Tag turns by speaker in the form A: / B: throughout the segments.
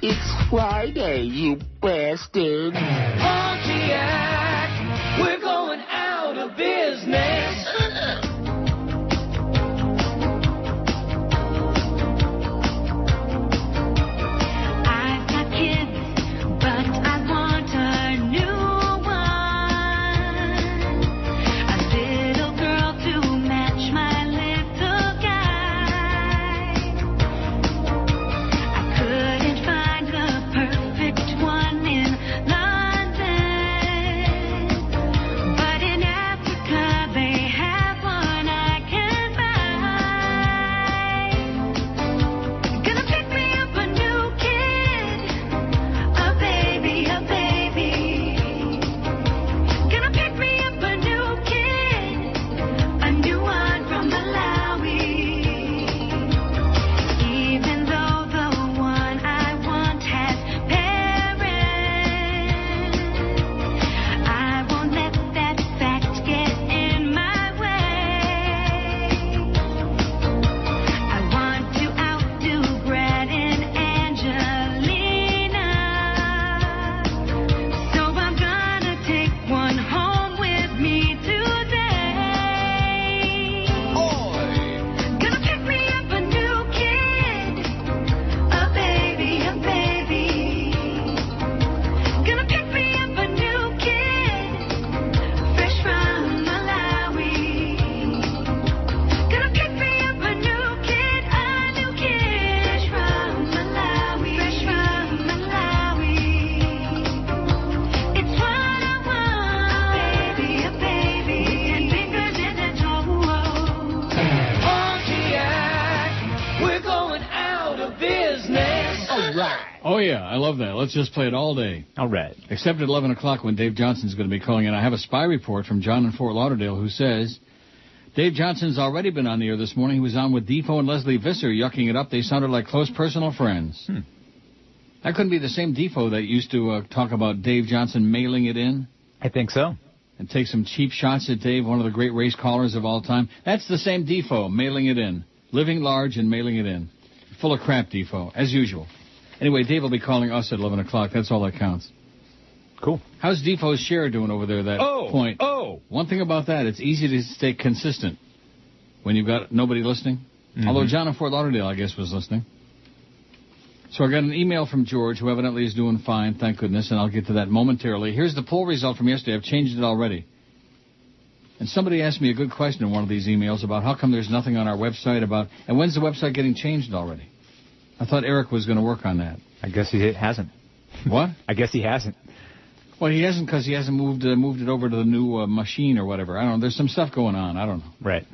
A: It's Friday, you bastard.
B: Pontiac, we're going out of business.
C: I've got kids, but I want a new one. A little girl to match my little guy. I couldn't find the perfect one in London, but in Africa they have one I can buy. Gonna pick me up a new kid, a baby, a baby. Gonna pick me up a new kid, a new one from Malawi. Even though the one I want has parents, I won't let that fact get in my way. I want to outdo Brad and Angelina, so I'm gonna take one home with me today. Gonna pick me up a new kid, a baby, a baby. Gonna pick me up a new kid, fresh from Malawi. Gonna pick me up a new kid, fresh from Malawi, fresh from Malawi. It's what I want, a baby, and fingers in the toes.
B: Pontiac, we're going out of business.
A: All right.
D: Oh, yeah, I love that. Let's just play it all day.
E: All right.
D: Except at 11 o'clock when Dave Johnson's going to be calling in. I have a spy report from John in Fort Lauderdale who says Dave Johnson's already been on the air this morning. He was on with Defoe and Leslie Visser, yucking it up. They sounded like close personal friends. That couldn't be the same Defoe that used to talk about Dave Johnson mailing it in
E: I think so.
D: and take some cheap shots at Dave, one of the great race callers of all time. That's the same Defoe, mailing it in. Living large and mailing it in. Full of crap, Defoe, as usual. Anyway, Dave will be calling us at 11 o'clock. That's all that counts.
E: Cool.
D: How's Defoe's share doing over there, that point? One thing about that, it's easy to stay consistent when you've got nobody listening. Although John in Fort Lauderdale, I guess, was listening. So I got an email from George, who evidently is doing fine, thank goodness, and I'll get to that momentarily. Here's the poll result from yesterday. I've changed it already. And somebody asked me a good question in one of these emails about how come there's nothing on our website about, and when's the website getting changed already? I thought Eric was going to work on that.
E: I guess he hasn't.
D: What?
E: I guess he hasn't.
D: Well, he hasn't because he hasn't moved it over to the new machine or whatever. I don't know. There's some stuff going on. I don't know.
E: Right.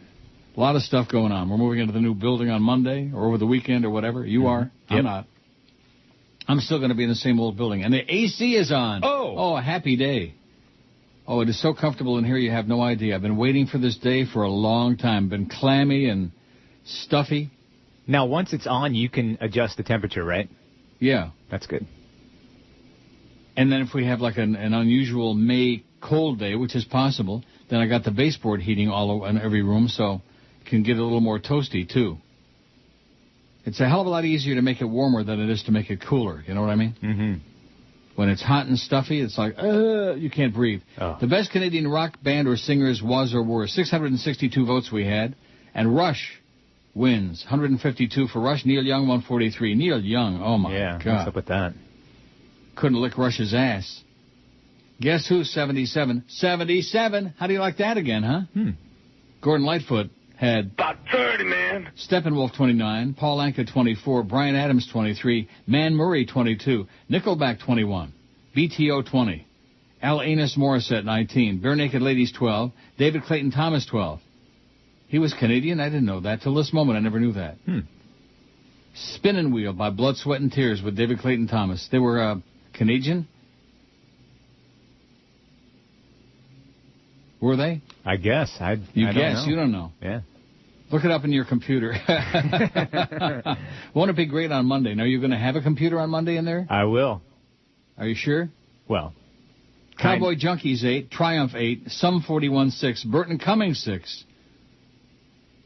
D: A lot of stuff going on. We're moving into the new building on Monday or over the weekend or whatever. You are. I'm not. I'm still going to be in the same old building. And the AC is on. Oh, a happy day. Oh, it is so comfortable in here you have no idea. I've been waiting for this day for a long time. Been clammy and stuffy.
E: Now, once it's on, you can adjust the temperature, right?
D: Yeah.
E: That's good.
D: And then if we have like an unusual May cold day, which is possible, then I got the baseboard heating all over in every room, so it can get a little more toasty, too. It's a hell of a lot easier to make it warmer than it is to make it cooler. You know what I mean?
E: Mm-hmm.
D: When it's hot and stuffy, it's like, you can't breathe.
E: Oh.
D: The best Canadian rock band or singers was or were 662 votes we had, and Rush wins. 152 for Rush. Neil Young, 143. Neil Young, oh my God.
E: What's up with that?
D: Couldn't lick Rush's ass. Guess who, 77? 77! How do you like that again, huh? Gordon Lightfoot had
A: About 30, man.
D: Steppenwolf, 29. Paul Anka, 24. Bryan Adams, 23. Man Murray, 22. Nickelback, 21. BTO, 20. Al Enos Morissette, 19. Bare Naked Ladies, 12. David Clayton Thomas, 12. He was Canadian? I didn't know that. Till this moment, I never knew that. Spinning Wheel by Blood, Sweat, and Tears with David Clayton Thomas. They were Canadian? Were they?
E: I guess.
D: You
E: I
D: guess.
E: Don't know.
D: You don't know.
E: Yeah.
D: Look it up in your computer. Won't it be great on Monday? Now, you're going to have a computer on Monday in there?
E: I will.
D: Are you sure?
E: Well.
D: Cowboy Junkies 8, Triumph 8, Sum 41 6, Burton Cummings 6.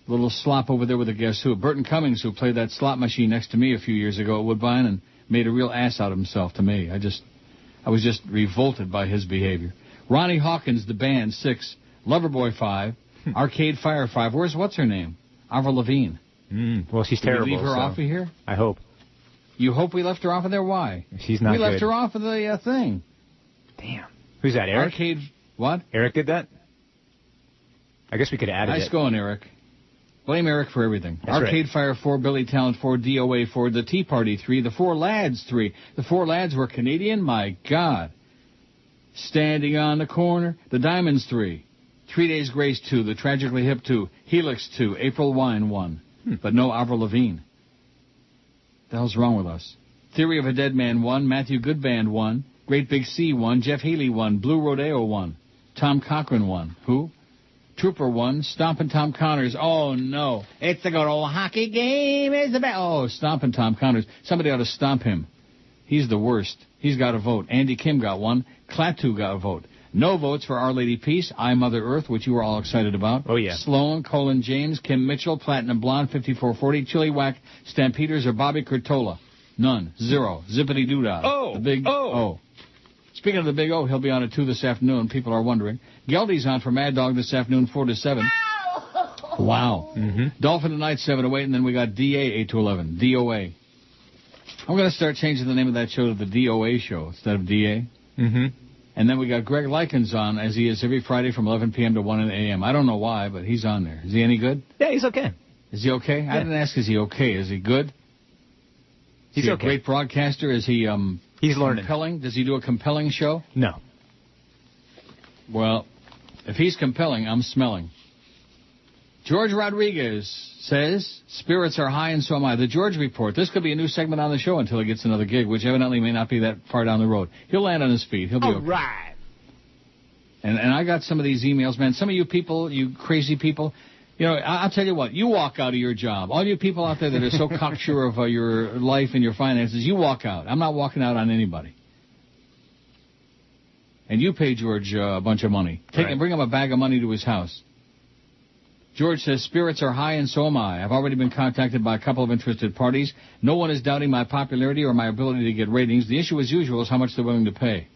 D: Little slop over there with a guess who. Burton Cummings, who played that slot machine next to me a few years ago at Woodbine, and made a real ass out of himself to me. I was just revolted by his behavior. Ronnie Hawkins, the band, 6. Loverboy, 5. Arcade Fire, 5. What's her name? Avril Lavigne.
E: Well, she's terrible.
D: Did we leave her off of here?
E: I hope.
D: You hope we left her off of there? Why?
E: She's not good.
D: We left her off of the thing.
E: Damn. Who's that, Eric?
D: Arcade, what?
E: Eric did that? I guess we could have added it.
D: Nice going, Eric. Blame Eric for everything.
E: That's
D: Arcade
E: right.
D: Fire, 4. Billy Talent, 4. DOA, 4. The Tea Party, 3. The Four Lads, 3. The Four Lads were Canadian? My God. Standing on the Corner. The Diamonds, 3. 3 Days Grace, 2. The Tragically Hip, 2. Helix, 2. April Wine, 1. But no Avril Lavigne. The hell's wrong with us? Theory of a Dead Man, 1. Matthew Goodband, 1. Great Big Sea, 1. Jeff Healey, 1. Blue Rodeo, 1. Tom Cochran, 1. Who? Trooper, 1. Stompin' Tom Connors. Oh, no. It's a good old hockey game. Is the best. Oh, Stompin' Tom Connors. Somebody ought to stomp him. He's the worst. He's got a vote. Andy Kim got 1. Klaatu got a vote. No votes for Our Lady Peace, I Mother Earth, which you were all excited about.
E: Oh, yeah.
D: Sloan, Colin James, Kim Mitchell, Platinum Blonde, 5440, Chili Whack, Stampeders, or Bobby Curtola. None. 0. Zippity Doodah.
E: Oh.
D: The big O. Speaking of the big O, he'll be on at 2 this afternoon. People are wondering. Geldy's on for Mad Dog this afternoon, 4 to 7. Wow. Dolphin tonight, 7 to 8, and then we got DA, 8 to 11. DOA. I'm going to start changing the name of that show to the DOA show instead of DA. And then we got Greg Likens on, as he is every Friday from 11 p.m. to 1 a.m. I don't know why, but he's on there. Is he any good?
E: Yeah, he's okay.
D: Is he okay? Yeah. I didn't ask, is he okay? Is he good?
E: He's
D: a
E: okay.
D: Great broadcaster? Is he
E: he's learning.
D: Compelling? Does he do a compelling show?
E: No.
D: Well, if he's compelling, I'm smelling. Jorge Rodriguez says, spirits are high and so am I. The George Report. This could be a new segment on the show until he gets another gig, which evidently may not be that far down the road. He'll land on his feet. He'll be okay.
E: All right.
D: And I got some of these emails, man. Some of you people, you crazy people, you know, I'll tell you what. You walk out of your job. All you people out there that are so cocksure of your life and your finances, you walk out. I'm not walking out on anybody. And you pay George a bunch of money. Bring him a bag of money to his house. George says, spirits are high and so am I. I've already been contacted by a couple of interested parties. No one is doubting my popularity or my ability to get ratings. The issue, as usual, is how much they're willing to pay.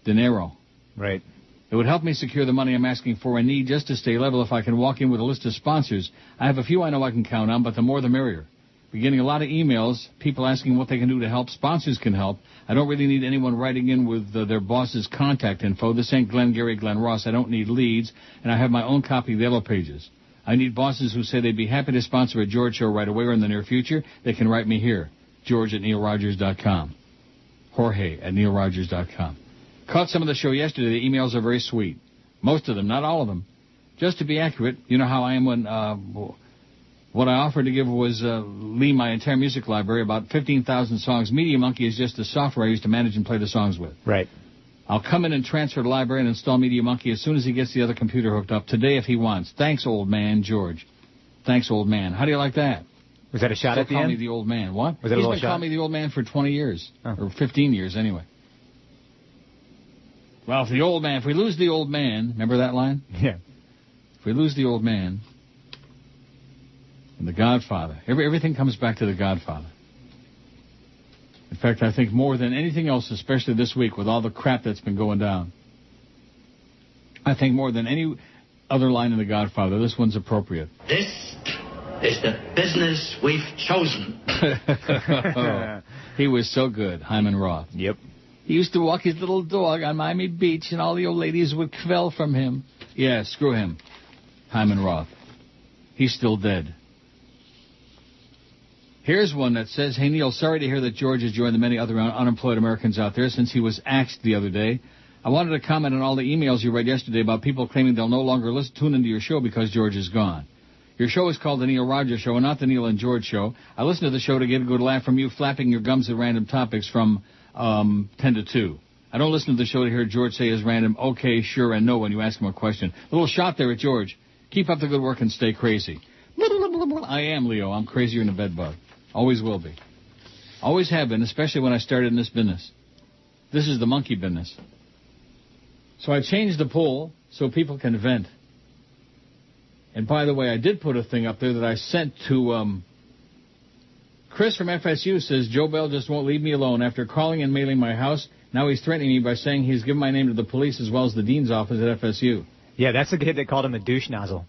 D: Dinero.
E: Right.
D: It would help me secure the money I'm asking for and need just to stay level if I can walk in with a list of sponsors. I have a few I know I can count on, but the more the merrier. We're getting a lot of emails, people asking what they can do to help. Sponsors can help. I don't really need anyone writing in with their boss's contact info. This ain't Glenn Gary, Glenn Ross. I don't need leads, and I have my own copy of the Yellow Pages. I need bosses who say they'd be happy to sponsor a George show right away or in the near future. They can write me here, George@NeilRogers.com. Jorge at NeilRogers.com. Caught some of the show yesterday. The emails are very sweet. Most of them, not all of them. Just to be accurate, you know how I am when what I offered to give was Lee my entire music library, about 15,000 songs. Media Monkey is just the software I used to manage and play the songs with.
E: Right.
D: I'll come in and transfer the library and install Media Monkey as soon as he gets the other computer hooked up today if he wants. Thanks, old man, George. Thanks, old man. How do you like that?
E: Was that a shot at the
D: call
E: end?
D: me the old man. What?
E: Was that
D: He's
E: a little
D: been
E: shot?
D: calling me the old man for 20 years. Or 15 years, anyway. Well, if we lose the old man, remember that line?
E: Yeah.
D: If we lose the old man, and the Godfather, everything comes back to the Godfather. In fact, I think more than anything else, especially this week with all the crap that's been going down, I think more than any other line in the Godfather, this one's appropriate.
F: This is the business we've chosen.
D: He was so good, Hyman Roth.
E: Yep.
D: He used to walk his little dog on Miami Beach, and all the old ladies would quell from him. Yeah, screw him. Hyman Roth. He's still dead. Here's one that says, hey, Neil, sorry to hear that George has joined the many other unemployed Americans out there since he was axed the other day. I wanted to comment on all the emails you read yesterday about people claiming they'll no longer tune into your show because George is gone. Your show is called The Neil Rogers Show and not The Neil and George Show. I listen to the show to get a good laugh from you flapping your gums at random topics from 10 to 2. I don't listen to the show to hear George say his random okay, sure, and no when you ask him a question. A little shot there at George. Keep up the good work and stay crazy. I am, Leo. I'm crazier than a bedbug. Always will be. Always have been, especially when I started in this business. This is the monkey business. So I changed the poll so people can vent. And by the way, I did put a thing up there that I sent to Chris from FSU says, Joe Bell just won't leave me alone. After calling and mailing my house, now he's threatening me by saying he's given my name to the police as well as the dean's office at FSU.
E: Yeah, that's the kid that called him a douche nozzle.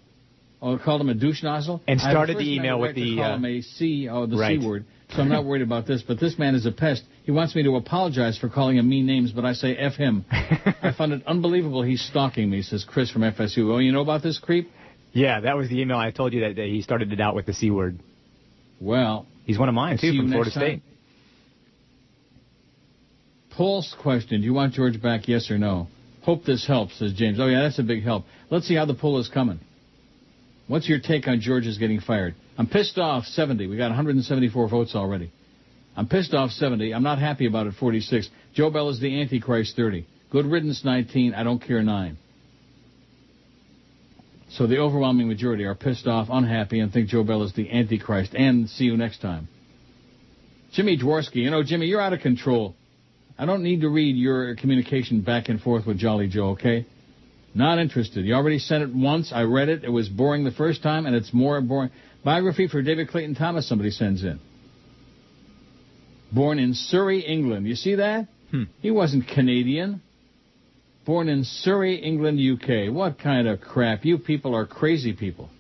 D: Oh, called him a douche nozzle?
E: And started the email with the...
D: call him a C,
E: right.
D: C word, so I'm not worried about this. But this man is a pest. He wants me to apologize for calling him mean names, but I say F him. I found it unbelievable he's stalking me, says Chris from FSU. Oh, you know about this creep?
E: Yeah, that was the email I told you that he started it out with the C word.
D: Well...
E: He's one of mine, too, from Florida State.
D: Pulse question, do you want George back, yes or no? Hope this helps, says James. Oh, yeah, that's a big help. Let's see how the poll is coming. What's your take on George's getting fired? I'm pissed off, 70. We got 174 votes already. I'm pissed off, 70. I'm not happy about it, 46. Joe Bell is the Antichrist, 30. Good riddance, 19. I don't care, 9. So the overwhelming majority are pissed off, unhappy, and think Joe Bell is the Antichrist. And see you next time. Jimmy Dworsky. You know, Jimmy, you're out of control. I don't need to read your communication back and forth with Jolly Joe, okay? Not interested. You already sent it once. I read it. It was boring the first time, and it's more boring. Biography for David Clayton Thomas somebody sends in. Born in Surrey, England. You see that? He wasn't Canadian. Born in Surrey, England, UK. What kind of crap? You people are crazy people.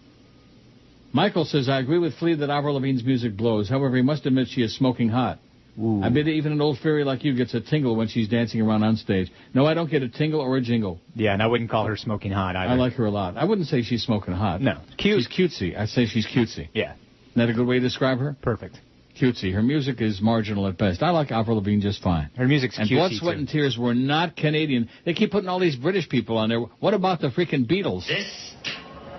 D: Michael says, I agree with Flea that Avril Lavigne's music blows. However, he must admit she is smoking hot. Ooh. I bet even an old fairy like you gets a tingle when she's dancing around on stage. No, I don't get a tingle or a jingle.
E: Yeah, and I wouldn't call her smoking hot either.
D: I like her a lot. I wouldn't say she's smoking hot.
E: No. Cute.
D: She's cutesy. I'd say she's cutesy.
E: Yeah.
D: Isn't that a good way to describe her?
E: Perfect.
D: Cutesy. Her music is marginal at best. I like Avril Lavigne just fine.
E: Her music's cutesy,
D: and Blood, Sweat, and Tears were not Canadian. They keep putting all these British people on there. What about the freaking Beatles?
F: This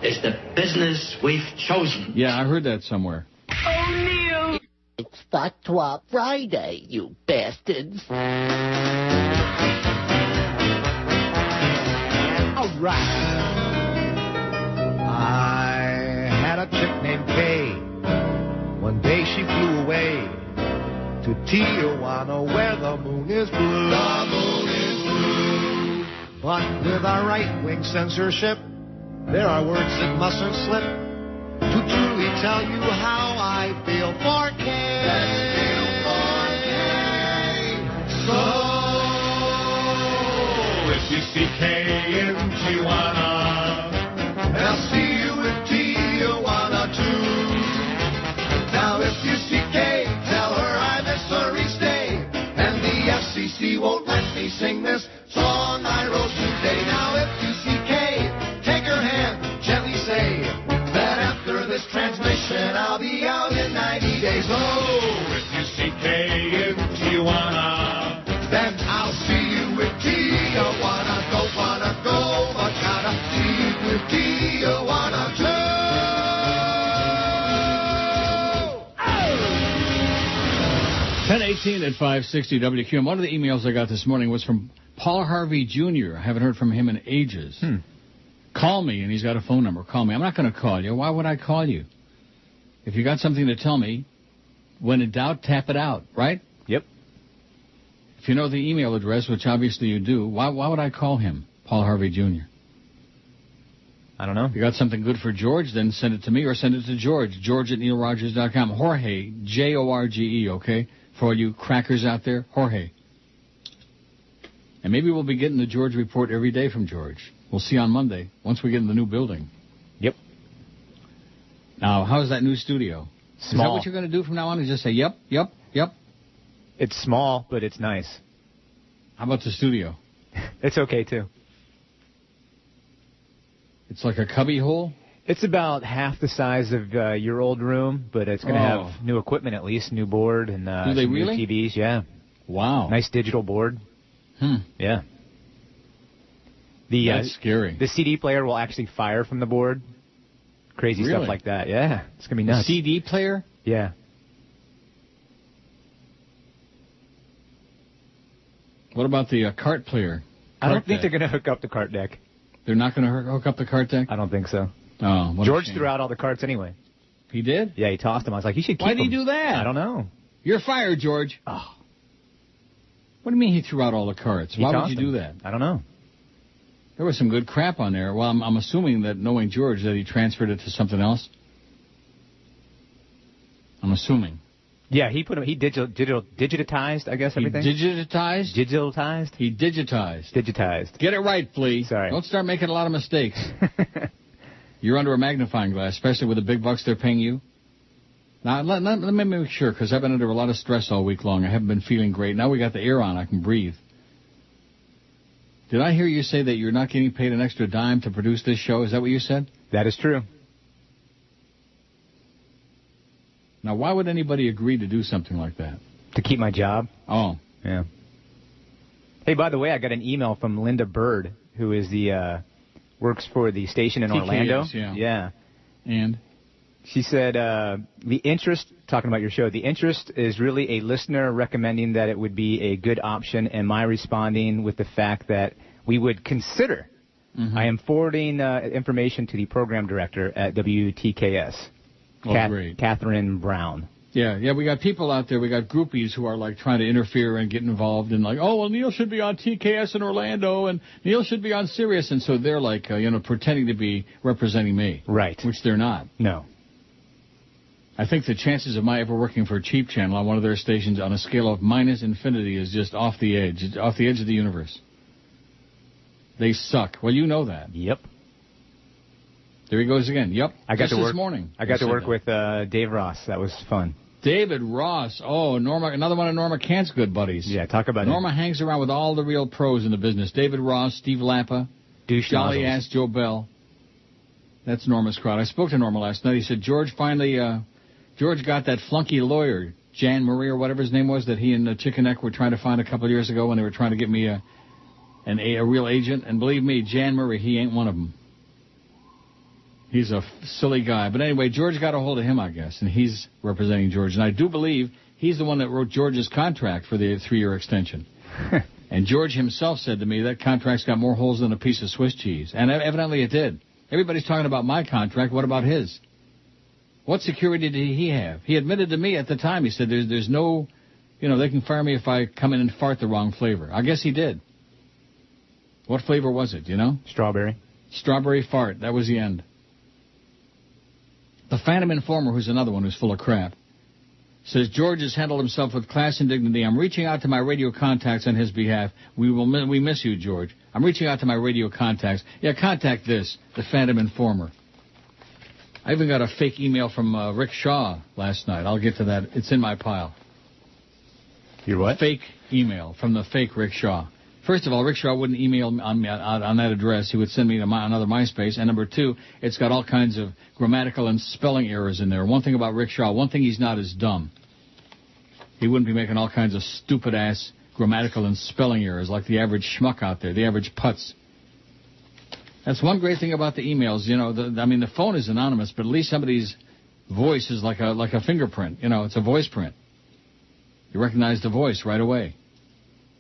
F: is the business we've chosen.
D: Yeah, I heard that somewhere.
A: O'Neill! It's Fatwa Friday, you bastards.
G: All right. I had a chick named Kay. One day she flew away to Tijuana where the moon is blue. The moon is blue. But with our right-wing censorship, there are words that mustn't slip to truly tell you how I feel for Kay. So, if you see Kay in Tijuana, I'll see you in Tijuana too. Now if you see Kay, tell her I miss her each day, and the FCC won't let me sing this song I wrote today. Now if you see Kay, take her hand, gently say that after this transmission I'll be out in 90 days. Oh, if you see Kay in Tijuana, then I'll see you in Tijuana. Don't wanna go, but gotta see you in Tijuana too.
D: 10:18 at 560 WQAM. One of the emails I got this morning was from Paul Harvey Jr. I haven't heard from him in ages. Call me, and he's got a phone number. Call me. I'm not going to call you. Why would I call you? If you got something to tell me, when in doubt, tap it out, right?
E: Yep.
D: If you know the email address, which obviously you do, why would I call him, Paul Harvey Jr.?
E: I don't know.
D: If you got something good for George, then send it to me or send it to George. George at neilrogers.com. Jorge, Jorge, okay? For all you crackers out there, Jorge. And maybe we'll be getting the George report every day from George. We'll see on Monday, once we get in the new building.
E: Yep.
D: Now, how's that new studio?
E: Small.
D: Is that what you're going to do from now on? Is just say, yep, yep, yep?
E: It's small, but it's nice.
D: How about the studio?
E: It's okay, too.
D: It's like a cubby hole?
E: It's about half the size of your old room, but it's going to have new equipment at least, new board, and
D: do they
E: some
D: really?
E: new TVs. Yeah.
D: Wow.
E: Nice digital board. Yeah.
D: That's scary.
E: The CD player will actually fire from the board. Crazy stuff like that. Yeah. It's going to be nuts.
D: The CD player?
E: Yeah.
D: What about the cart player?
E: I don't think they're going to hook up the cart deck.
D: They're not going to hook up the cart deck?
E: I don't think so.
D: Oh,
E: George threw out all the carts anyway.
D: He did?
E: Yeah, he tossed them. I was like, you should keep them.
D: Why did he do that?
E: I don't know.
D: You're fired, George. Oh. What do you mean he threw out all the carts? Why would you do that?
E: I don't know.
D: There was some good crap on there. Well, I'm assuming that, knowing George, that he transferred it to something else. I'm assuming.
E: Yeah, he digitized, I guess, everything.
D: He digitized?
E: Digitalized?
D: He digitized.
E: Digitized.
D: Get it right, Flea.
E: Sorry.
D: Don't start making a lot of mistakes. You're under a magnifying glass, especially with the big bucks they're paying you. Now, let me make sure, because I've been under a lot of stress all week long. I haven't been feeling great. Now we got the air on. I can breathe. Did I hear you say that you're not getting paid an extra dime to produce this show? Is that what you said?
E: That is true.
D: Now, why would anybody agree to do something like that?
E: To keep my job.
D: Oh.
E: Yeah. Hey, by the way, I got an email from Linda Bird, who is the works for the station in Orlando.
D: Yeah. And?
E: She said, the interest, talking about your show, the interest is really a listener recommending that it would be a good option, and my responding with the fact that we would consider. I am forwarding information to the program director at WTKS,
D: great.
E: Catherine Brown.
D: Yeah, we got people out there, we got groupies who are like trying to interfere and get involved and like, oh, well, Neil should be on TKS in Orlando and Neil should be on Sirius, and so they're like, pretending to be representing me.
E: Right.
D: Which they're not.
E: No.
D: I think the chances of my ever working for a cheap channel on one of their stations on a scale of minus infinity is just off the edge of the universe. They suck. Well, you know that.
E: Yep.
D: There he goes again. Yep.
E: I got to work
D: this morning.
E: I got to work with Dave Ross. That was fun.
D: David Ross. Oh, Norma, another one of Norma Kent's good buddies.
E: Yeah, talk about
D: Norma hangs around with all the real pros in the business. David Ross, Steve Lappa, Jolly Ass Joe Bell. That's Norma's crowd. I spoke to Norma last night. He said George got that flunky lawyer, Jan Marie or whatever his name was, that he and Chicken Neck were trying to find a couple of years ago when they were trying to get me a real agent. And believe me, Jan Marie, he ain't one of them. He's a silly guy. But anyway, George got a hold of him, I guess, and he's representing George. And I do believe he's the one that wrote George's contract for the 3-year extension. And George himself said to me that contract's got more holes than a piece of Swiss cheese. And evidently it did. Everybody's talking about my contract. What about his? What security did he have? He admitted to me at the time. He said there's no, they can fire me if I come in and fart the wrong flavor. I guess he did. What flavor was it,
E: Strawberry.
D: Strawberry fart. That was the end. The Phantom Informer, who's another one who's full of crap, says George has handled himself with class and dignity. I'm reaching out to my radio contacts on his behalf. We miss you, George. I'm reaching out to my radio contacts. Yeah, contact this, the Phantom Informer. I even got a fake email from Rick Shaw last night. I'll get to that. It's in my pile.
E: Your what?
D: Fake email from the fake Rick Shaw. First of all, Rick Shaw wouldn't email on that address. He would send me to another MySpace. And number two, it's got all kinds of grammatical and spelling errors in there. One thing about Rick Shaw, one thing he's not is dumb. He wouldn't be making all kinds of stupid-ass grammatical and spelling errors like the average schmuck out there, the average putz. That's one great thing about the emails. The phone is anonymous, but at least somebody's voice is like a fingerprint. It's a voice print. You recognize the voice right away.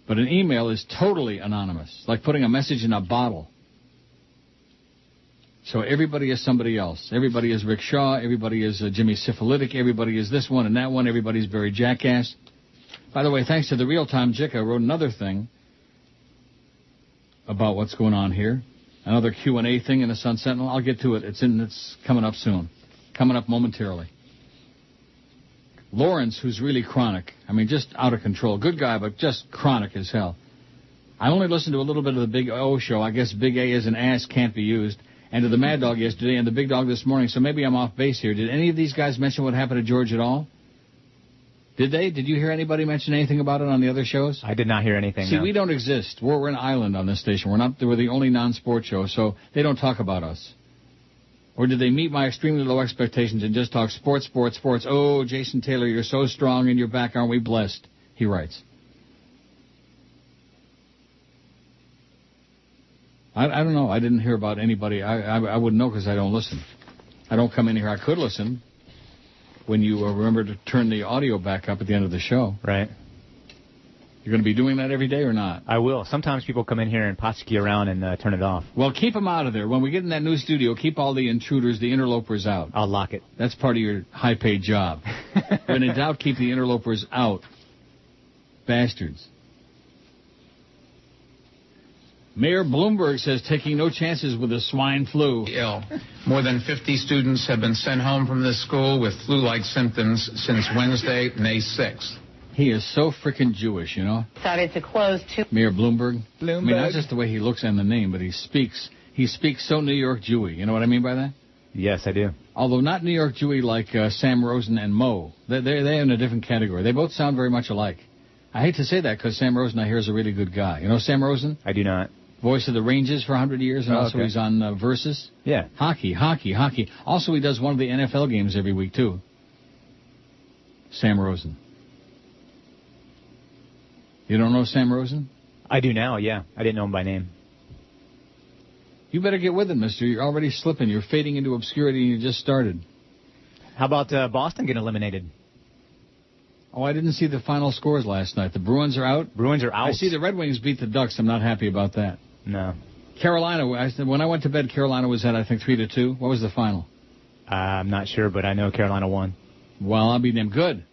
D: But an email is totally anonymous, like putting a message in a bottle. So everybody is somebody else. Everybody is Rick Shaw. Everybody is Jimmy Syphilitic. Everybody is this one and that one. Everybody's Barry Jackass. By the way, thanks to the real-time Jika, wrote another thing about what's going on here. Another Q&A thing in the Sun Sentinel. I'll get to it. It's coming up soon. Coming up momentarily. Lawrence, who's really chronic. Just out of control. Good guy, but just chronic as hell. I only listened to a little bit of the Big O show. I guess Big A as an ass can't be used. And to the Mad Dog yesterday and the Big Dog this morning. So maybe I'm off base here. Did any of these guys mention what happened to George at all? Did they? Did you hear anybody mention anything about it on the other shows?
E: I did not hear anything.
D: See, we don't exist. We're an island on this station. We're the only non-sport show, so they don't talk about us. Or did they meet my extremely low expectations and just talk sports? Oh, Jason Taylor, you're so strong in your back. Aren't we blessed? He writes. I don't know. I didn't hear about anybody. I wouldn't know because I don't listen. I don't come in here. I could listen when you remember to turn the audio back up at the end of the show.
E: Right.
D: You're going to be doing that every day or not?
E: I will. Sometimes people come in here and potski around and turn it off.
D: Well, keep them out of there. When we get in that new studio, keep all the intruders, the interlopers out.
E: I'll lock it.
D: That's part of your high-paid job. When in doubt, keep the interlopers out. Bastards. Mayor Bloomberg says taking no chances with the swine flu.
H: Ill. More than 50 students have been sent home from this school with flu-like symptoms since Wednesday, May 6th.
D: He is so freaking Jewish, you know.
I: Decided to close
D: Mayor Bloomberg. I mean, not just the way he looks and the name, but he speaks so New York Jewy. You know what I mean by that?
E: Yes, I do.
D: Although not New York Jewy like Sam Rosen and Mo. They're in a different category. They both sound very much alike. I hate to say that because Sam Rosen, I hear, is a really good guy. You know Sam Rosen?
E: I do not.
D: Voice of the Rangers for 100 years, and also
E: okay.
D: he's on Versus.
E: Yeah.
D: Hockey. Also, he does one of the NFL games every week, too. Sam Rosen. You don't know Sam Rosen?
E: I do now, yeah. I didn't know him by name.
D: You better get with it, mister. You're already slipping. You're fading into obscurity, and you just started.
E: How about Boston getting eliminated?
D: Oh, I didn't see the final scores last night. The Bruins are out?
E: Bruins are out.
D: I see the Red Wings beat the Ducks. I'm not happy about that.
E: No.
D: Carolina, when I went to bed, Carolina was at, I think, 3-2. What was the final?
E: I'm not sure, but I know Carolina won.
D: Well, I'll be damn good.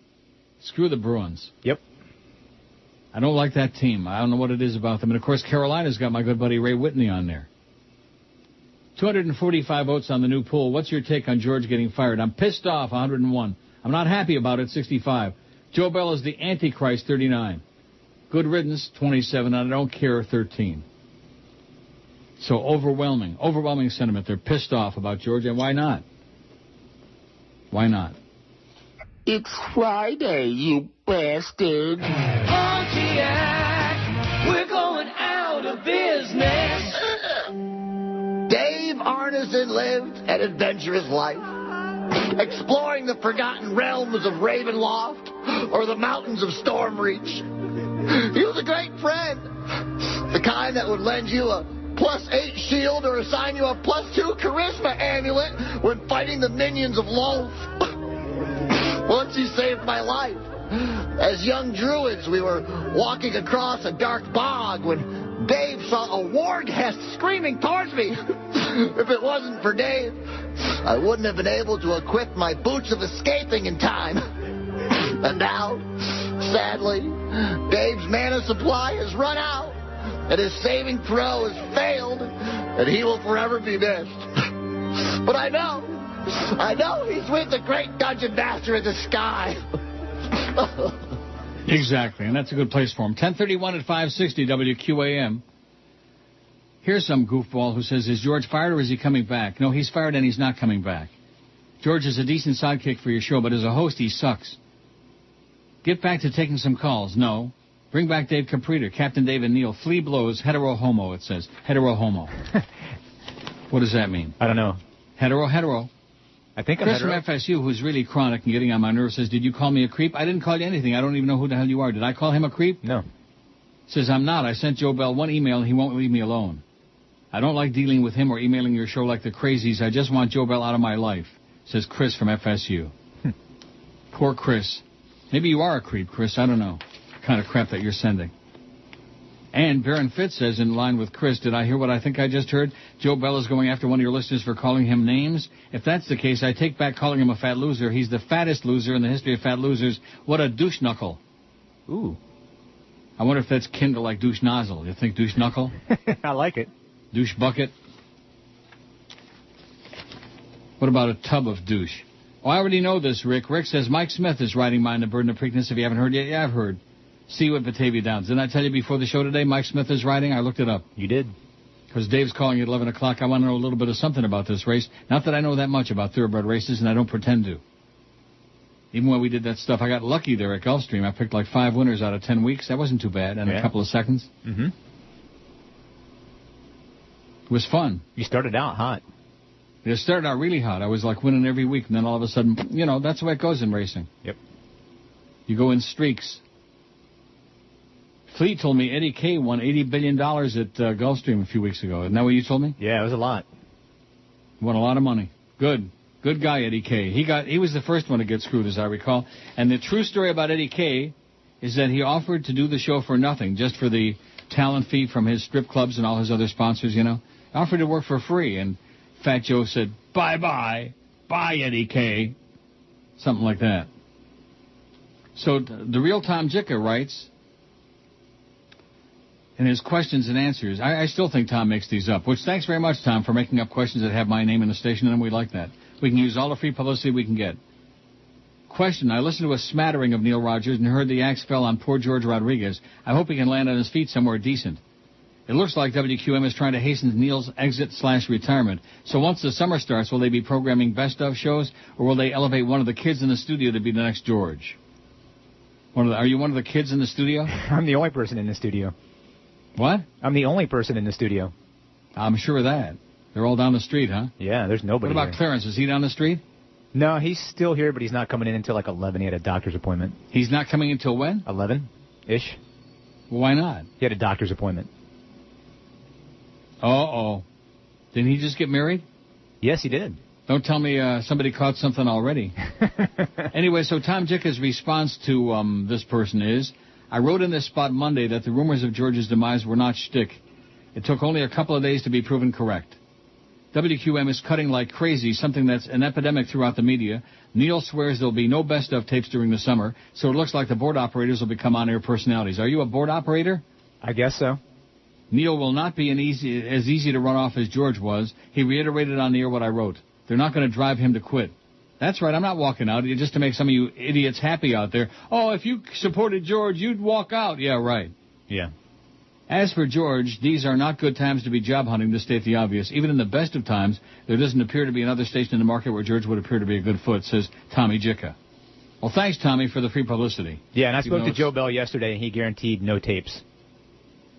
D: Screw the Bruins.
E: Yep.
D: I don't like that team. I don't know what it is about them. And, of course, Carolina's got my good buddy Ray Whitney on there. 245 votes on the new poll. What's your take on George getting fired? I'm pissed off, 101. I'm not happy about it, 65. Joe Bell is the Antichrist, 39. Good riddance, 27. And I don't care, 13. So overwhelming sentiment. They're pissed off about George, and why not? Why not?
A: It's Friday, you bastard.
B: Pontiac, we're going out of business.
A: Dave Arneson lived an adventurous life, exploring the forgotten realms of Ravenloft or the mountains of Stormreach. He was a great friend, the kind that would lend you a +8 shield or assign you a +2 charisma amulet when fighting the minions of Loth. Once he saved my life. As young druids, we were walking across a dark bog when Dave saw a warghest screaming towards me. If it wasn't for Dave, I wouldn't have been able to equip my boots of escaping in time. And now, sadly, Dave's mana supply has run out, and his saving throw has failed, and he will forever be missed. But I know he's with the great dungeon master in the sky.
D: Exactly, and that's a good place for him. 1031 at 560 WQAM. Here's some goofball who says, is George fired or is he coming back? No, he's fired and he's not coming back. George is a decent sidekick for your show, but as a host, he sucks. Get back to taking some calls. No. Bring back Dave Caprita, Captain Dave and Neil. Flea blows, hetero homo, it says. Hetero homo. What does that mean?
E: I don't know.
D: Hetero.
E: I think I'm
D: Chris
E: hetero.
D: from FSU, who's really chronic and getting on my nerves, says, did you call me a creep? I didn't call you anything. I don't even know who the hell you are. Did I call him a creep?
E: No.
D: Says, I'm not. I sent Joe Bell one email and he won't leave me alone. I don't like dealing with him or emailing your show like the crazies. I just want Joe Bell out of my life, says Chris from FSU. Poor Chris. Maybe you are a creep, Chris. I don't know. Kind of crap that you're sending. And Baron Fitz says, in line with Chris, did I hear what I think I just heard? Joe Bell is going after one of your listeners for calling him names? If that's the case, I take back calling him a fat loser. He's the fattest loser in the history of fat losers. What a douche knuckle.
E: Ooh.
D: I wonder if that's kin to like douche nozzle. You think douche knuckle?
E: I like it.
D: Douche bucket? What about a tub of douche? Oh, I already know this, Rick. Rick says Mike Smith is riding mine the burden of Preakness. If you haven't heard yet, yeah, I've heard. See you at Batavia Downs. Didn't I tell you before the show today Mike Smith is riding? I looked it up.
E: You did.
D: Because Dave's calling at 11 o'clock. I want to know a little bit of something about this race. Not that I know that much about thoroughbred races, and I don't pretend to. Even when we did that stuff, I got lucky there at Gulfstream. I picked like 5 winners out of 10 weeks. That wasn't too bad, and a couple of seconds.
E: Mm-hmm.
D: It was fun.
E: You started out hot.
D: It started out really hot. I was like winning every week, and then all of a sudden, you know, that's the way it goes in racing.
E: Yep.
D: You go in streaks. Fleet told me Eddie K won $80 billion at Gulfstream a few weeks ago. Isn't that what you told me?
E: Yeah, it was a lot.
D: Won a lot of money. Good guy, Eddie K. He was the first one to get screwed, as I recall. And the true story about Eddie K is that he offered to do the show for nothing, just for the talent fee from his strip clubs and all his other sponsors, you know. Offered to work for free, and Fat Joe said, bye-bye. Bye, Eddie K. Something like that. So the real Tom Jika writes, And his questions and answers. I still think Tom makes these up, which thanks very much, Tom, for making up questions that have my name in the station, and we like that. We can use all the free publicity we can get. Question, I listened to a smattering of Neil Rogers and heard the axe fell on poor Jorge Rodriguez. I hope he can land on his feet somewhere decent. It looks like WQAM is trying to hasten Neil's exit/retirement. So once the summer starts, will they be programming best-of shows, or will they elevate one of the kids in the studio to be the next George? Are you one of the kids in the studio?
E: I'm the only person in the studio.
D: What?
E: I'm the only person in the studio.
D: I'm sure of that. They're all down the street, huh?
E: Yeah, there's nobody
D: What about
E: here.
D: Clarence? Is he down the street?
E: No, he's still here, but he's not coming in until like 11. He had a doctor's appointment.
D: He's not coming until when?
E: 11-ish.
D: Well, why not?
E: He had a doctor's appointment.
D: Uh-oh. Didn't he just get married?
E: Yes, he did.
D: Don't tell me somebody caught something already. Anyway, so Tom Jika's response to this person is, I wrote in this spot Monday that the rumors of George's demise were not shtick. It took only a couple of days to be proven correct. WQAM is cutting like crazy, something that's an epidemic throughout the media. Neil swears there'll be no best-of tapes during the summer, so it looks like the board operators will become on-air personalities. Are you a board operator?
E: I guess so.
D: Neil will not be as easy to run off as George was. He reiterated on the air what I wrote. They're not going to drive him to quit. That's right, I'm not walking out just to make some of you idiots happy out there. Oh, if you supported George, you'd walk out. Yeah, right.
E: Yeah.
D: As for George, these are not good times to be job hunting, to state the obvious. Even in the best of times, there doesn't appear to be another station in the market where George would appear to be a good foot, says Tommy Jika. Well, thanks, Tommy, for the free publicity.
E: Yeah, and I spoke to Joe Bell yesterday, and he guaranteed no tapes.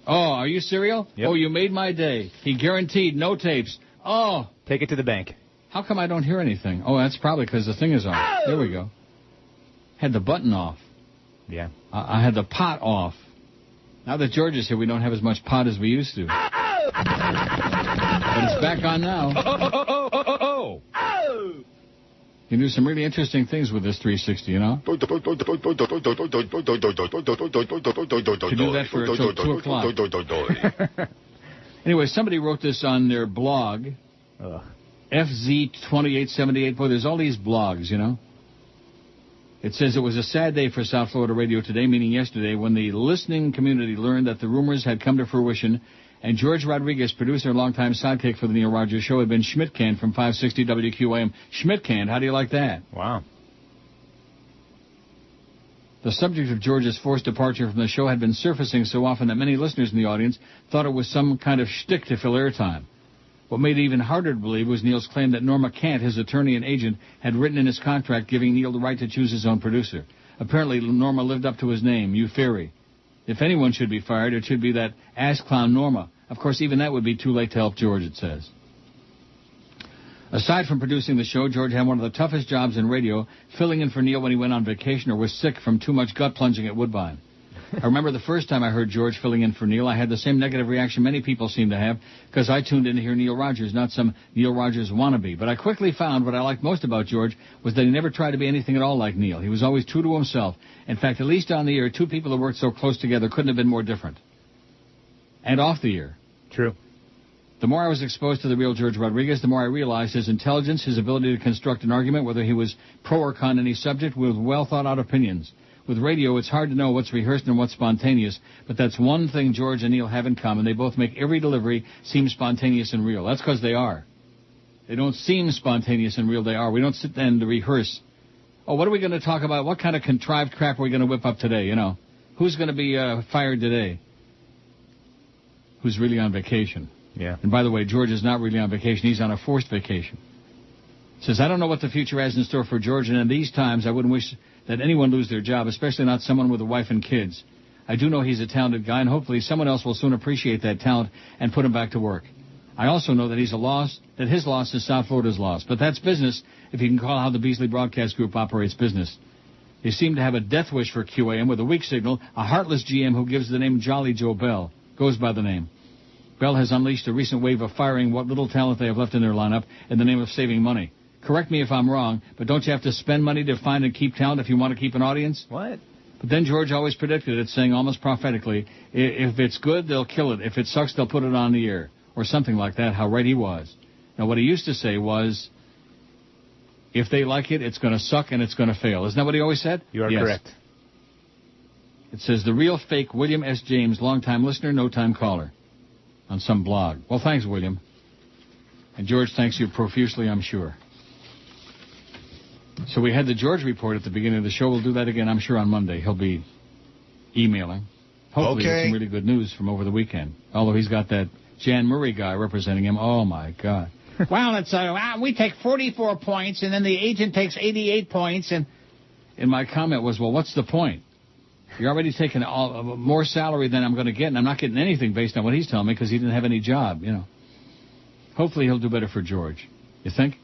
D: Oh, are you serial?
E: Yep.
D: Oh, you made my day. He guaranteed no tapes. Oh.
E: Take it to the bank.
D: How come I don't hear anything? Oh, that's probably because the thing is off. Oh. There we go. Had the button off.
E: Yeah.
D: I had the pot off. Now that George is here, we don't have as much pot as we used to. Oh. But it's back on now.
B: Oh.
D: You do some really interesting things with this 360, you know? You do that for until 2 o'clock. Anyway, somebody wrote this on their blog. FZ2878. Boy, there's all these blogs, you know? It says it was a sad day for South Florida radio today, meaning yesterday, when the listening community learned that the rumors had come to fruition and Jorge Rodriguez, producer and longtime sidekick for the Neil Rogers Show, had been Schmidt-canned from 560 WQAM. Schmidt-canned, how do you like that?
E: Wow.
D: The subject of George's forced departure from the show had been surfacing so often that many listeners in the audience thought it was some kind of shtick to fill airtime. What made it even harder to believe was Neil's claim that Norma Kant, his attorney and agent, had written in his contract giving Neil the right to choose his own producer. Apparently, Norma lived up to his name, you fairy. If anyone should be fired, it should be that ass clown Norma. Of course, even that would be too late to help George, it says. Aside from producing the show, George had one of the toughest jobs in radio, filling in for Neil when he went on vacation or was sick from too much gut plunging at Woodbine. I remember the first time I heard George filling in for Neil, I had the same negative reaction many people seem to have, because I tuned in to hear Neil Rogers, not some Neil Rogers wannabe. But I quickly found what I liked most about George was that he never tried to be anything at all like Neil. He was always true to himself. In fact, at least on the air, two people who worked so close together couldn't have been more different. And off the air.
E: True.
D: The more I was exposed to the real Jorge Rodriguez, the more I realized his intelligence, his ability to construct an argument, whether he was pro or con any subject, with well-thought-out opinions. With radio, it's hard to know what's rehearsed and what's spontaneous, but that's one thing George and Neil have in common. They both make every delivery seem spontaneous and real. That's because they are. They don't seem spontaneous and real, they are. We don't sit there and rehearse. Oh, what are we going to talk about? What kind of contrived crap are we going to whip up today, you know? Who's going to be fired today? Who's really on vacation?
E: Yeah.
D: And by the way, George is not really on vacation. He's on a forced vacation. Says, I don't know what the future has in store for George, and in these times I wouldn't wish that anyone lose their job, especially not someone with a wife and kids. I do know he's a talented guy, and hopefully someone else will soon appreciate that talent and put him back to work. I also know that his loss is South Florida's loss. But that's business, if you can call how the Beasley Broadcast Group operates business. They seem to have a death wish for QAM with a weak signal, a heartless GM who gives the name Jolly Joe Bell. Goes by the name. Bell has unleashed a recent wave of firing what little talent they have left in their lineup in the name of saving money. Correct me if I'm wrong, but don't you have to spend money to find and keep talent if you want to keep an audience?
E: What?
D: But then George always predicted it, saying almost prophetically, if it's good, they'll kill it. If it sucks, they'll put it on the air. Or something like that, how right he was. Now, what he used to say was, if they like it, it's going to suck and it's going to fail. Isn't that what he always said?
E: You are correct.
D: It says, the real fake William S. James, long-time listener, no-time caller, on some blog. Well, thanks, William. And George thanks you profusely, I'm sure. So we had the George report at the beginning of the show. We'll do that again, I'm sure, on Monday. He'll be emailing. Hopefully with some really good news from over the weekend. Although he's got that Jan Murray guy representing him. Oh, my God.
I: Well, it's we take 44 points, and then the agent takes 88 points. And
D: my comment was, well, what's the point? You're already taking more salary than I'm going to get, and I'm not getting anything based on what he's telling me because he didn't have any job, you know. Hopefully he'll do better for George. You think?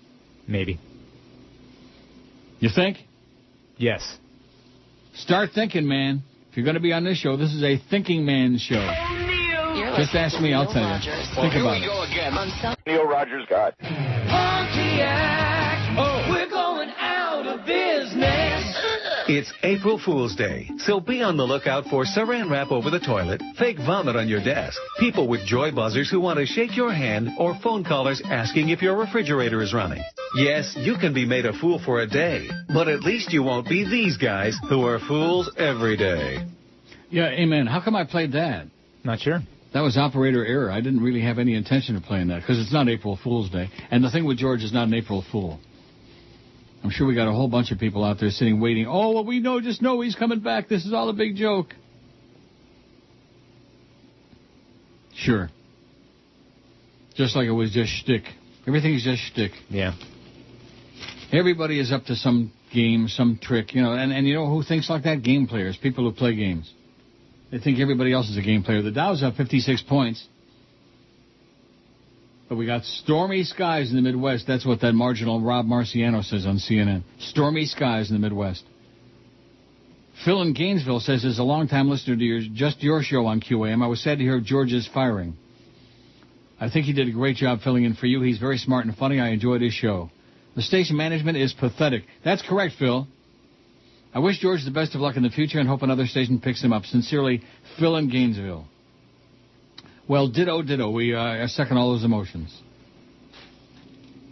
E: Maybe.
D: You think?
E: Yes.
D: Start thinking, man. If you're going to be on this show, this is a thinking man's show. Just ask me, I'll tell you. Think about it.
J: Go again. Neil Rogers got.
C: Pontiac, we're going out of business.
K: It's April Fool's Day, so be on the lookout for saran wrap over the toilet, fake vomit on your desk, people with joy buzzers who want to shake your hand, or phone callers asking if your refrigerator is running. Yes, you can be made a fool for a day, but at least you won't be these guys who are fools every day.
D: Yeah, amen. How come I played that?
E: Not sure.
D: That was operator error. I didn't really have any intention of playing that because it's not April Fool's Day. And the thing with George is not an April Fool. I'm sure we got a whole bunch of people out there sitting waiting. Oh, well, we just know he's coming back. This is all a big joke. Sure. Just like it was just shtick. Everything's just shtick.
E: Yeah.
D: Everybody is up to some game, some trick, you know. And you know who thinks like that? Game players, people who play games. They think everybody else is a game player. The Dow's up 56 points. But we got stormy skies in the Midwest. That's what that marginal Rob Marciano says on CNN. Stormy skies in the Midwest. Phil in Gainesville says, as a longtime listener to your show on QAM, I was sad to hear of George's firing. I think he did a great job filling in for you. He's very smart and funny. I enjoyed his show. The station management is pathetic. That's correct, Phil. I wish George the best of luck in the future and hope another station picks him up. Sincerely, Phil in Gainesville. Well, ditto, ditto. We second all those emotions.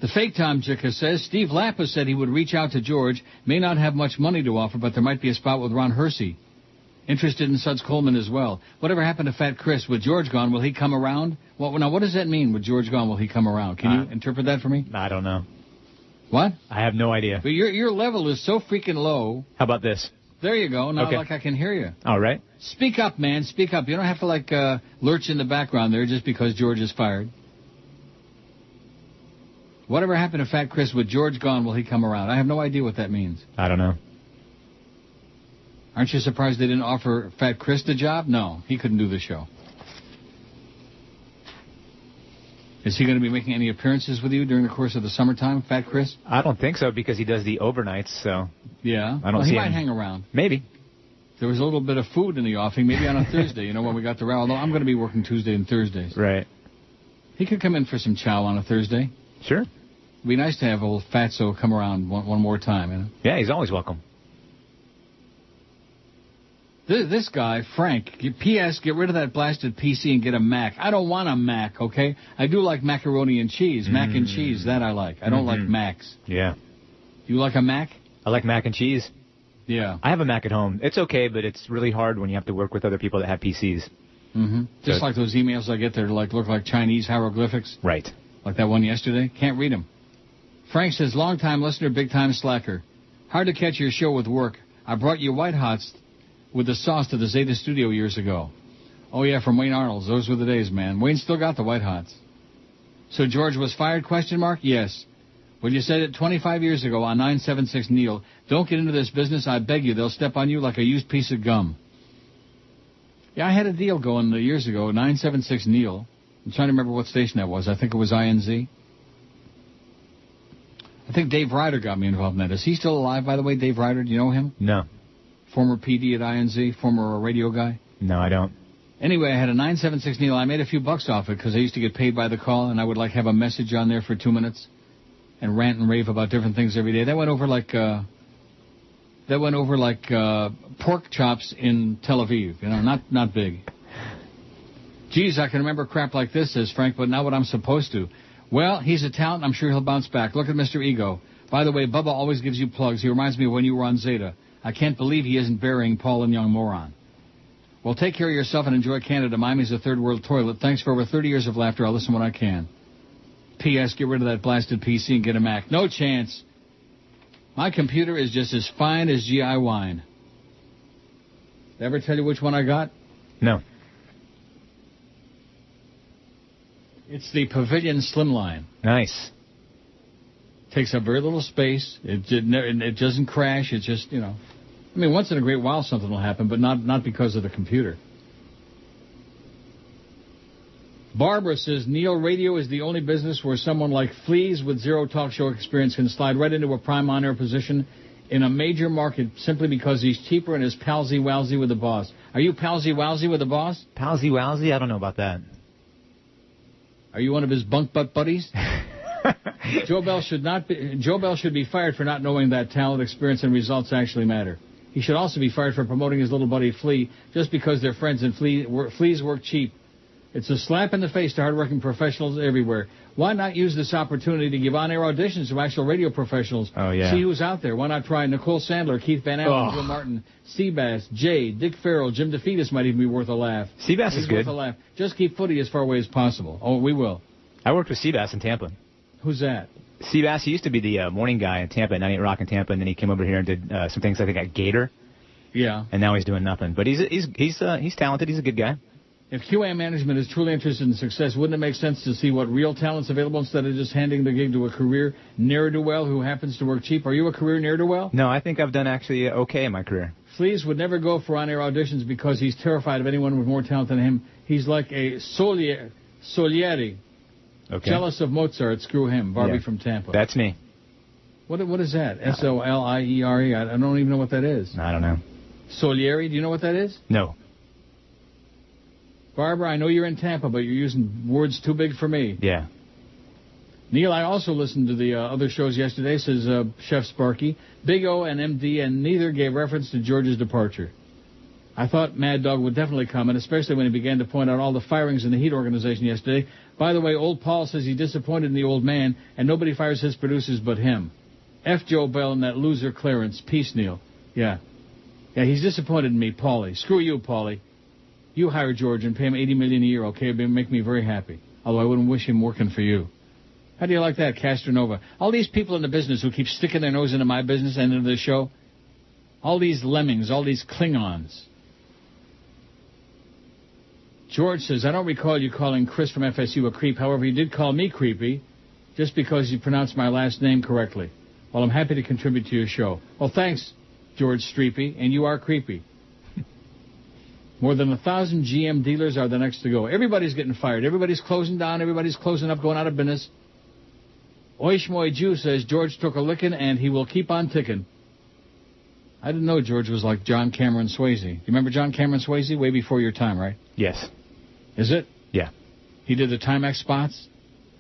D: The fake Tom Jika says, Steve Lappa said he would reach out to George. May not have much money to offer, but there might be a spot with Ron Hersey. Interested in Suds Coleman as well. Whatever happened to Fat Chris? With George gone, will he come around? Now, what does that mean, with George gone, will he come around? Can you interpret that for me?
E: I don't know.
D: What?
E: I have no idea.
D: But your level is so freaking low.
E: How about this?
D: There you go. Now,
E: okay.
D: Like I can hear you.
E: All right.
D: Speak up, man. Speak up. You don't have to, lurch in the background there just because George is fired. Whatever happened to Fat Chris? With George gone, will he come around? I have no idea what that means.
E: I don't know.
D: Aren't you surprised they didn't offer Fat Chris the job? No, he couldn't do the show. Is he going to be making any appearances with you during the course of the summertime, Fat Chris?
E: I don't think so, because he does the overnights, so...
D: Yeah.
E: I don't see
D: he
E: him.
D: might hang around.
E: Maybe.
D: There was a little bit of food in the offing, maybe on a Thursday, when we got the row. Although I'm going to be working Tuesday and Thursdays.
E: Right.
D: He could come in for some chow on a Thursday.
E: Sure.
D: It'd be nice to have old Fatso come around one more time,
E: Yeah, he's always welcome.
D: This guy, Frank, P.S., get rid of that blasted PC and get a Mac. I don't want a Mac, okay? I do like macaroni and cheese. Mac and cheese, that I like. I don't like Macs.
E: Yeah.
D: You like a Mac?
E: I like mac and cheese.
D: Yeah.
E: I have a Mac at home. It's okay, but it's really hard when you have to work with other people that have PCs.
D: Mm-hmm. Just like those emails I get that look like Chinese hieroglyphics.
E: Right.
D: Like that one yesterday. Can't read them. Frank says, long-time listener, big-time slacker. Hard to catch your show with work. I brought you White Hots with the sauce to the Zeta studio years ago. Oh, yeah, from Wayne Arnold's. Those were the days, man. Wayne still got the White Hots. So George was fired, ? Yes. Well, you said it 25 years ago on 976 Neil. Don't get into this business, I beg you. They'll step on you like a used piece of gum. Yeah, I had a deal going years ago, 976 Neil. I'm trying to remember what station that was. I think it was INZ. I think Dave Ryder got me involved in that. Is he still alive, by the way, Dave Ryder? Do you know him?
E: No.
D: Former PD at INZ, former radio guy?
E: No, I don't.
D: Anyway, I had a 976 Neil. I made a few bucks off it because I used to get paid by the call, and I would have a message on there for 2 minutes and rant and rave about different things every day. That went over like pork chops in Tel Aviv. Not big. Geez, I can remember crap like this, says Frank, but not what I'm supposed to. Well, he's a talent. I'm sure he'll bounce back. Look at Mr. Ego. By the way, Bubba always gives you plugs. He reminds me of when you were on Zeta. I can't believe he isn't burying Paul and Young Moron. Well, take care of yourself and enjoy Canada. Miami's a third world toilet. Thanks for over 30 years of laughter. I'll listen when I can. P.S. Get rid of that blasted PC and get a Mac. No chance. My computer is just as fine as GI wine. Did I ever tell you which one I got?
E: No.
D: It's the Pavilion Slimline.
E: Nice.
D: Takes up very little space. It doesn't crash. It's just, I mean, once in a great while something will happen, but not because of the computer. Barbara says, Neil, radio is the only business where someone like Fleas with zero talk show experience can slide right into a prime on-air position in a major market simply because he's cheaper and is palsy-walsy with the boss. Are you palsy-walsy with the boss?
E: Palsy-walsy? I don't know about that.
D: Are you one of his bunk butt buddies? Joe Bell should be fired for not knowing that talent, experience, and results actually matter. He should also be fired for promoting his little buddy Flea just because they're friends and Fleas work cheap. It's a slap in the face to hardworking professionals everywhere. Why not use this opportunity to give on-air auditions to actual radio professionals?
E: Oh, yeah.
D: See who's out there. Why not try Nicole Sandler, Keith Van Allen, Joe Martin, Seabass, Jay, Dick Farrell, Jim DeFetus might even be worth a laugh.
E: Seabass is good.
D: Worth a laugh. Just keep footy as far away as possible. Oh, we will.
E: I worked with Seabass in Tampa.
D: Who's that?
E: Seabass, he used to be the morning guy in Tampa, 98 Rock in Tampa, and then he came over here and did some things I think at Gator.
D: Yeah.
E: And now he's doing nothing. But he's talented. He's a good guy.
D: If QAM management is truly interested in success, wouldn't it make sense to see what real talent's available instead of just handing the gig to a career ne'er-do-well who happens to work cheap? Are you a career ne'er-do-well?
E: No, I think I've done actually okay in my career.
D: Fleas would never go for on-air auditions because he's terrified of anyone with more talent than him. He's like a Solieri.
E: Okay.
D: Jealous of Mozart. Screw him. Barbie from Tampa.
E: That's me.
D: What is that? Soliere? I don't even know what that is.
E: I don't know.
D: Solieri? Do you know what that is?
E: No.
D: Barbara, I know you're in Tampa, but you're using words too big for me.
E: Yeah.
D: Neil, I also listened to the other shows yesterday, says Chef Sparky. Big O and MD, and neither gave reference to George's departure. I thought Mad Dog would definitely comment, especially when he began to point out all the firings in the Heat organization yesterday. By the way, old Paul says he's disappointed in the old man, and nobody fires his producers but him. F. Joe Bell and that loser Clarence. Peace, Neil. Yeah. Yeah, he's disappointed in me, Paulie. Screw you, Paulie. You hire George and pay him $80 million a year, okay? It'd make me very happy. Although I wouldn't wish him working for you. How do you like that, Castronova? All these people in the business who keep sticking their nose into my business and into the show. All these lemmings, all these Klingons. George says, I don't recall you calling Chris from FSU a creep. However, you did call me creepy just because you pronounced my last name correctly. Well, I'm happy to contribute to your show. Well, thanks, George Streepy, and you are creepy. More than 1,000 GM dealers are the next to go. Everybody's getting fired. Everybody's closing down. Everybody's closing up, going out of business. Oishmoy Jew says George took a licking and he will keep on ticking. I didn't know George was like John Cameron Swayze. You remember John Cameron Swayze? Way before your time, right?
E: Yes.
D: Is it?
E: Yeah.
D: He did the Timex spots.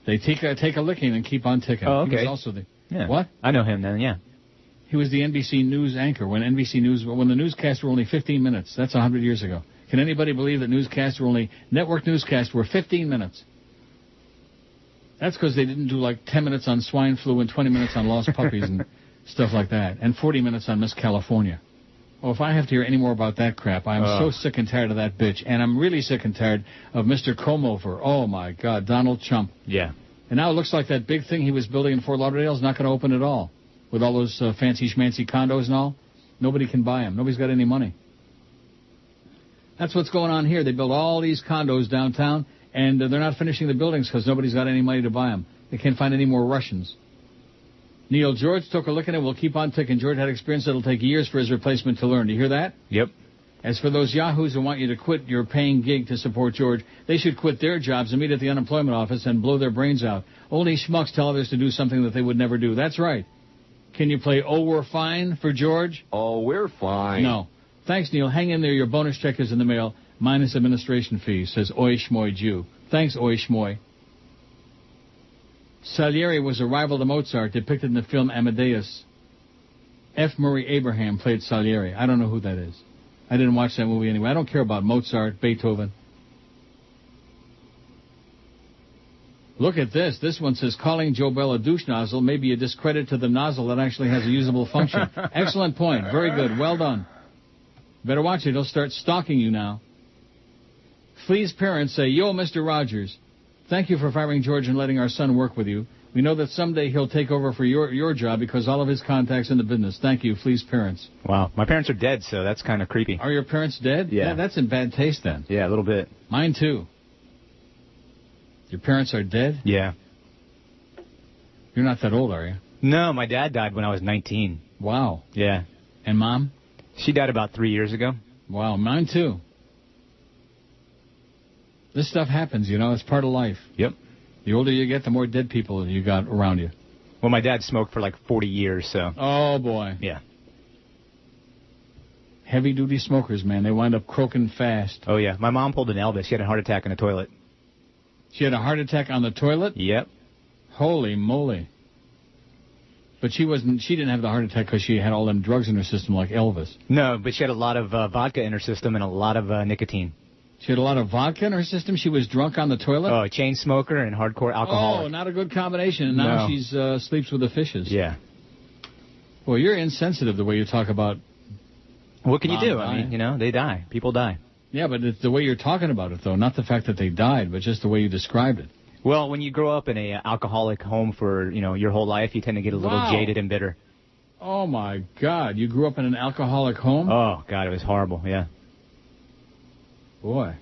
D: They take a licking and keep on ticking.
E: Oh, okay.
D: He was also the...
E: Yeah.
D: What?
E: I know him then, yeah.
D: He was the NBC News anchor when the newscasts were only 15 minutes. That's 100 years ago. Can anybody believe that network newscasts were 15 minutes? That's because they didn't do like 10 minutes on swine flu and 20 minutes on lost puppies and stuff like that, and 40 minutes on Miss California. Oh, if I have to hear any more about that crap, I'm so sick and tired of that bitch. And I'm really sick and tired of Mr. Comover. Oh, my God, Donald Trump.
E: Yeah.
D: And now it looks like that big thing he was building in Fort Lauderdale is not going to open at all. With all those fancy schmancy condos and all. Nobody can buy them. Nobody's got any money. That's what's going on here. They build all these condos downtown, and they're not finishing the buildings because nobody's got any money to buy them. They can't find any more Russians. Neil, George took a look at it. We'll keep on ticking. George had experience that will take years for his replacement to learn. Do you hear that?
E: Yep.
D: As for those yahoos who want you to quit your paying gig to support George, they should quit their jobs and meet at the unemployment office and blow their brains out. Only schmucks tell others to do something that they would never do. That's right. Can you play Oh, We're Fine for George?
L: Oh, we're fine.
D: No. Thanks, Neil. Hang in there. Your bonus check is in the mail, minus administration fees, says Oi Shmoy Jew. Thanks, Oi Shmoy. Salieri was a rival to Mozart, depicted in the film Amadeus. F. Murray Abraham played Salieri. I don't know who that is. I didn't watch that movie anyway. I don't care about Mozart, Beethoven. Look at this. This one says, calling Joe Bell a douche nozzle may be a discredit to the nozzle that actually has a usable function. Excellent point. Very good. Well done. Better watch it. He'll start stalking you now. Flea's parents say, "Yo, Mr. Rogers, thank you for firing George and letting our son work with you. We know that someday he'll take over for your job because all of his contacts in the business. Thank you, Flea's parents."
E: Wow. My parents are dead, so that's kind of creepy.
D: Are your parents dead?
E: Yeah.
D: That's in bad taste then.
E: Yeah, a little bit.
D: Mine too. Your parents are dead?
E: Yeah.
D: You're not that old, are you?
E: No, my dad died when I was 19.
D: Wow.
E: Yeah.
D: And Mom?
E: She died about 3 years ago.
D: Wow, mine too. This stuff happens, it's part of life.
E: Yep.
D: The older you get, the more dead people you got around you.
E: Well, my dad smoked for like 40 years, so.
D: Oh, boy.
E: Yeah.
D: Heavy-duty smokers, man. They wind up croaking fast.
E: Oh, yeah. My mom pulled an Elvis. She had a heart attack in the toilet.
D: She had a heart attack on the toilet?
E: Yep.
D: Holy moly. But she didn't have the heart attack because she had all them drugs in her system like Elvis.
E: No, but she had a lot of vodka in her system and a lot of nicotine.
D: She had a lot of vodka in her system? She was drunk on the toilet?
E: Oh, a chain smoker and hardcore alcoholic.
D: Oh, not a good combination. And now she's sleeps with the fishes.
E: Yeah.
D: Well, you're insensitive the way you talk about...
E: What can you do? I mean, they die. People die.
D: Yeah, but it's the way you're talking about it, though. Not the fact that they died, but just the way you described it.
E: Well, when you grow up in a alcoholic home for, your whole life, you tend to get a little jaded and bitter.
D: Oh, my God. You grew up in an alcoholic home?
E: Oh, God, it was horrible, yeah.
D: Boy.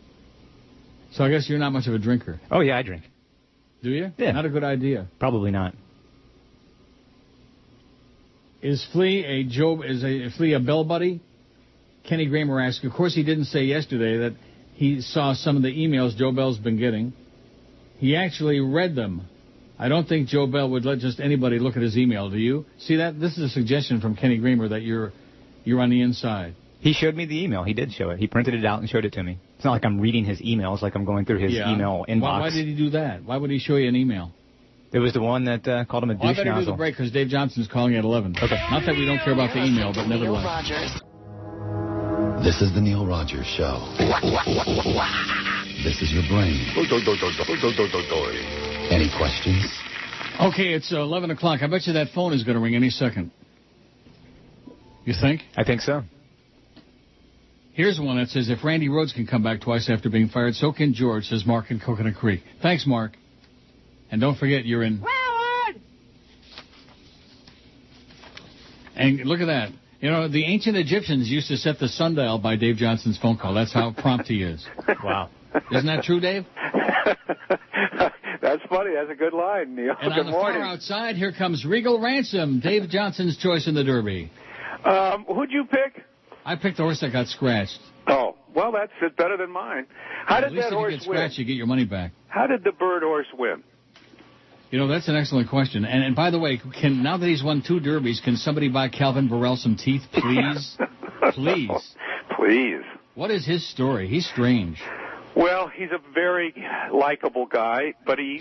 D: So I guess you're not much of a drinker.
E: Oh, yeah, I drink.
D: Do you?
E: Yeah.
D: Not a good idea.
E: Probably not.
D: Is Flea a bell buddy? Kenny Kramer asked. Of course, he didn't say yesterday that he saw some of the emails Joe Bell's been getting. He actually read them. I don't think Joe Bell would let just anybody look at his email. Do you? See that? This is a suggestion from Kenny Kramer that you're on the inside.
E: He showed me the email. He did show it. He printed it out and showed it to me. It's not like I'm reading his emails, like I'm going through his email inbox.
D: Why did he do that? Why would he show you an email?
E: It was the one that called him a douche
D: I better do the break because Dave Johnson's calling at 11.
E: Okay.
D: Not that we don't care about the email, but nevertheless.
L: This is the Neil Rogers Show. This is your brain. Any questions?
D: Okay, it's 11 o'clock. I bet you that phone is going to ring any second. You think?
E: I think so.
D: Here's one that says, if Randy Rhoads can come back twice after being fired, so can George, says Mark in Coconut Creek. Thanks, Mark. And don't forget, you're in... Railroad! And look at that. The ancient Egyptians used to set the sundial by Dave Johnson's phone call. That's how prompt he is.
E: Wow.
D: Isn't that true, Dave?
J: That's funny. That's a good line, Neil.
D: And
J: good
D: on the
J: morning.
D: far outside, here comes Regal Ransom, Dave Johnson's choice in the Derby.
J: Who'd you pick?
D: I picked the horse that got scratched.
J: Oh, well, that's better than mine. How did that horse
D: win? At least if you get scratched, you get your money back.
J: How did the bird horse win?
D: That's an excellent question. And by the way, now that he's won 2 derbies, can somebody buy Calvin Burrell some teeth, please? Please.
J: Please.
D: What is his story? He's strange.
J: Well, he's a very likable guy, but he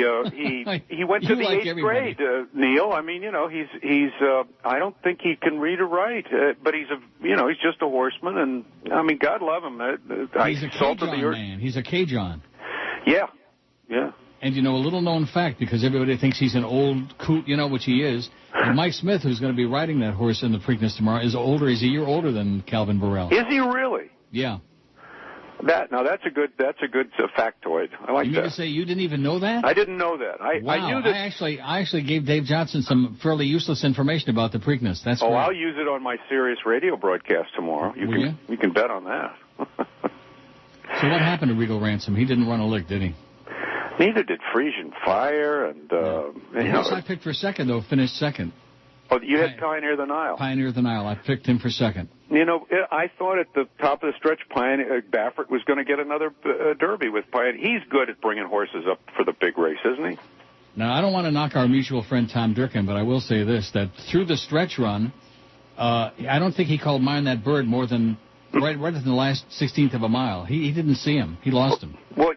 J: went to the 8th grade, Neil. I mean, he's I don't think he can read or write, but he's just a horseman, and I mean, God love him.
D: He's a K-John man. He's a K-John.
J: Yeah.
D: And a little known fact, because everybody thinks he's an old coot, which he is. And Mike Smith, who's going to be riding that horse in the Preakness tomorrow, is older. He's a year older than Calvin Burrell.
J: Is he really?
D: Yeah.
J: That's a good factoid. I like that.
D: You mean to say you didn't even know that?
J: I didn't know that.
D: Wow.
J: I knew that.
D: I actually gave Dave Johnson some fairly useless information about the Preakness. That's great.
J: I'll use it on my Sirius radio broadcast tomorrow. You can bet on that.
D: So what happened to Regal Ransom? He didn't run a lick, did he?
J: Neither did Frisian Fire, and
D: the horse I picked for second though finished second.
J: Oh, you had Pioneer the Nile.
D: Pioneer the Nile. I picked him for second.
J: I thought at the top of the stretch, Baffert was going to get another Derby with Pioneer. He's good at bringing horses up for the big race, isn't he?
D: Now, I don't want to knock our mutual friend Tom Durkin, but I will say this, that through the stretch run, I don't think he called Mine That Bird more than right in the last 16th of a mile. He didn't see him. He lost him.
J: Well,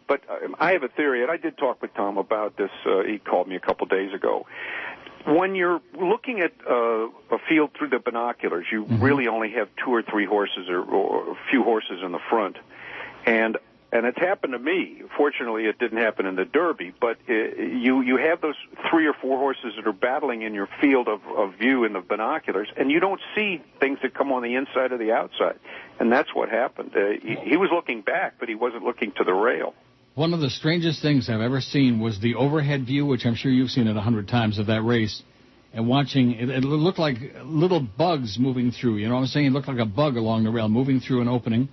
J: but I have a theory, and I did talk with Tom about this. He called me a couple days ago. When you're looking at a field through the binoculars, you really only have 2 or 3 horses or a few horses in the front. And And it's happened to me. Fortunately, it didn't happen in the Derby, but you have those 3 or 4 horses that are battling in your field of view in the binoculars, and you don't see things that come on the inside or the outside. And that's what happened. He was looking back, but he wasn't looking to the rail.
D: One of the strangest things I've ever seen was the overhead view, which I'm sure you've seen it 100 times, of that race. And watching, it looked like little bugs moving through. You know what I'm saying? It looked like a bug along the rail moving through an opening.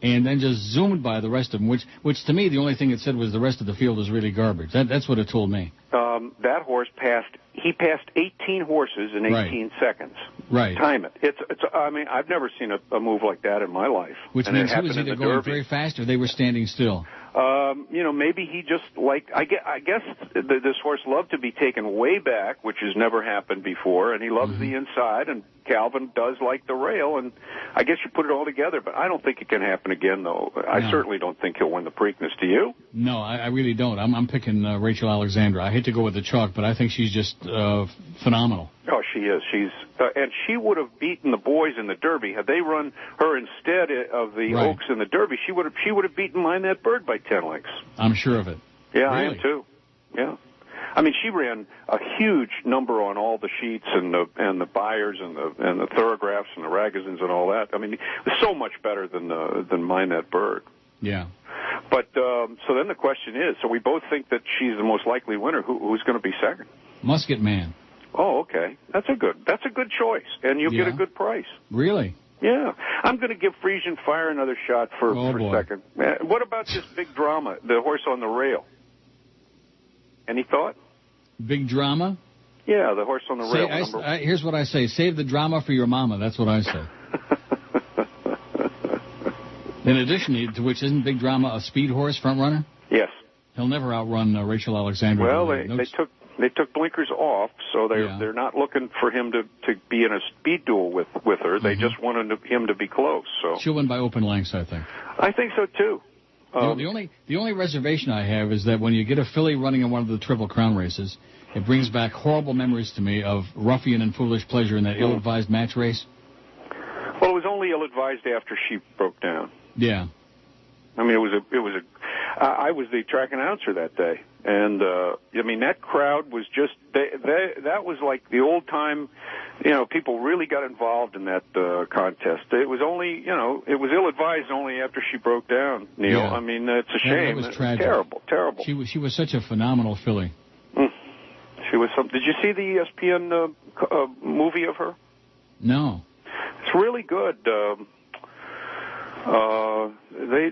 D: And then just zoomed by the rest of them, which to me, the only thing it said was the rest of the field is really garbage. That's what it told me.
J: That horse passed 18 horses in 18 seconds.
D: Right.
J: Time it. I mean, I've never seen a move like that in my life.
D: Which means he was either going very fast or they were standing still.
J: Maybe he just I guess this horse loved to be taken way back, which has never happened before, and he loves the inside, and Calvin does like the rail, and I guess you put it all together, but I don't think it can happen again, though. I certainly don't think he'll win the Preakness. Do you?
D: No, I really don't. I'm picking Rachel Alexandra. I hate to go with the chalk, but I think she's just phenomenal.
J: Oh, she is. And she would have beaten the boys in the Derby had they run her instead of the Oaks in the Derby. She would have beaten Mine That Bird by 10 lengths.
D: I'm sure of it.
J: Yeah,
D: really?
J: I am too. Yeah. I mean, she ran a huge number on all the sheets and the buyers and the thoroughgraphs and the ragazines and all that. I mean, it was so much better than Mine That Bird.
D: Yeah.
J: But so then the question is, so we both think that she's the most likely winner. Who's going to be second?
D: Musket Man.
J: Oh, okay. That's a good choice, and you'll get a good price.
D: Really?
J: Yeah. I'm going to give Frisian Fire another shot for second. What about this Big Drama, the horse on the rail? Any thought?
D: Big Drama?
J: Yeah, the horse on the rail.
D: Here's what I say. Save the drama for your mama. That's what I say. In addition to which, isn't Big Drama a speed horse, front runner?
J: Yes.
D: He'll never outrun Rachel Alexandra.
J: Well, they took blinkers off, so they're not looking for him to be in a speed duel with her. They just wanted him to be close. So
D: she'll win by open lengths, I think.
J: I think so too.
D: The only reservation I have is that when you get a filly running in one of the Triple Crown races, it brings back horrible memories to me of Ruffian and Foolish Pleasure in that ill-advised match race.
J: Well, it was only ill-advised after she broke down.
D: Yeah.
J: I mean, I was the track announcer that day, and I mean that crowd was just that was like the old time. People really got involved in that contest. It was only it was ill-advised only after she broke down. Neil, I mean it's a shame.
D: That was tragic.
J: Terrible.
D: She was such a phenomenal filly.
J: She was some. Did you see the ESPN movie of her?
D: No.
J: It's really good.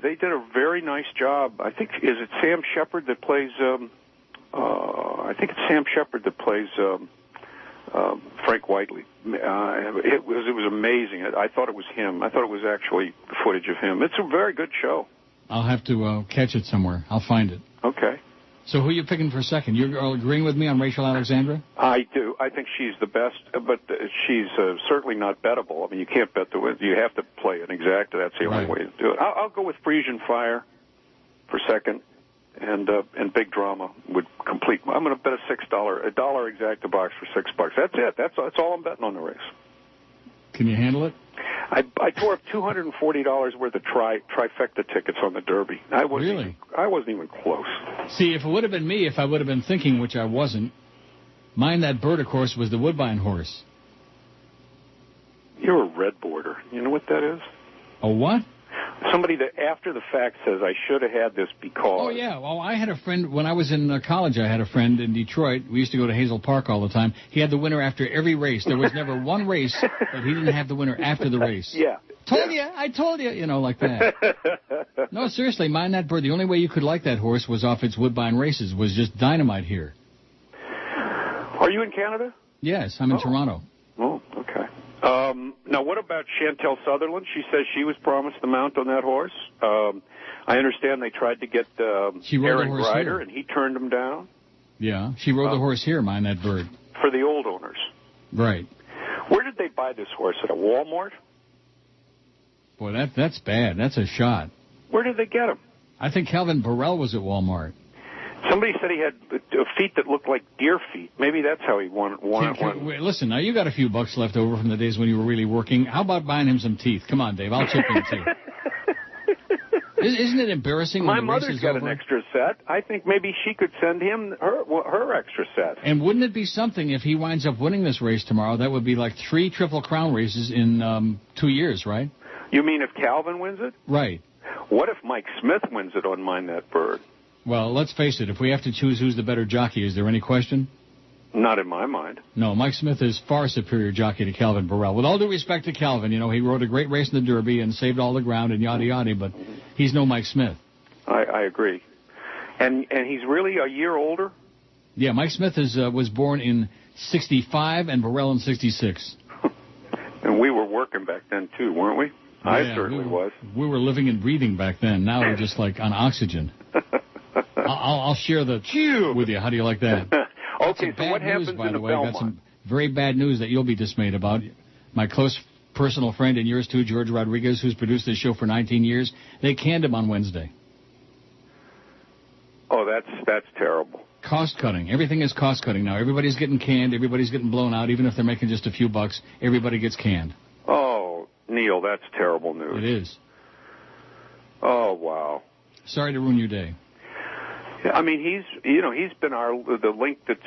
J: They did a very nice job. I think is it Sam Shepard that plays? I think it's Sam Shepard that plays Frank Whiteley. It was amazing. I thought it was him. I thought it was actually footage of him. It's a very good show.
D: I'll have to catch it somewhere. I'll find it.
J: Okay.
D: So who are you picking for second? You're agreeing with me on Rachel Alexandra?
J: I do. I think she's the best, but she's certainly not bettable. I mean, you can't bet the win. You have to play an exacta. That's the only way to do it. I'll go with Frisian Fire for second, and Big Drama would complete. I'm going to bet $6 exacta box for $6. That's it. That's all I'm betting on the race.
D: Can you handle it?
J: I tore up $240 worth of trifecta tickets on the Derby. I wasn't even close.
D: See, if it would have been me, if I would have been thinking, which I wasn't, Mine That Bird, of course, was the Woodbine horse.
J: You're a red border. You know what that is?
D: A what?
J: Somebody that after the fact says, I should have had this because...
D: Oh, yeah. Well, I had a friend, when I was in college, I had a friend in Detroit. We used to go to Hazel Park all the time. He had the winner after every race. There was never one race that he didn't have the winner after the race.
J: Yeah.
D: I told you, like that. No, seriously, Mine That Bird. The only way you could like that horse was off its Woodbine races, was just dynamite here.
J: Are you in Canada?
D: Yes, I'm in Toronto.
J: Oh, okay. Now, what about Chantel Sutherland? She says she was promised the mount on that horse. I understand they tried to get Aaron Grider, and he turned them down.
D: Yeah, she rode the horse here, Mine That Bird.
J: For the old owners.
D: Right.
J: Where did they buy this horse? At a Walmart?
D: Boy, that's bad. That's a shot.
J: Where did they get him?
D: I think Calvin Burrell was at Walmart.
J: Somebody said he had feet that looked like deer feet. Maybe that's how he won.
D: Wait, listen, now you got a few bucks left over from the days when you were really working. How about buying him some teeth? Come on, Dave, I'll chip in too. Isn't it embarrassing?
J: My
D: when the race
J: mother's
D: is
J: got
D: over?
J: an extra set. I think maybe she could send him her extra set.
D: And wouldn't it be something if he winds up winning this race tomorrow? That would be like 3 Triple Crown races in 2 years, right?
J: You mean if Calvin wins it?
D: Right.
J: What if Mike Smith wins it on Mind That Bird?
D: Well, let's face it. If we have to choose who's the better jockey, is there any question?
J: Not in my mind.
D: No, Mike Smith is far superior jockey to Calvin Burrell. With all due respect to Calvin, he rode a great race in the Derby and saved all the ground and yada yada, but he's no Mike Smith.
J: I agree. And he's really a year older?
D: Yeah, Mike Smith was born in 65 and Burrell in 66.
J: And we were working back then, too, weren't we?
D: Yeah,
J: I certainly was.
D: We were living and breathing back then. Now we're just like on oxygen. I'll share the with you. How do you like that?
J: Okay, so what happens
D: by
J: in
D: the way,
J: Belmont?
D: Got some very bad news that you'll be dismayed about. My close personal friend and yours too, Jorge Rodriguez, who's produced this show for 19 years, they canned him on Wednesday.
J: Oh, that's terrible.
D: Cost cutting. Everything is cost cutting now. Everybody's getting canned. Everybody's getting blown out. Even if they're making just a few bucks, everybody gets canned.
J: Oh, Neil, that's terrible news.
D: It is.
J: Oh, wow.
D: Sorry to ruin your day.
J: I mean, he's been the link that's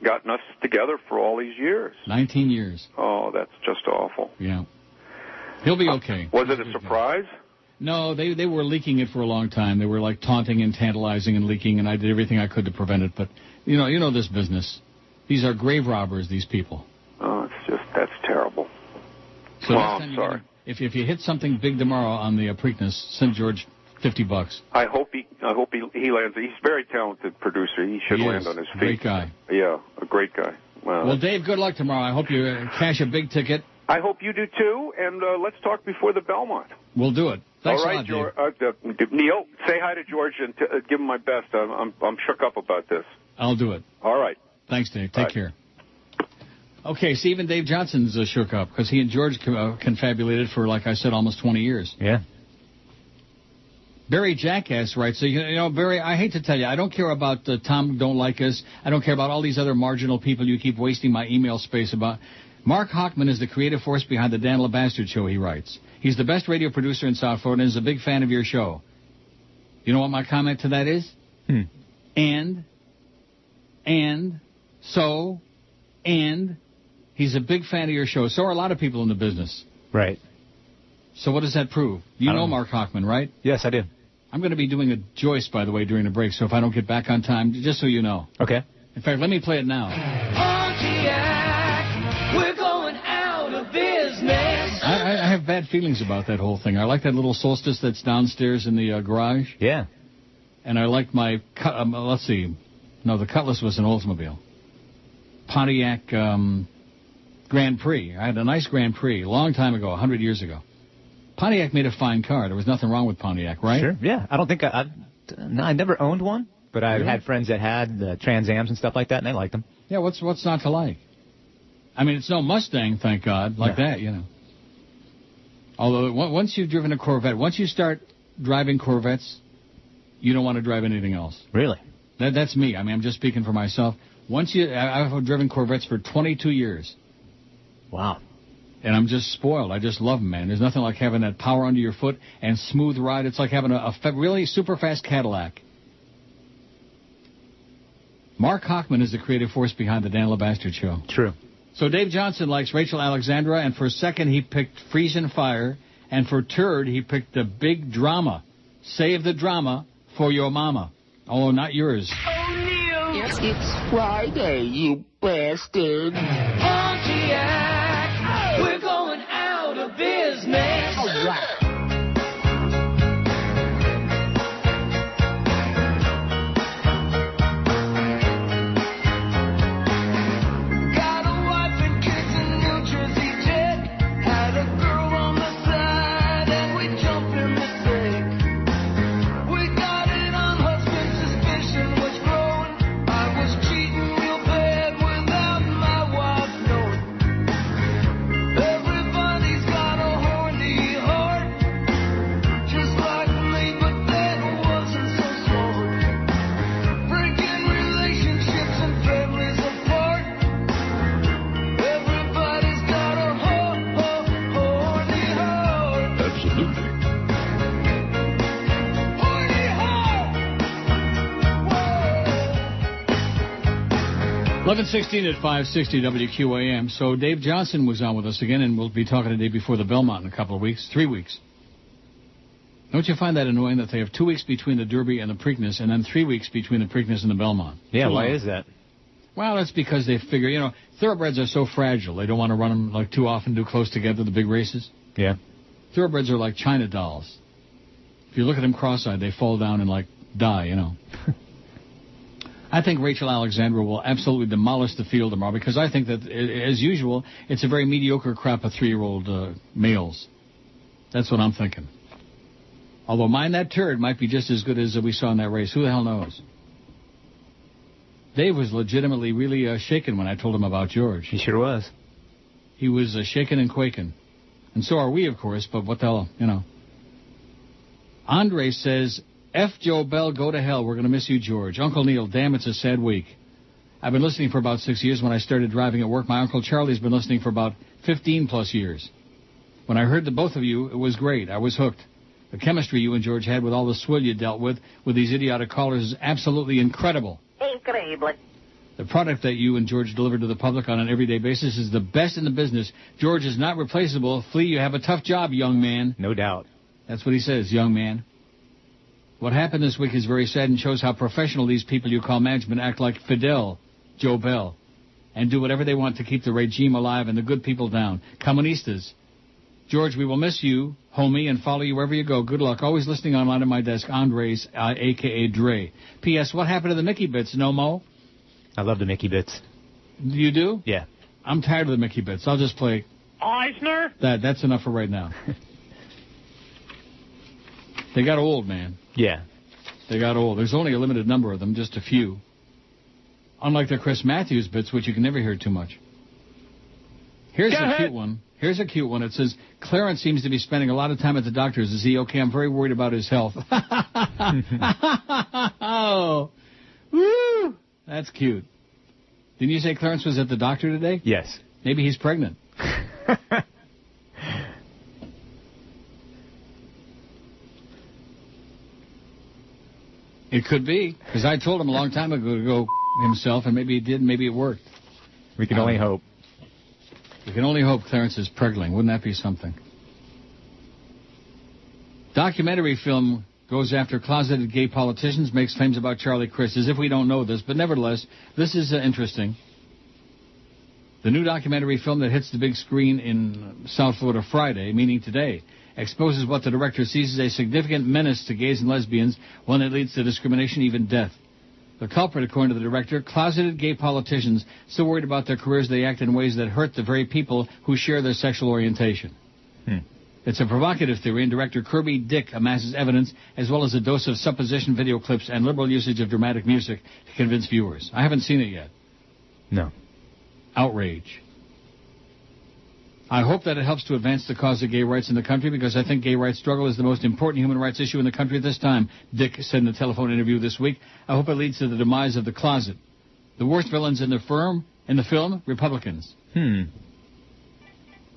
J: gotten us together for all these years.
D: 19 years.
J: Oh, that's just awful.
D: Yeah. He'll be okay.
J: Was it a surprise?
D: No, they were leaking it for a long time. They were like taunting and tantalizing and leaking, and I did everything I could to prevent it. But you know this business. These are grave robbers. These people.
J: Oh, that's terrible.
D: So
J: well, I'm sorry.
D: If you hit something big tomorrow on the Preakness, send George $50.
J: I hope he lands. He's a very talented producer. He should land on his feet.
D: Great guy.
J: Yeah, a great guy.
D: Well, Dave, good luck tomorrow. I hope you cash a big ticket.
J: I hope you do too. And let's talk before the Belmont.
D: We'll do it. Thanks
J: all right,
D: a lot,
J: Dave. Neil, say hi to George and give him my best. I'm shook up about this.
D: I'll do it.
J: All right.
D: Thanks, Dave. Take care. Okay, see, even Dave Johnson's shook up because he and George confabulated for, like I said, almost 20 years.
E: Yeah.
D: Barry Jackass writes, so, Barry, I hate to tell you, I don't care about Tom Don't Like Us. I don't care about all these other marginal people you keep wasting my email space about. Mark Hochman is the creative force behind the Dan LeBastard Show, he writes. He's the best radio producer in South Florida and is a big fan of your show. You know what my comment to that is? And he's a big fan of your show. So are a lot of people in the business.
E: Right.
D: So what does that prove? You know Mark Hochman, right?
E: Yes, I do.
D: I'm going to be doing a Joyce, by the way, during the break, so if I don't get back on time, just so you know.
E: Okay.
D: In fact, let me play it now.
C: Pontiac, we're going out of business.
D: I have bad feelings about that whole thing. I like that little Solstice that's downstairs in the garage.
E: Yeah.
D: And I like my, let's see, no, the Cutlass was an Oldsmobile. Pontiac Grand Prix. I had a nice Grand Prix a long time ago, 100 years ago. Pontiac made a fine car. There was nothing wrong with Pontiac, right?
E: Sure. Yeah. I don't think I never owned one, but I've had friends that had Trans Ams and stuff like that, and they liked them.
D: Yeah. What's not to like? I mean, it's no Mustang, thank God, like that, Although once you've driven a Corvette, once you start driving Corvettes, you don't want to drive anything else.
E: Really?
D: That's me. I mean, I'm just speaking for myself. I've driven Corvettes for 22 years.
E: Wow.
D: And I'm just spoiled. I just love them, man. There's nothing like having that power under your foot and smooth ride. It's like having a really super fast Cadillac. Mark Hochman is the creative force behind the Dan LeBastard Show.
E: True.
D: So Dave Johnson likes Rachel Alexandra, and for second he picked Freezing Fire, and for third he picked the Big Drama. Save the drama for your mama. Oh, not yours.
C: It's Friday, you bastard. Pontiac, we're going out of business. All right. Got a wife and kids in New Jersey jet. Had a girl on the side and we jumped in the sick. We got it on husband, suspicion was growing. I was cheating real bad without my wife knowing.
D: 11:16 at 560 WQAM. So Dave Johnson was on with us again, and we'll be talking today before the Belmont in a couple of weeks, 3 weeks. Don't you find that annoying that they have 2 weeks between the Derby and the Preakness, and then 3 weeks between the Preakness and the Belmont?
E: Yeah, why is that?
D: Well, that's because they figure, thoroughbreds are so fragile. They don't want to run them like too often, too close together, the big races.
E: Yeah.
D: Thoroughbreds are like China dolls. If you look at them cross-eyed, they fall down and die, I think Rachel Alexandra will absolutely demolish the field tomorrow because I think that, as usual, it's a very mediocre crop of 3-year-old males. That's what I'm thinking. Although Mind That Turd might be just as good as we saw in that race. Who the hell knows? Dave was legitimately really shaken when I told him about George.
E: He sure was.
D: He was shaking and quaking. And so are we, of course, but what the hell, Andre says, F. Joe Bell, go to hell. We're going to miss you, George. Uncle Neil, damn, it's a sad week. I've been listening for about 6 years. When I started driving at work, my Uncle Charlie's been listening for about 15-plus years. When I heard the both of you, it was great. I was hooked. The chemistry you and George had with all the swill you dealt with these idiotic callers is absolutely incredible.
M: Incredible.
D: The product that you and George deliver to the public on an everyday basis is the best in the business. George is not replaceable. Flea, you have a tough job, young man.
E: No doubt.
D: That's what he says, young man. What happened this week is very sad and shows how professional these people you call management act like Fidel, Joe Bell, and do whatever they want to keep the regime alive and the good people down. Comunistas. George, we will miss you, homie, and follow you wherever you go. Good luck. Always listening online at my desk. Andres, a.k.a. Dre. P.S. What happened to the Mickey bits, no mo?
E: I love the Mickey bits.
D: You do?
E: Yeah.
D: I'm tired of the Mickey bits. I'll just play...
M: Eisner?
D: That's enough for right now. They got old, man.
E: Yeah.
D: They got old. There's only a limited number of them, just a few. Unlike the Chris Matthews bits, which you can never hear too much. Here's a cute one. Here's a cute one. It says, Clarence seems to be spending a lot of time at the doctor's. Is he okay? I'm very worried about his health. Oh, woo! That's cute. Didn't you say Clarence was at the doctor today?
E: Yes.
D: Maybe he's pregnant. It could be, because I told him a long time ago to go himself, and maybe he did, maybe it worked.
E: We can only hope.
D: We can only hope Clarence is pregling. Wouldn't that be something? Documentary film goes after closeted gay politicians, makes claims about Charlie Crist, as if we don't know this, but nevertheless, this is interesting. The new documentary film that hits the big screen in South Florida Friday, meaning today, exposes what the director sees as a significant menace to gays and lesbians, one that leads to discrimination, even death. The culprit, according to the director, closeted gay politicians so worried about their careers they act in ways that hurt the very people who share their sexual orientation. It's a provocative theory, and director Kirby Dick amasses evidence as well as a dose of supposition video clips and liberal usage of dramatic music to convince viewers. I haven't seen it yet.
E: No.
D: Outrage. I hope that it helps to advance the cause of gay rights in the country because I think gay rights struggle is the most important human rights issue in the country at this time, Dick said in a telephone interview this week. I hope it leads to the demise of the closet. The worst villains in the film, Republicans.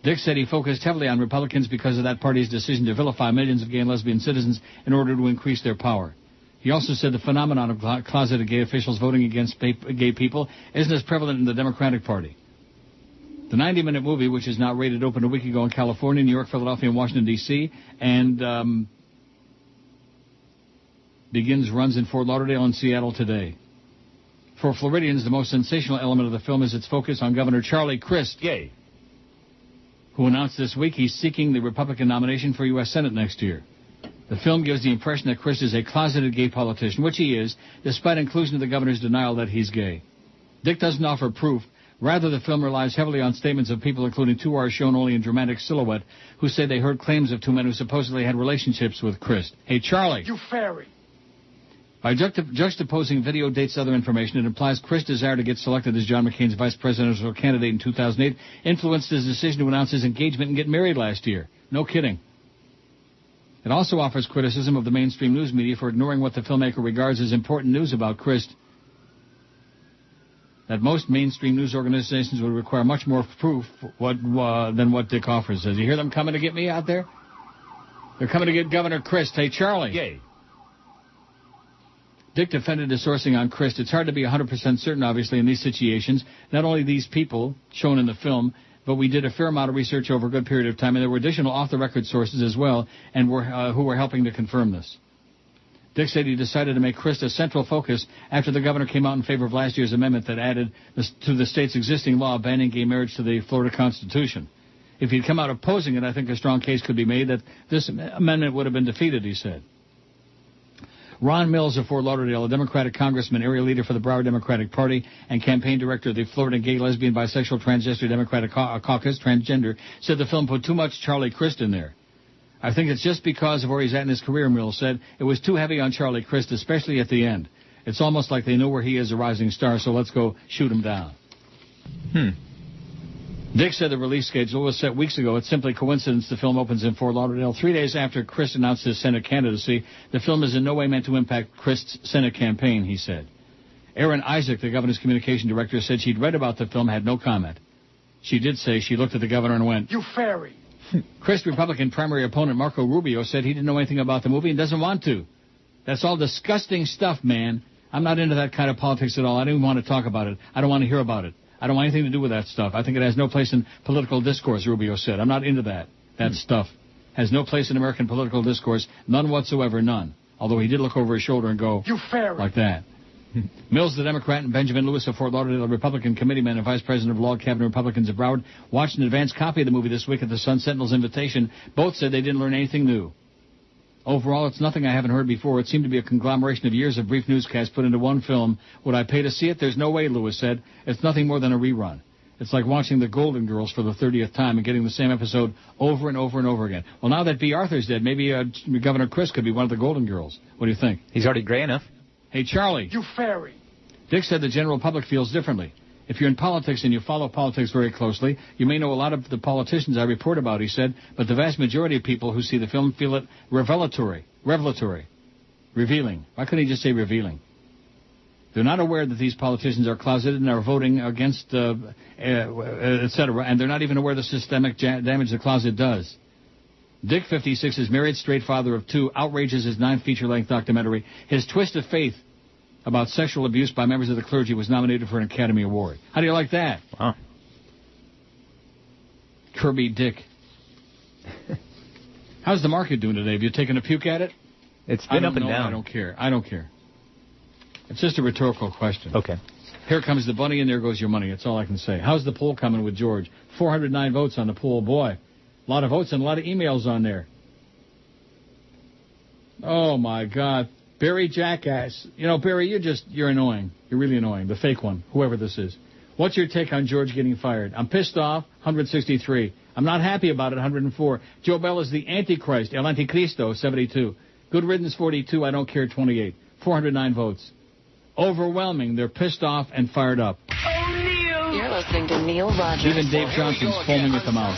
D: Dick said he focused heavily on Republicans because of that party's decision to vilify millions of gay and lesbian citizens in order to increase their power. He also said the phenomenon of closeted gay officials voting against gay people isn't as prevalent in the Democratic Party. The 90-minute movie, which is now rated, opened a week ago in California, New York, Philadelphia, and Washington, D.C., and runs in Fort Lauderdale and Seattle today. For Floridians, the most sensational element of the film is its focus on Governor Charlie Crist,
E: gay,
D: who announced this week he's seeking the Republican nomination for U.S. Senate next year. The film gives the impression that Crist is a closeted gay politician, which he is, despite inclusion of the governor's denial that he's gay. Dick doesn't offer proof. Rather, the film relies heavily on statements of people, including two hours shown only in dramatic silhouette, who say they heard claims of two men who supposedly had relationships with Crist. Hey, Charlie.
M: You fairy.
D: By juxtaposing video dates other information, it implies Crist's desire to get selected as John McCain's vice presidential candidate in 2008 influenced his decision to announce his engagement and get married last year. No kidding. It also offers criticism of the mainstream news media for ignoring what the filmmaker regards as important news about Crist. That most mainstream news organizations would require much more proof than what Dick offers. Does you hear them coming to get me out there? They're coming to get Governor Crist. Hey, Charlie.
E: Yay.
D: Dick defended his sourcing on Crist. It's hard to be 100% certain, obviously, in these situations. Not only these people shown in the film, but we did a fair amount of research over a good period of time, and there were additional off-the-record sources as well, and who were helping to confirm this. Dick said he decided to make Crist a central focus after the governor came out in favor of last year's amendment that added to the state's existing law banning gay marriage to the Florida Constitution. If he'd come out opposing it, I think a strong case could be made that this amendment would have been defeated, he said. Ron Mills of Fort Lauderdale, a Democratic congressman, area leader for the Broward Democratic Party, and campaign director of the Florida Gay, Lesbian, Bisexual, Transgender Democratic Caucus, transgender, said the film put too much Charlie Crist in there. I think it's just because of where he's at in his career, Mills said. It was too heavy on Charlie Crist, especially at the end. It's almost like they know where he is a rising star, so let's go shoot him down. Dick said the release schedule was set weeks ago. It's simply coincidence the film opens in Fort Lauderdale 3 days after Crist announced his Senate candidacy. The film is in no way meant to impact Crist's Senate campaign, he said. Erin Isaac, the governor's communication director, said she'd read about the film, had no comment. She did say she looked at the governor and went, "You fairy." Crist Republican primary opponent Marco Rubio said he didn't know anything about the movie and doesn't want to. That's all disgusting stuff, man. I'm not into that kind of politics at all. I don't even want to talk about it. I don't want to hear about it. I don't want anything to do with that stuff. I think it has no place in political discourse, Rubio said. I'm not into that. That stuff has no place in American political discourse. None whatsoever, none. Although he did look over his shoulder and go, "You fairy," like that. Mills, the Democrat, and Benjamin Lewis of Fort Lauderdale, Republican committeeman and vice president of Log Cabin Republicans of Broward, watched an advance copy of the movie this week at the Sun Sentinel's invitation. Both said they didn't learn anything new. Overall, it's nothing I haven't heard before. It seemed to be a conglomeration of years of brief newscasts put into one film. Would I pay to see it? There's no way, Lewis said. It's nothing more than a rerun. It's like watching The Golden Girls for the 30th time and getting the same episode over and over and over again. Well, now that B. Arthur's dead, maybe Governor Crist could be one of the Golden Girls. What do you think?
E: He's already gray enough.
D: Hey, Charlie. You fairy. Dick said the general public feels differently. If you're in politics and you follow politics very closely, you may know a lot of the politicians I report about, he said, but the vast majority of people who see the film feel it revelatory. Revealing. Why couldn't he just say revealing? They're not aware that these politicians are closeted and are voting against, etc., and they're not even aware of the systemic damage the closet does. Dick, 56, is married, straight father of 2, outrages his 9 feature-length documentary. His twist of faith about sexual abuse by members of the clergy was nominated for an Academy Award. How do you like that?
E: Wow.
D: Kirby Dick. How's the market doing today? Have you taken a puke at it?
E: It's been up and down.
D: I don't care. It's just a rhetorical question.
E: Okay.
D: Here comes the bunny and there goes your money. That's all I can say. How's the poll coming with George? 409 votes on the poll. Boy, a lot of votes and a lot of emails on there. Oh, my God. Barry Jackass. You know, Barry, you're annoying. You're really annoying. The fake one, whoever this is. What's your take on George getting fired? I'm pissed off, 163. I'm not happy about it, 104. Joe Bell is the Antichrist, El Anticristo, 72. Good riddance, 42. I don't care, 28. 409 votes. Overwhelming. They're pissed off and fired up.
N: Oh, Neil! You're listening to Neil Rogers.
D: Even Dave Johnson's foaming at the mouth.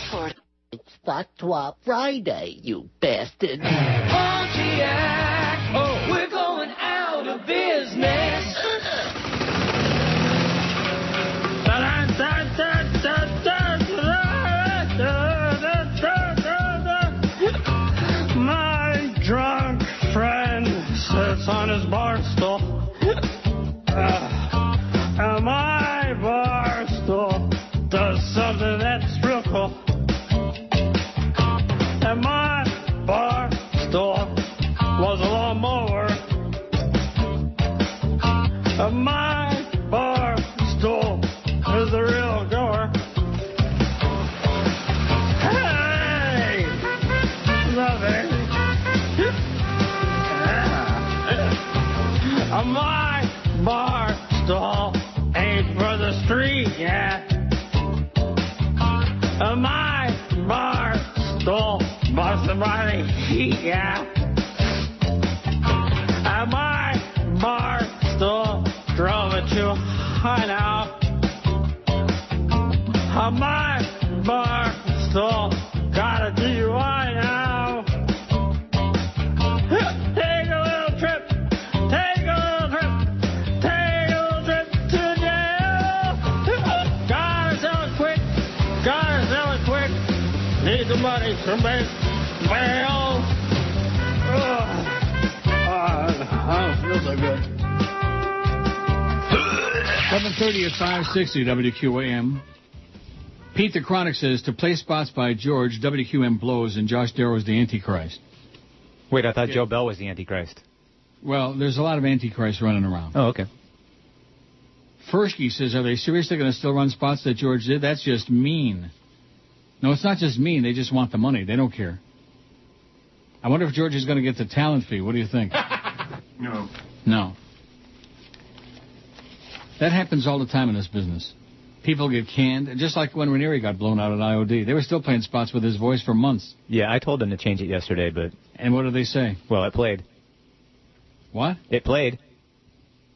A: It's Fatwa Friday, you bastard.
C: Pontiac, we're going out of business.
O: My drunk friend sits on his bar stool. And my bar stool does something that's real cool. And my bar stool was a lawnmower. And my bar stool is the real goer. Hey! Nothing. My bar stool ain't for the street yet. My bar stool busted by the heat, yeah. My bar stool drove it too high now. My bar stool got a DUI now. Take a little trip. Take a little trip. Take a little trip to jail. Gotta sell it quick. Gotta sell it quick. Need the money to make bail. Oh, I don't feel so good.
D: 7:30 at 560 WQAM. Pete the Chronic says, to play spots by George, WQM blows, and Josh Darrow's the Antichrist.
E: Wait, I thought Joe Bell was the Antichrist.
D: Well, there's a lot of Antichrists running around.
E: Oh, okay.
D: Fershke says, are they seriously going to still run spots that George did? That's just mean. No, it's not just mean. They just want the money. They don't care. I wonder if George is going to get the talent fee. What do you think?
J: No.
D: No. That happens all the time in this business. People get canned, just like when Ranieri got blown out at IOD. They were still playing spots with his voice for months.
E: Yeah, I told them to change it yesterday, but...
D: And what did they say?
E: Well, it played.
D: What?
E: It played.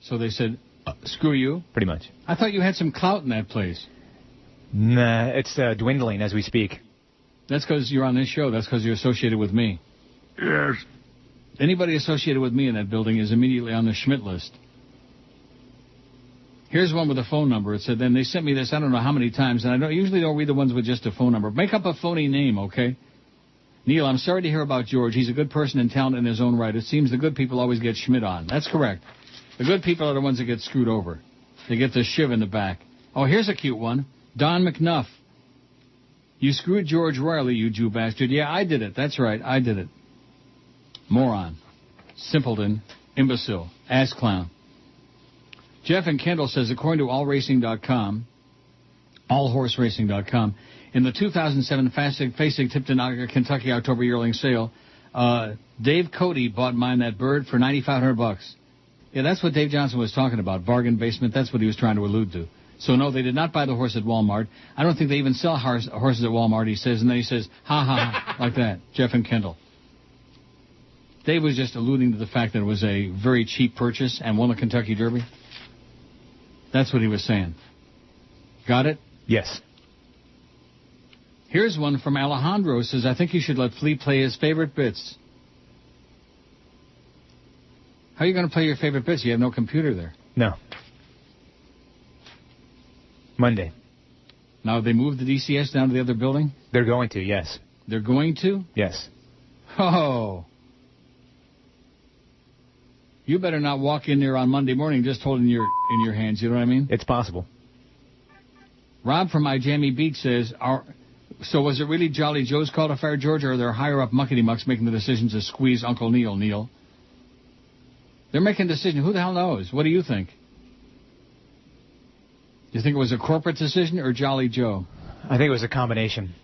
D: So they said, screw you?
E: Pretty much.
D: I thought you had some clout in that place.
E: Nah, it's dwindling as we speak.
D: That's because you're on this show. That's because you're associated with me.
J: Yes.
D: Anybody associated with me in that building is immediately on the Schmidt list. Here's one with a phone number. It said, then they sent me this I don't know how many times, and I usually don't read the ones with just a phone number. Make up a phony name, okay? Neil, I'm sorry to hear about George. He's a good person and talented in his own right. It seems the good people always get Schmidt on. That's correct. The good people are the ones that get screwed over. They get the shiv in the back. Oh, here's a cute one. Don McNuff. You screwed George royally, you Jew bastard. Yeah, I did it. That's right. I did it. Moron. Simpleton. Imbecile. Ass clown. Jeff and Kendall says, according to allracing.com, allhorseracing.com, in the 2007 Facing Tipton, Kentucky October yearling sale, Dave Cody bought mine that bird for $9,500. Yeah, that's what Dave Johnson was talking about. Bargain basement. That's what he was trying to allude to. So, no, they did not buy the horse at Walmart. I don't think they even sell horses at Walmart, he says. And then he says, ha, ha, ha, like that. Jeff and Kendall. Dave was just alluding to the fact that it was a very cheap purchase and won the Kentucky Derby. That's what he was saying. Got it?
E: Yes.
D: Here's one from Alejandro. Says, I think you should let Flea play his favorite bits. How are you going to play your favorite bits? You have no computer there.
E: No. Monday.
D: Now, they moved the DCS down to the other building?
E: They're going to, yes.
D: They're going to?
E: Yes.
D: Oh. You better not walk in there on Monday morning just holding your in your hands, you know what I mean?
E: It's possible.
D: Rob from Miami Beach says, so was it really Jolly Joe's call to fire George, or are there higher-up muckety-mucks making the decisions to squeeze Uncle Neil? They're making decisions. Who the hell knows? What do you think? You think it was a corporate decision or Jolly Joe?
E: I think it was a combination.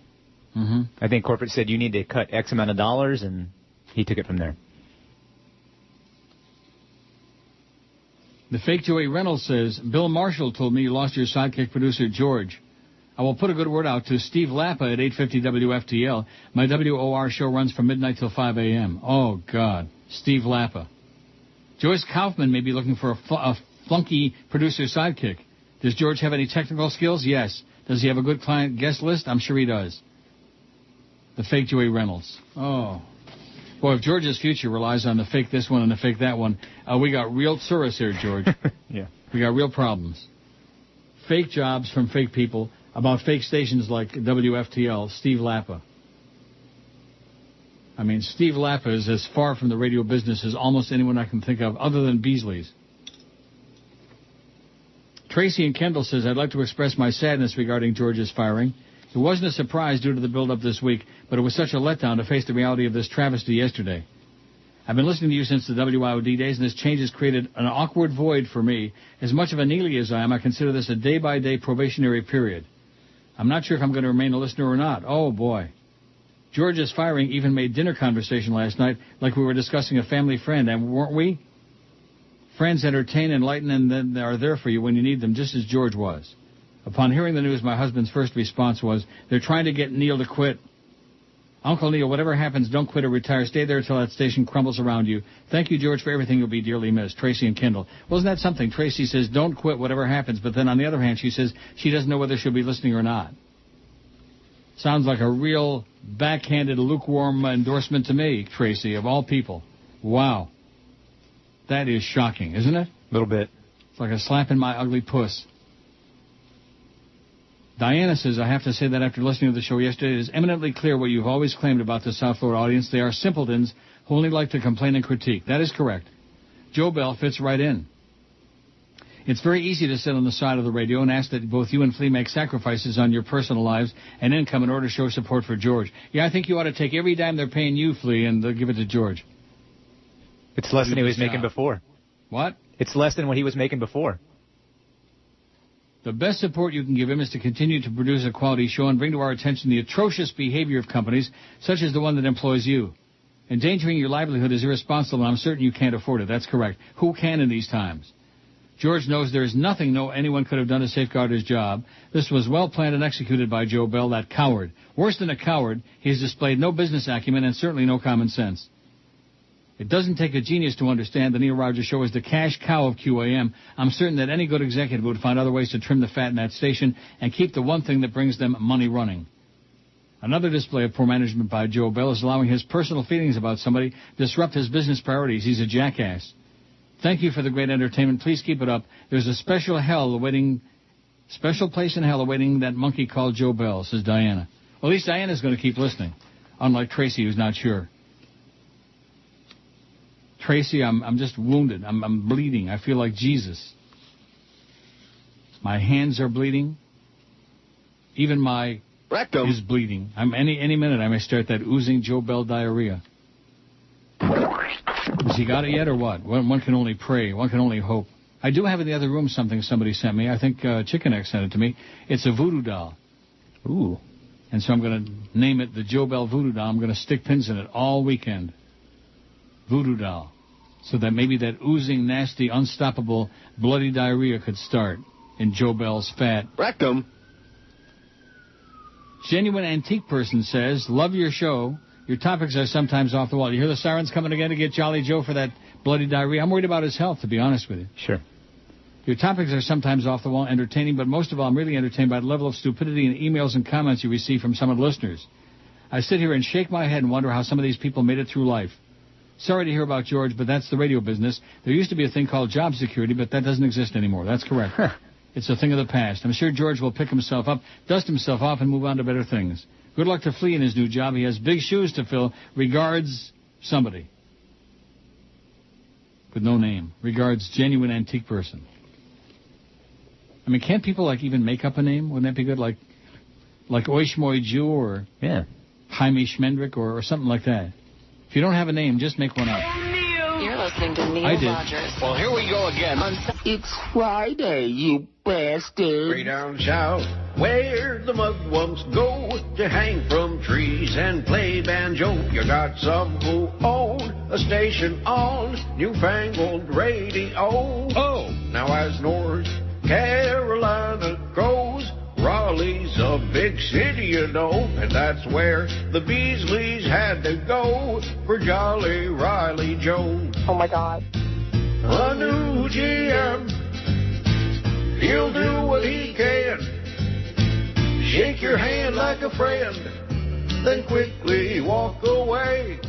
D: Mm-hmm.
E: I think corporate said you need to cut X amount of dollars, and he took it from there. The fake Joey Reynolds says, Bill Marshall told me you lost your sidekick producer, George. I will put a good word out to Steve Lappa at 850 WFTL. My WOR show runs from midnight till 5 a.m. Oh, God. Steve Lappa. Joyce Kaufman may be looking for a flunky producer sidekick. Does George have any technical skills? Yes. Does he have a good client guest list? I'm sure he does. The fake Joey Reynolds. Oh. Boy, if George's future relies on the fake this one and the fake that one, we got real tsuris here, George. Yeah.
D: We got real problems. Fake jobs from fake people about fake stations like WFTL, Steve Lappa. I mean, Steve Lappa is as far from the radio business as almost anyone I can think of other than Beasley's. Tracy and Kendall says, I'd like to express my sadness regarding George's firing. It wasn't a surprise due to the build-up this week, but it was such a letdown to face the reality of this travesty yesterday. I've been listening to you since the WIOD days, and this change has created an awkward void for me. As much of a Neely as I am, I consider this a day-by-day probationary period. I'm not sure if I'm going to remain a listener or not. Oh, boy. George's firing even made dinner conversation last night like we were discussing a family friend, and weren't we? Friends entertain, enlighten, and then are there for you when you need them, just as George was. Upon hearing the news, my husband's first response was, they're trying to get Neil to quit. Uncle Neil, whatever happens, don't quit or retire. Stay there till that station crumbles around you. Thank you, George, for everything. You'll be dearly missed. Tracy and Kendall. Wasn't that something? Tracy says, don't quit, whatever happens. But then on the other hand, she says she doesn't know whether she'll be listening or not. Sounds like a real backhanded, lukewarm endorsement to me, Tracy, of all people. Wow. That is shocking, isn't it?
E: A little bit.
D: It's like a slap in my ugly puss. Diana says, I have to say that after listening to the show yesterday, it is eminently clear what you've always claimed about the South Florida audience. They are simpletons who only like to complain and critique. That is correct. Joe Bell fits right in. It's very easy to sit on the side of the radio and ask that both you and Flea make sacrifices on your personal lives and income in order to show support for George. Yeah, I think you ought to take every dime they're paying you, Flea, and give it to George.
E: It's less than he was making before.
D: What?
E: It's less than what he was making before.
D: The best support you can give him is to continue to produce a quality show and bring to our attention the atrocious behavior of companies such as the one that employs you. Endangering your livelihood is irresponsible, and I'm certain you can't afford it. That's correct. Who can in these times? George knows there is nothing anyone could have done to safeguard his job. This was well planned and executed by Joe Bell, that coward. Worse than a coward, he has displayed no business acumen and certainly no common sense. It doesn't take a genius to understand the Neil Rogers Show is the cash cow of QAM. I'm certain that any good executive would find other ways to trim the fat in that station and keep the one thing that brings them money running. Another display of poor management by Joe Bell is allowing his personal feelings about somebody disrupt his business priorities. He's a jackass. Thank you for the great entertainment. Please keep it up. There's a special place in hell awaiting that monkey called Joe Bell, says Diana. Well, at least Diana's going to keep listening, unlike Tracy, who's not sure. Tracy, I'm just wounded. I'm bleeding. I feel like Jesus. My hands are bleeding. Even my rectum is bleeding. Any minute I may start that oozing Joe Bell diarrhea. Has he got it yet or what? One can only pray. One can only hope. I do have in the other room something somebody sent me. I think Chicken X sent it to me. It's a voodoo doll. Ooh. And so I'm going to name it the Joe Bell Voodoo Doll. I'm going to stick pins in it all weekend. Voodoo doll. So that maybe that oozing, nasty, unstoppable, bloody diarrhea could start in Joe Bell's fat rectum. Genuine Antique Person says, love your show. Your topics are sometimes off the wall. You hear the sirens coming again to get Jolly Joe for that bloody diarrhea? I'm worried about his health, to be honest with you.
E: Sure.
D: Your topics are sometimes off the wall, entertaining, but most of all, I'm really entertained by the level of stupidity and emails and comments you receive from some of the listeners. I sit here and shake my head and wonder how some of these people made it through life. Sorry to hear about George, but that's the radio business. There used to be a thing called job security, but that doesn't exist anymore. That's correct. It's a thing of the past. I'm sure George will pick himself up, dust himself off, and move on to better things. Good luck to Flea in his new job. He has big shoes to fill. Regards, somebody. With no name. Regards, Genuine Antique Person. I mean, can't people, even make up a name? Wouldn't that be good? Like Oishmoy Jew or Jaime Schmendrick or something like that. If you don't have a name, just make one up.
N: You're listening to Neil Rogers.
A: Well, here we go again. It's Friday, you bastard.
P: Way down south, where the mugwumps go to hang from trees and play banjo. You got some who own a station on newfangled radio.
B: Oh!
P: Now as North Carolina goes, Raleigh's a big city, you know, and that's where the Beasleys had to go for Jolly Riley Joe.
M: Oh, my God.
P: A new GM, he'll do what he can. Shake your hand like a friend, then quickly walk away.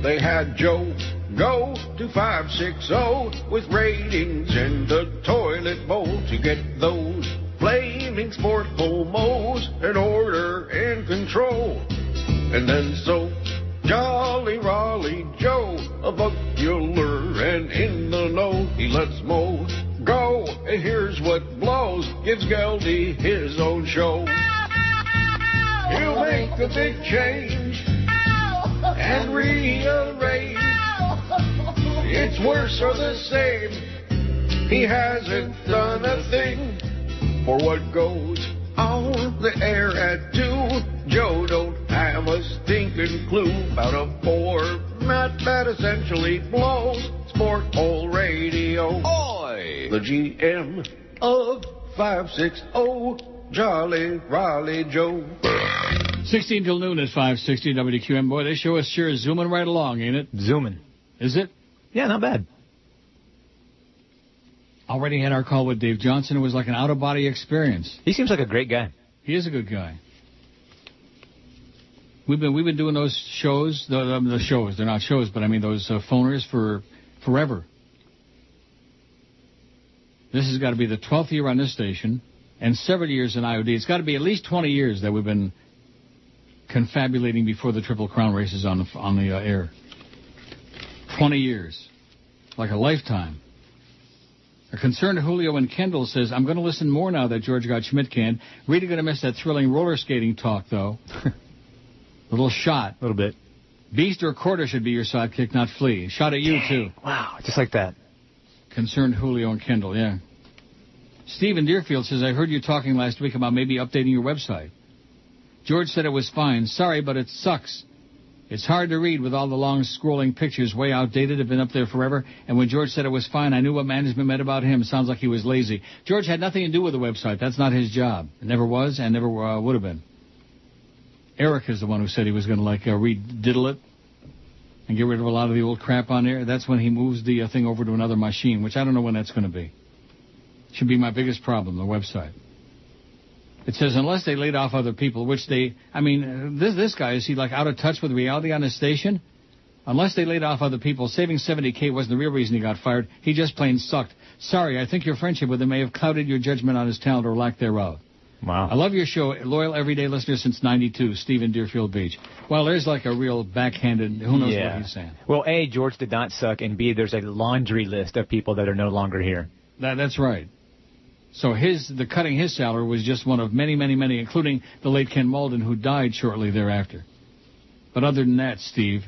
P: They had Joe go to 560 with ratings in the toilet bowl to get those flaming sport homos in order and control. And then so Jolly Raleigh Joe, a buckular and in the know, he lets Mo go, and here's what blows, gives Geldy his own show. He'll make a big change and rearrange. It's worse or the same, he hasn't done a thing. For what goes on the air at 2, Joe don't have a stinking clue about a format that essentially blows sport hole radio.
A: Oi!
P: The GM of 560, Jolly Raleigh Joe.
D: 16 till noon at 560 WQAM. Boy, this show is sure zooming right along, ain't it?
E: Zooming.
D: Is it?
E: Yeah, not bad.
D: Already had our call with Dave Johnson. It was like an out-of-body experience.
E: He seems like a great guy.
D: He is a good guy. We've been doing those shows, the shows. They're not shows, but I mean those phoners for forever. This has got to be the 12th year on this station, and several years in IOD. It's got to be at least 20 years that we've been confabulating before the Triple Crown races on the air. 20 years, like a lifetime. concerned Julio and Kendall says, I'm going to listen more now that George got Schmidt canned. Really going to miss that thrilling roller skating talk, though. Little shot.
E: A little bit.
D: Beast or Quarter should be your sidekick, not Flea. Shot at you, too.
E: Wow, just like that.
D: Concerned Julio and Kendall, yeah. Stephen Deerfield says, I heard you talking last week about maybe updating your website. George said it was fine. Sorry, but it sucks. It's hard to read with all the long scrolling pictures, way outdated, have been up there forever. And when George said it was fine, I knew what management meant about him. Sounds like he was lazy. George had nothing to do with the website. That's not his job. It never was and never would have been. Eric is the one who said he was going to, rediddle it and get rid of a lot of the old crap on there. That's when he moves the thing over to another machine, which I don't know when that's going to be. Should be my biggest problem, the website. It says, unless they laid off other people, which they, this guy, is he out of touch with reality on his station? Unless they laid off other people, saving $70K wasn't the real reason he got fired. He just plain sucked. Sorry, I think your friendship with him may have clouded your judgment on his talent or lack thereof.
E: Wow.
D: I love your show. Loyal everyday listener since 92, Stephen Deerfield Beach. Well, there's a real backhanded, who knows what he's saying.
E: Well, A, George did not suck, and B, there's a laundry list of people that are no longer here.
D: That's right. So the cutting his salary was just one of many, many, many, including the late Ken Malden, who died shortly thereafter. But other than that, Steve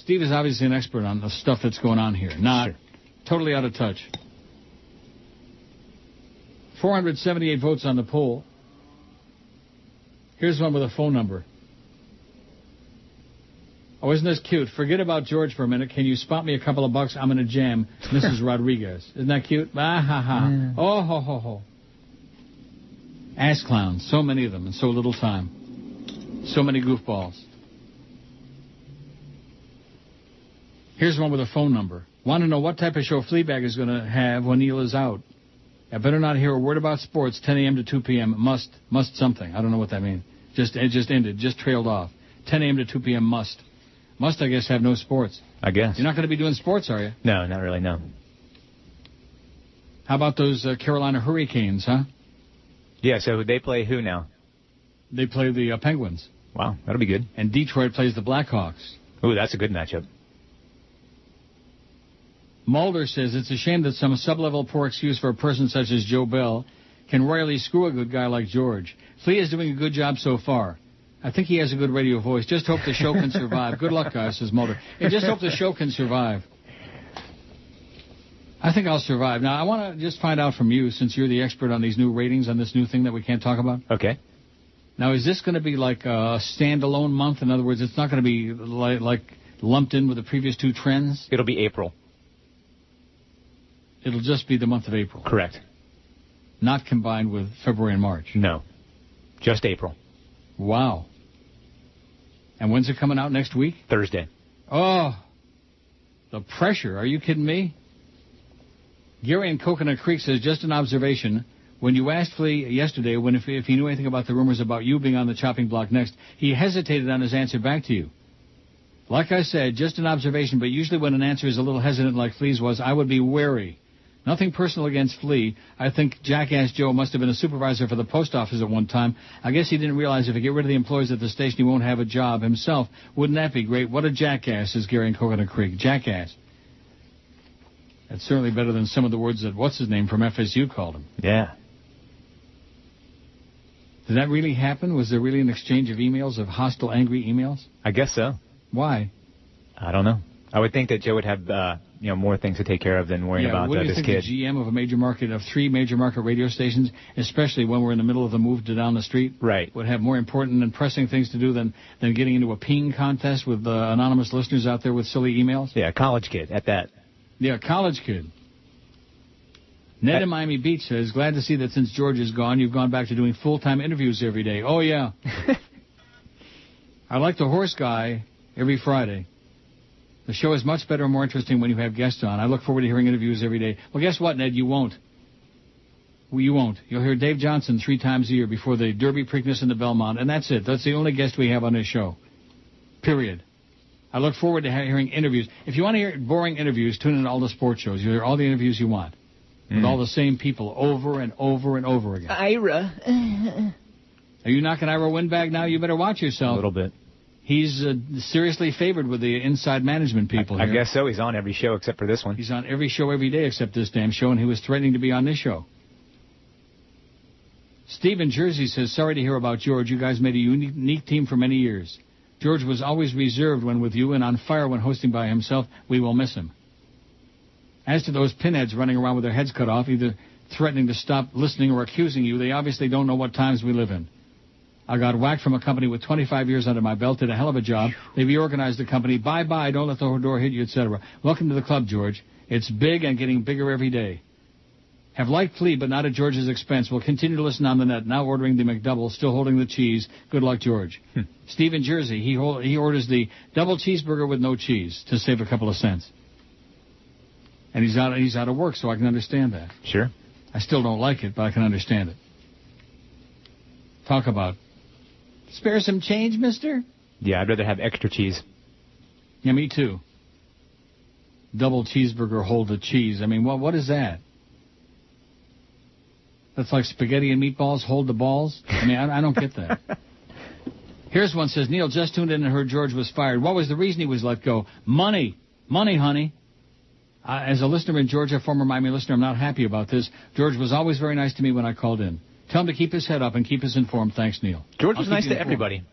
D: is obviously an expert on the stuff that's going on here. Not totally out of touch. 478 votes on the poll. Here's one with a phone number. Oh, isn't this cute? Forget about George for a minute. Can you spot me a couple of bucks? I'm in a jam. Mrs. Rodriguez. Isn't that cute? Ah, ha, ha. Yeah. Oh, ho, ho, ho. Ass clowns. So many of them in so little time. So many goofballs. Here's one with a phone number. Want to know what type of show Fleabag is going to have when Neil is out. I better not hear a word about sports. 10 a.m. to 2 p.m. Must something. I don't know what that means. It just ended. Just trailed off. 10 a.m. to 2 p.m. Must, I guess, have no sports.
E: I guess.
D: You're not going to be doing sports, are you?
E: No, not really, no.
D: How about those Carolina Hurricanes, huh?
E: Yeah, so they play who now?
D: They play the Penguins.
E: Wow, that'll be good.
D: And Detroit plays the Blackhawks.
E: Ooh, that's a good matchup.
D: Mulder says it's a shame that some sub-level poor excuse for a person such as Joe Bell can royally screw a good guy like George. Flea is doing a good job so far. I think he has a good radio voice. Just hope the show can survive. Good luck, guys, says Mulder. And just hope the show can survive. I think I'll survive. Now, I want to just find out from you, since you're the expert on these new ratings, on this new thing that we can't talk about.
E: Okay.
D: Now, is this going to be like a standalone month? In other words, it's not going to be like lumped in with the previous two trends?
E: It'll be April.
D: It'll just be the month of April.
E: Correct.
D: Not combined with February and March.
E: No. Just April.
D: Wow. And when's it coming out, next week?
E: Thursday.
D: Oh, the pressure. Are you kidding me? Gary in Coconut Creek says, just an observation. When you asked Flea yesterday if he knew anything about the rumors about you being on the chopping block next, he hesitated on his answer back to you. Like I said, just an observation, but usually when an answer is a little hesitant like Flea's was, I would be wary. Nothing personal against Flea. I think Jackass Joe must have been a supervisor for the post office at one time. I guess he didn't realize if he get rid of the employees at the station, he won't have a job himself. Wouldn't that be great? What a jackass, is Gary in Coconut Creek. Jackass. That's certainly better than some of the words that what's-his-name from FSU called him.
E: Yeah.
D: Did that really happen? Was there really an exchange of emails, of hostile, angry emails?
E: I guess so.
D: Why?
E: I don't know. I would think that Joe would have more things to take care of than worrying about this kid.
D: What do you think the GM of a major market, of 3 major market radio stations, especially when we're in the middle of the move to down the street,
E: right,
D: would have more important and pressing things to do than getting into a peeing contest with anonymous listeners out there with silly emails?
E: Yeah, college kid at that.
D: Yeah, college kid. Ned in Miami Beach says, glad to see that since George is gone, you've gone back to doing full-time interviews every day. Oh, yeah. I like the horse guy every Friday. The show is much better and more interesting when you have guests on. I look forward to hearing interviews every day. Well, guess what, Ned? You won't. Well, you won't. You'll hear Dave Johnson 3 times a year before the Derby, Preakness, and the Belmont, and that's it. That's the only guest we have on this show. Period. I look forward to hearing interviews. If you want to hear boring interviews, tune in to all the sports shows. You'll hear all the interviews you want with all the same people over and over and over again.
E: Ira.
D: Are you knocking Ira Windbag now? You better watch yourself.
E: A little bit.
D: He's seriously favored with the inside management people
E: I
D: here.
E: guess so. He's on every show except for this one.
D: He's on every show every day except this damn show, and he was threatening to be on this show. Steve in Jersey says, sorry to hear about George. You guys made a unique team for many years. George was always reserved when with you and on fire when hosting by himself. We will miss him. As to those pinheads running around with their heads cut off, either threatening to stop listening or accusing you, they obviously don't know what times we live in. I got whacked from a company with 25 years under my belt, did a hell of a job. They reorganized the company. Bye-bye, don't let the door hit you, etc. Welcome to the club, George. It's big and getting bigger every day. Have light plea, but not at George's expense. We'll continue to listen on the net. Now ordering the McDouble, still holding the cheese. Good luck, George. Steve in Jersey, he orders the double cheeseburger with no cheese to save a couple of cents. And he's out of work, so I can understand that.
E: Sure.
D: I still don't like it, but I can understand it. Talk about spare some change, mister?
E: Yeah, I'd rather have extra cheese.
D: Yeah, me too. Double cheeseburger, hold the cheese. I mean, what is that? That's like spaghetti and meatballs, hold the balls? I mean, I don't get that. Here's one says, Neil just tuned in and heard George was fired. What was the reason he was let go? Money. Money, honey. As a listener in Georgia, former Miami listener, I'm not happy about this. George was always very nice to me when I called in. Tell him to keep his head up and keep us informed. Thanks, Neil.
E: George was nice to everybody.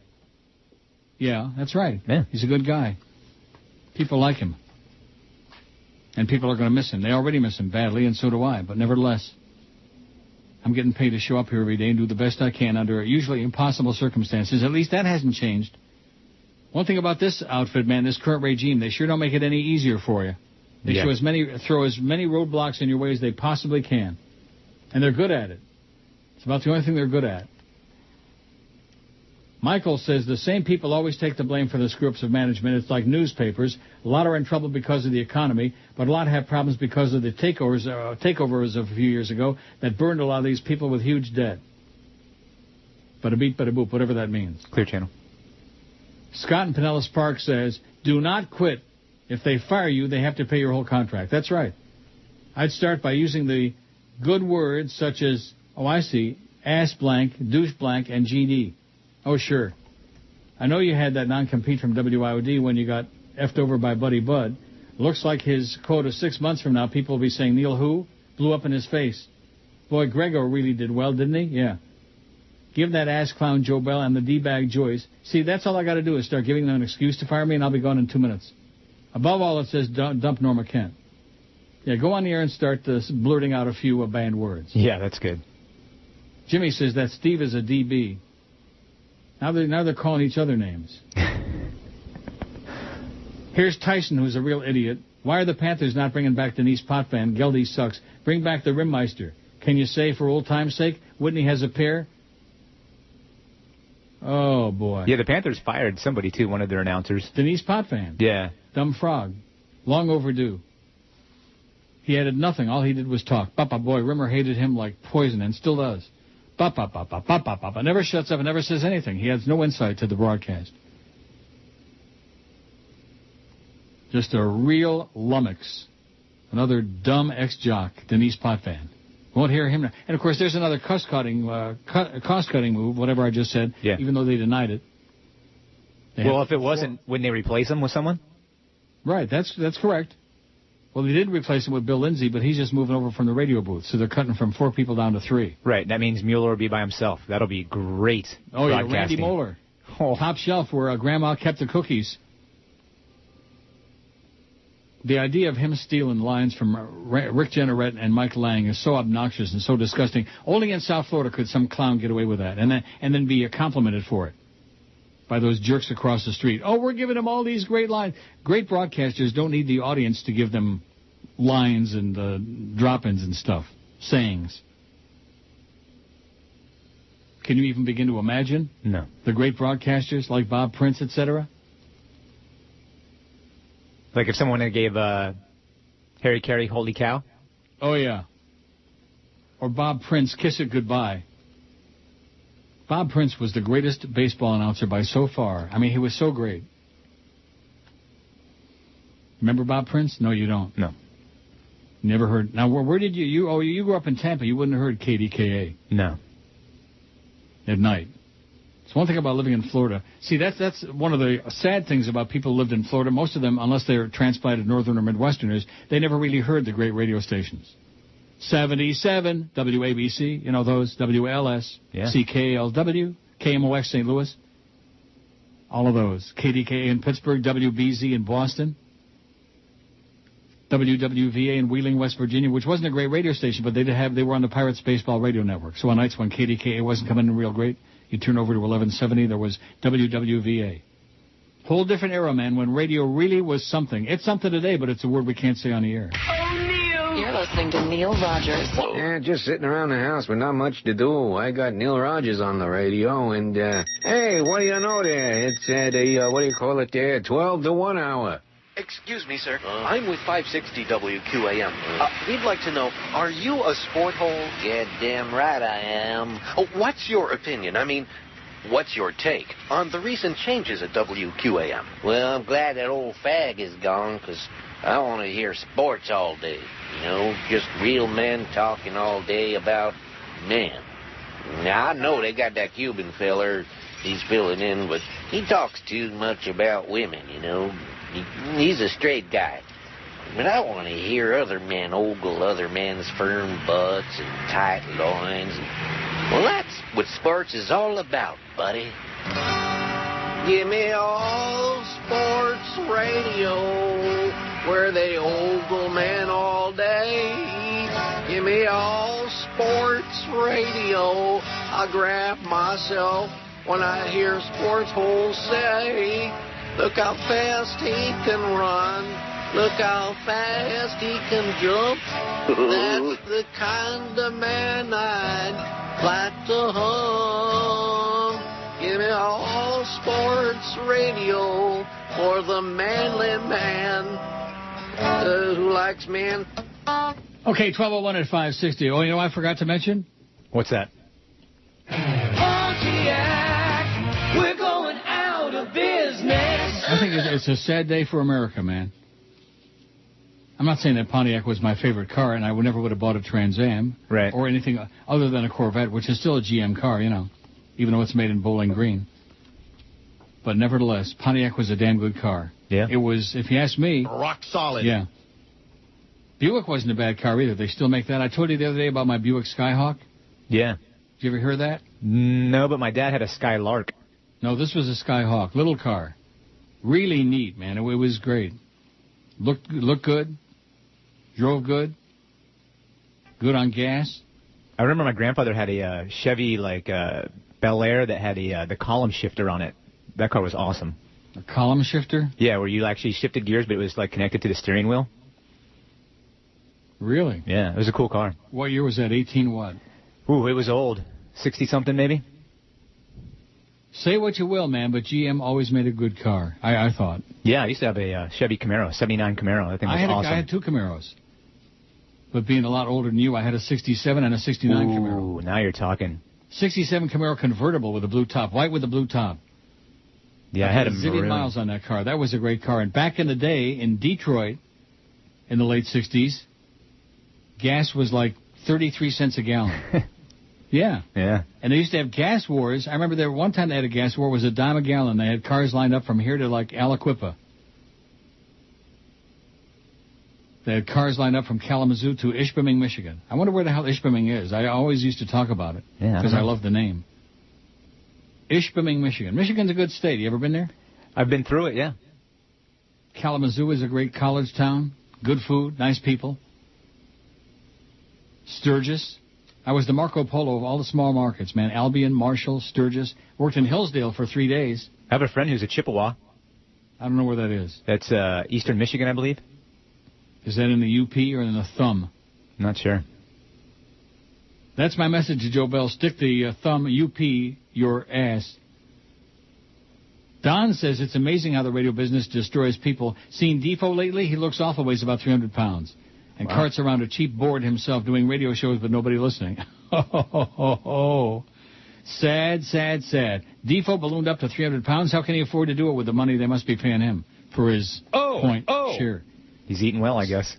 D: Yeah, that's right.
E: Yeah.
D: He's a good guy. People like him. And people are going to miss him. They already miss him badly, and so do I. But nevertheless, I'm getting paid to show up here every day and do the best I can under usually impossible circumstances. At least that hasn't changed. One thing about this outfit, man, this current regime, they sure don't make it any easier for you. They throw as many roadblocks in your way as they possibly can. And they're good at it. It's about the only thing they're good at. Michael says the same people always take the blame for the screw-ups of management. It's like newspapers. A lot are in trouble because of the economy, but a lot have problems because of the takeovers of a few years ago that burned a lot of these people with huge debt. Bada beep, bada boop, whatever that means.
E: Clear Channel.
D: Scott in Pinellas Park says, do not quit. If they fire you, they have to pay your whole contract. That's right. I'd start by using the good words such as, oh, I see, ass blank, douche blank, and GD. Oh, sure. I know you had that non-compete from WIOD when you got effed over by Buddy Bud. Looks like his quote of 6 months from now, people will be saying, Neil who? Blew up in his face. Boy, Gregor really did well, didn't he? Yeah. Give that ass clown Joe Bell and the D-bag Joyce. See, that's all I got to do is start giving them an excuse to fire me, and I'll be gone in 2 minutes. Above all, it says dump Norma Kent. Yeah, go on the air and start blurting out a few banned words.
E: Yeah, that's good.
D: Jimmy says that Steve is a DB. Now they're calling each other names. Here's Tyson, who's a real idiot. Why are the Panthers not bringing back Denise Potvin? Geldy sucks. Bring back the Rimmeister. Can you say, for old time's sake, Whitney has a pair? Oh, boy.
E: Yeah, the Panthers fired somebody, too, one of their announcers.
D: Denise Potvin.
E: Yeah.
D: Dumb frog. Long overdue. He added nothing. All he did was talk. Papa, boy, Rimmer hated him like poison and still does. Papa, papa, papa, papa. Never shuts up and never says anything. He has no insight to the broadcast. Just a real lummox. Another dumb ex-jock, Denise Potvin. Won't hear him now. And, of course, there's another cost-cutting move, whatever I just said, even though they denied it.
E: Well, if it wasn't, wouldn't they replace him with someone?
D: Right, that's correct. Well, they did replace him with Bill Lindsay, but he's just moving over from the radio booth, so they're cutting from 4 people down to 3.
E: Right, that means Mueller will be by himself. That'll be great.
D: Oh, yeah, Randy Moeller. Oh. Top shelf where Grandma kept the cookies. The idea of him stealing lines from Rick Jenneret and Mike Lang is so obnoxious and so disgusting. Only in South Florida could some clown get away with that and then be complimented for it by those jerks across the street. Oh, we're giving them all these great lines. Great broadcasters don't need the audience to give them lines and drop-ins and stuff, sayings. Can you even begin to imagine?
E: No.
D: The great broadcasters like Bob Prince, etc.?
E: Like if someone gave Harry Carey, Holy Cow?
D: Oh, yeah. Or Bob Prince, Kiss It Goodbye. Bob Prince was the greatest baseball announcer by so far. I mean, he was so great. Remember Bob Prince? No, you don't.
E: No.
D: Never heard. Now, where did you grew up in Tampa. You wouldn't have heard KDKA.
E: No.
D: At night. It's one thing about living in Florida. See, that's one of the sad things about people who lived in Florida. Most of them, unless they're transplanted Northern or Midwesterners, they never really heard the great radio stations. 77, WABC, you know those, WLS, CKLW, KMOX St. Louis, all of those. KDKA in Pittsburgh, WBZ in Boston, WWVA in Wheeling, West Virginia, which wasn't a great radio station, but they were on the Pirates Baseball Radio Network. So on nights when KDKA wasn't coming in real great, you turn over to 1170, there was WWVA. Whole different era, man, when radio really was something. It's something today, but it's a word we can't say on the air.
N: You're listening to Neil Rogers.
Q: Yeah, just sitting around the house with not much to do. I got Neil Rogers on the radio, and, hey, what do you know there? It's the, what do you call it there, 12 to 1 hour.
R: Excuse me, sir. I'm with 560 WQAM. We'd like to know, are you a sport hole?
S: Yeah, damn right I am.
R: Oh, what's your opinion? I mean, what's your take on the recent changes at WQAM?
S: Well, I'm glad that old fag is gone, because I want to hear sports all day. You know, just real men talking all day about men. Now, I know they got that Cuban feller. He's filling in, but he talks too much about women, you know. He's a straight guy. But I want to hear other men ogle other men's firm butts and tight loins. Well, that's what sports is all about, buddy.
Q: Give me all sports radio, where they ogle men all day. Give me all sports radio. I grab myself when I hear sports holes say, look how fast he can run. Look how fast he can jump. That's the kind of man I'd like to hum. Give me all sports radio for the manly man who likes men.
D: Okay, 1201 at 560. Oh, you know I forgot to mention?
E: What's that?
C: Pontiac, we're going out of business.
D: I think it's a sad day for America, man. I'm not saying that Pontiac was my favorite car, and I never would have bought a Trans Am or anything other than a Corvette, which is still a GM car, you know, even though it's made in Bowling Green. But nevertheless, Pontiac was a damn good car.
E: Yeah.
D: It was, if you ask me...
A: rock solid.
D: Yeah. Buick wasn't a bad car either. They still make that. I told you the other day about my Buick Skyhawk.
E: Yeah.
D: Did you ever hear that?
E: No, but my dad had a Skylark.
D: No, this was a Skyhawk. Little car. Really neat, man. It was great. Looked good. Drove good. Good on gas.
E: I remember my grandfather had a Chevy, Bel Air that had the column shifter on it. That car was awesome.
D: A column shifter?
E: Yeah, where you actually shifted gears, but it was, connected to the steering wheel.
D: Really?
E: Yeah, it was a cool car.
D: What year was that? 18 what?
E: Ooh, it was old. 60-something, maybe?
D: Say what you will, man, but GM always made a good car, I thought.
E: Yeah, I used to have a Chevy Camaro, 79 Camaro. That thing was awesome.
D: I had two Camaros. But being a lot older than you, I had a 67 and a 69 Camaro.
E: Ooh, now you're talking.
D: 67 Camaro convertible with a blue top, white with a blue top.
E: Yeah, I had a
D: zillion miles on that car. That was a great car. And back in the day, in Detroit, in the late 60s, gas was like 33 cents a gallon. Yeah.
E: Yeah.
D: And they used to have gas wars. I remember there one time they had a gas war. It was a dime a gallon. They had cars lined up from here to, Aliquippa. They had cars lined up from Kalamazoo to Ishpeming, Michigan. I wonder where the hell Ishpeming is. I always used to talk about it because I love the name. Ishpeming, Michigan. Michigan's a good state. You ever been there?
E: I've been through it, yeah.
D: Kalamazoo is a great college town. Good food, nice people. Sturgis. I was the Marco Polo of all the small markets, man. Albion, Marshall, Sturgis. Worked in Hillsdale for 3 days.
E: I have a friend who's a Chippewa.
D: I don't know where that is.
E: That's eastern Michigan, I believe.
D: Is that in the UP or in the thumb?
E: Not sure.
D: That's my message to Joe Bell. Stick the thumb UP your ass. Don says it's amazing how the radio business destroys people. Seen Defoe lately? He looks awful, weighs about 300 pounds. And carts around a cheap board himself doing radio shows but nobody listening. Sad, sad, sad. Defoe ballooned up to 300 pounds. How can he afford to do it with the money they must be paying him for his point share?
E: He's eating well, I guess.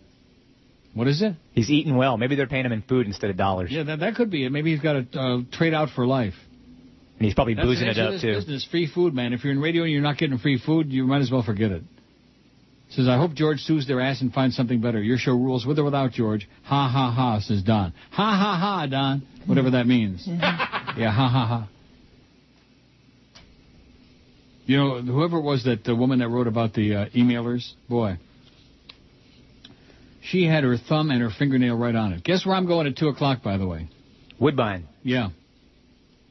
D: What is it?
E: He's eating well. Maybe they're paying him in food instead of dollars.
D: Yeah, that could be it. Maybe he's got to trade out for life.
E: And he's probably boozing it up, too.
D: Business, free food, man. If you're in radio and you're not getting free food, you might as well forget it. Says, I hope George sues their ass and finds something better. Your show rules with or without George. Ha, ha, ha, says Don. Ha, ha, ha, Don. Whatever that means. Yeah, ha, ha, ha. You know, whoever it was that woman that wrote about the emailers, boy, she had her thumb and her fingernail right on it. Guess where I'm going at 2 o'clock, by the way?
E: Woodbine.
D: Yeah.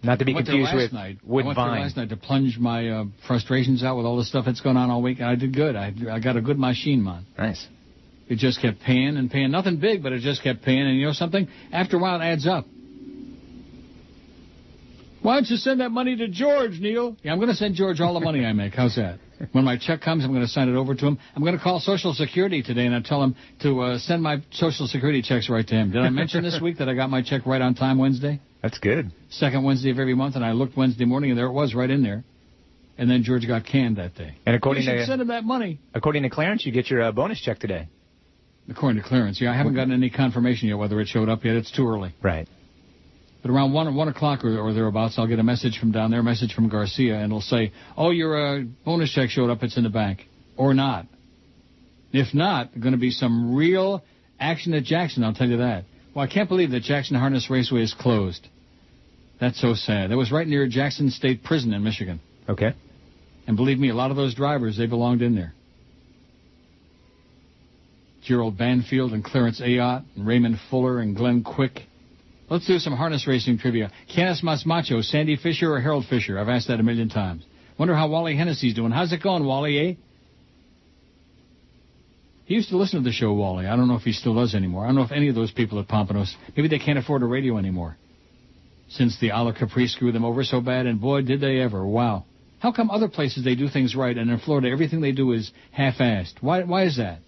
E: Not to be confused with Woodvine.
D: I went there last night to plunge my frustrations out with all the stuff that's going on all week, and I did good. I got a good machine, man.
E: Nice.
D: It just kept paying and paying. Nothing big, but it just kept paying. And you know something? After a while, it adds up. Why don't you send that money to George, Neil? Yeah, I'm going to send George all the money I make. How's that? When my check comes, I'm going to sign it over to him. I'm going to call Social Security today, and I'll tell him to send my Social Security checks right to him. Did I mention this week that I got my check right on time Wednesday?
E: That's good.
D: Second Wednesday of every month, and I looked Wednesday morning, and there it was right in there. And then George got canned that day.
E: And according
D: to send him that money.
E: According to Clarence, you get your bonus check today.
D: According to Clarence, yeah. I haven't gotten any confirmation yet whether it showed up yet. It's too early.
E: Right.
D: But around 1 o'clock or thereabouts, I'll get a message from down there, a message from Garcia, and it'll say, oh, your bonus check showed up, it's in the bank. Or not. If not, there's going to be some real action at Jackson, I'll tell you that. Well, I can't believe that Jackson Harness Raceway is closed. That's so sad. That was right near Jackson State Prison in Michigan.
E: Okay.
D: And believe me, a lot of those drivers, they belonged in there. Gerald Banfield and Clarence Ayotte and Raymond Fuller and Glenn Quick. Let's do some harness racing trivia. Canis Mas Macho, Sandy Fisher or Harold Fisher? I've asked that a million times. Wonder how Wally Hennessy's doing. How's it going, Wally, eh? He used to listen to the show, Wally. I don't know if he still does anymore. I don't know if any of those people at Pompanos, maybe they can't afford a radio anymore. Since the Ala Capri screwed them over so bad, and boy, did they ever. Wow. How come other places they do things right, and in Florida everything they do is half-assed? Why is that?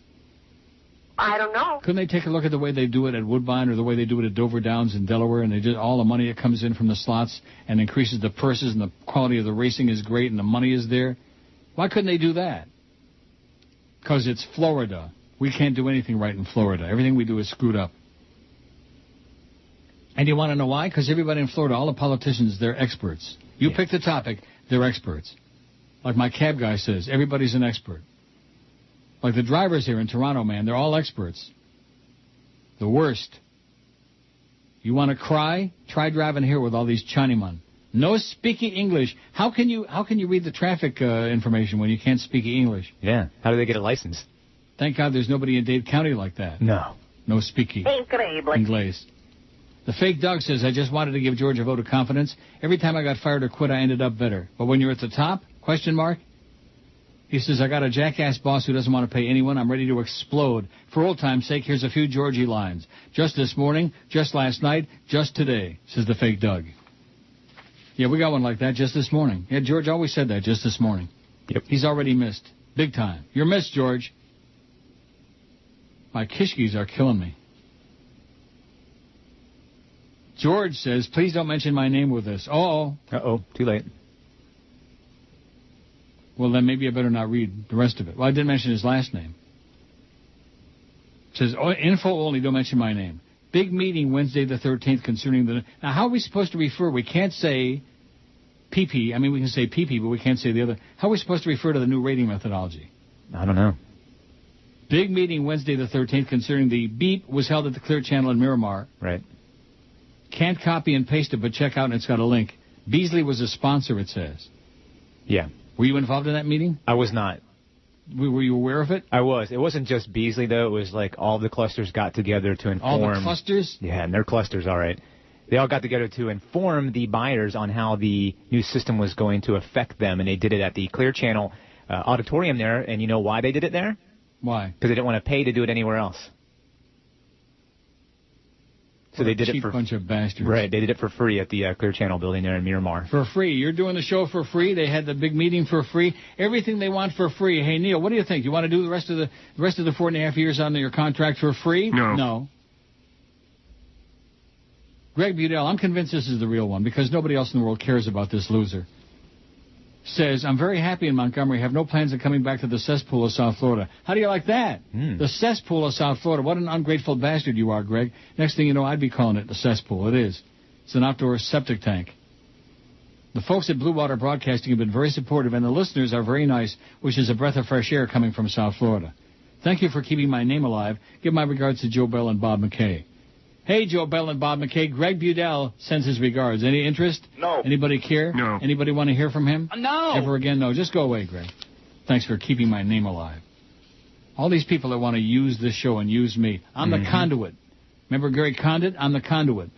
M: I don't know.
D: Couldn't they take a look at the way they do it at Woodbine or the way they do it at Dover Downs in Delaware, and they just all the money that comes in from the slots and increases the purses and the quality of the racing is great and the money is there? Why couldn't they do that? Because it's Florida. We can't do anything right in Florida. Everything we do is screwed up. And you want to know why? Because everybody in Florida, all the politicians, they're experts. You pick the topic, they're experts. Like my cab guy says, everybody's an expert. Like the drivers here in Toronto, man, they're all experts. The worst. You want to cry? Try driving here with all these Chinamen. No speaking English. How can you read the traffic information when you can't speak English?
E: Yeah. How do they get a license?
D: Thank God there's nobody in Dade County like that.
E: No.
D: No speaking Inglés. The fake Doug says, I just wanted to give George a vote of confidence. Every time I got fired or quit, I ended up better. But when you're at the top, question mark? He says, I got a jackass boss who doesn't want to pay anyone. I'm ready to explode. For old time's sake, here's a few Georgie lines. Just this morning, just last night, just today, says the fake Doug. Yeah, we got one like that just this morning. Yeah, George always said that just this morning.
E: Yep.
D: He's already missed. Big time. You're missed, George. My kishkis are killing me. George says, please don't mention my name with this. Uh-oh.
E: Uh-oh. Too late.
D: Well, then maybe I better not read the rest of it. Well, I didn't mention his last name. It says, info only, don't mention my name. Big meeting Wednesday the 13th concerning the... Now, how are we supposed to refer? We can't say PP. I mean, we can say PP, but we can't say the other. How are we supposed to refer to the new rating methodology?
E: I don't know.
D: Big meeting Wednesday the 13th concerning the beep was held at the Clear Channel in Miramar.
E: Right.
D: Can't copy and paste it, but check out and it's got a link. Beasley was a sponsor, it says.
E: Yeah.
D: Were you involved in that meeting?
E: I was not.
D: Were you aware of it?
E: I was. It wasn't just Beasley, though. It was like all the clusters got together to inform.
D: All the clusters?
E: Yeah, and they're clusters, all right. They all got together to inform the buyers on how the new system was going to affect them, and they did it at the Clear Channel auditorium there. And you know why they did it there?
D: Why?
E: Because they didn't want to pay to do it anywhere else. So they did it for
D: bunch of bastards.
E: Right, they did it for free at the Clear Channel building there in Miramar.
D: For free. You're doing the show for free. They had the big meeting for free. Everything they want for free. Hey, Neil, what do you think? You want to do the rest of the 4.5 years on your contract for free? No. Greg Budell, I'm convinced this is the real one because nobody else in the world cares about this loser. Says, I'm very happy in Montgomery. Have no plans of coming back to the cesspool of South Florida. How do you like that? The cesspool of South Florida. What an ungrateful bastard you are, Greg. Next thing you know, I'd be calling it the cesspool. It is. It's an outdoor septic tank. The folks at Blue Water Broadcasting have been very supportive, and the listeners are very nice, which is a breath of fresh air coming from South Florida. Thank you for keeping my name alive. Give my regards to Joe Bell and Bob McKay. Hey, Joe Bell and Bob McKay. Greg Budell sends his regards. Any interest?
J: No.
D: Anybody care?
J: No.
D: Anybody want to hear from him?
I: No.
D: Ever again? No. Just go away, Greg. Thanks for keeping my name alive. All these people that want to use this show and use me. I'm the conduit. Remember Gary Condit? I'm the conduit.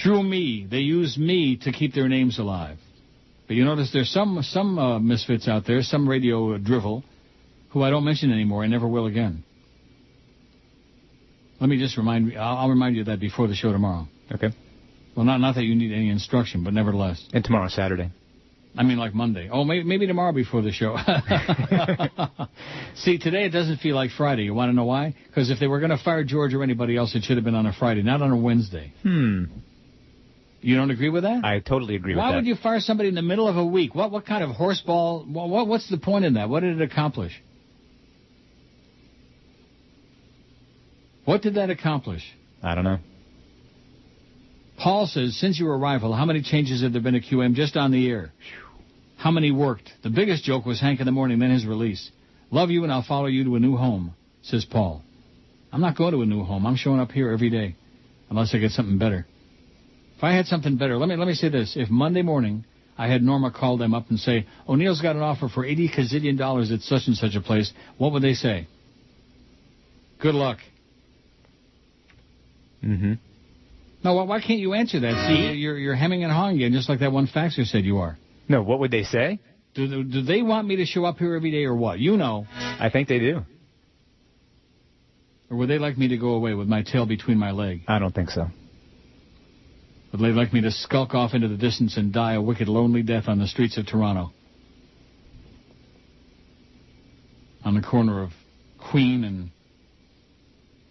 D: Through me, they use me to keep their names alive. But you notice there's some misfits out there, some radio drivel, who I don't mention anymore and never will again. Let me just I'll remind you of that before the show tomorrow.
E: Okay.
D: Well, not that you need any instruction, but nevertheless.
E: And tomorrow's Saturday.
D: I mean, like Monday. Oh, maybe tomorrow before the show. See, today it doesn't feel like Friday. You want to know why? Because if they were going to fire George or anybody else, it should have been on a Friday, not on a Wednesday. You don't agree with that?
E: I totally agree with that.
D: Why would you fire somebody in the middle of a week? What kind of horseball? What's the point in that? What did it accomplish? What did that accomplish?
E: I don't know.
D: Paul says, since your arrival, how many changes have there been at QM just on the air? How many worked? The biggest joke was Hank in the Morning, then his release. Love you and I'll follow you to a new home, says Paul. I'm not going to a new home. I'm showing up here every day, unless I get something better. If I had something better, let me say this. If Monday morning I had Norma call them up and say, O'Neill's got an offer for $80 gazillion at such and such a place, what would they say? Good luck. No, why can't you answer that? See, you're hemming and hawing again, just like that one faxer said you are.
E: No, what would they say?
D: Do they want me to show up here every day or what? You know.
E: I think they do.
D: Or would they like me to go away with my tail between my legs?
E: I don't think so.
D: Would they like me to skulk off into the distance and die a wicked, lonely death on the streets of Toronto? On the corner of Queen and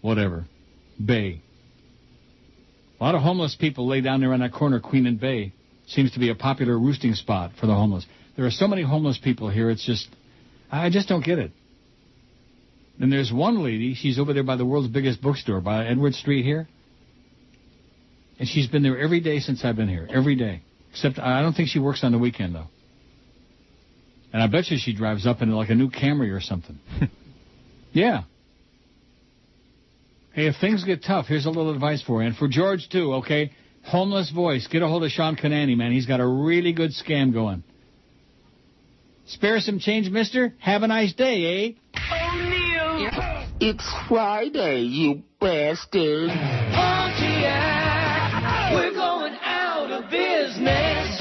D: whatever, Bay. A lot of homeless people lay down there on that corner, Queen and Bay. Seems to be a popular roosting spot for the homeless. There are so many homeless people here, it's just, I just don't get it. And there's one lady, she's over there by the world's biggest bookstore, by Edward Street here. And she's been there every day since I've been here, every day. Except I don't think she works on the weekend, though. And I bet you she drives up in like a new Camry or something. Yeah. Hey, if things get tough, here's a little advice for you. And for George, too, okay? Homeless voice. Get a hold of Sean Kanani, man. He's got a really good scam going. Spare some change, mister? Have a nice day, eh?
C: O'Neill!
A: It's Friday, you bastard.
C: Pontiac! We're going out of business.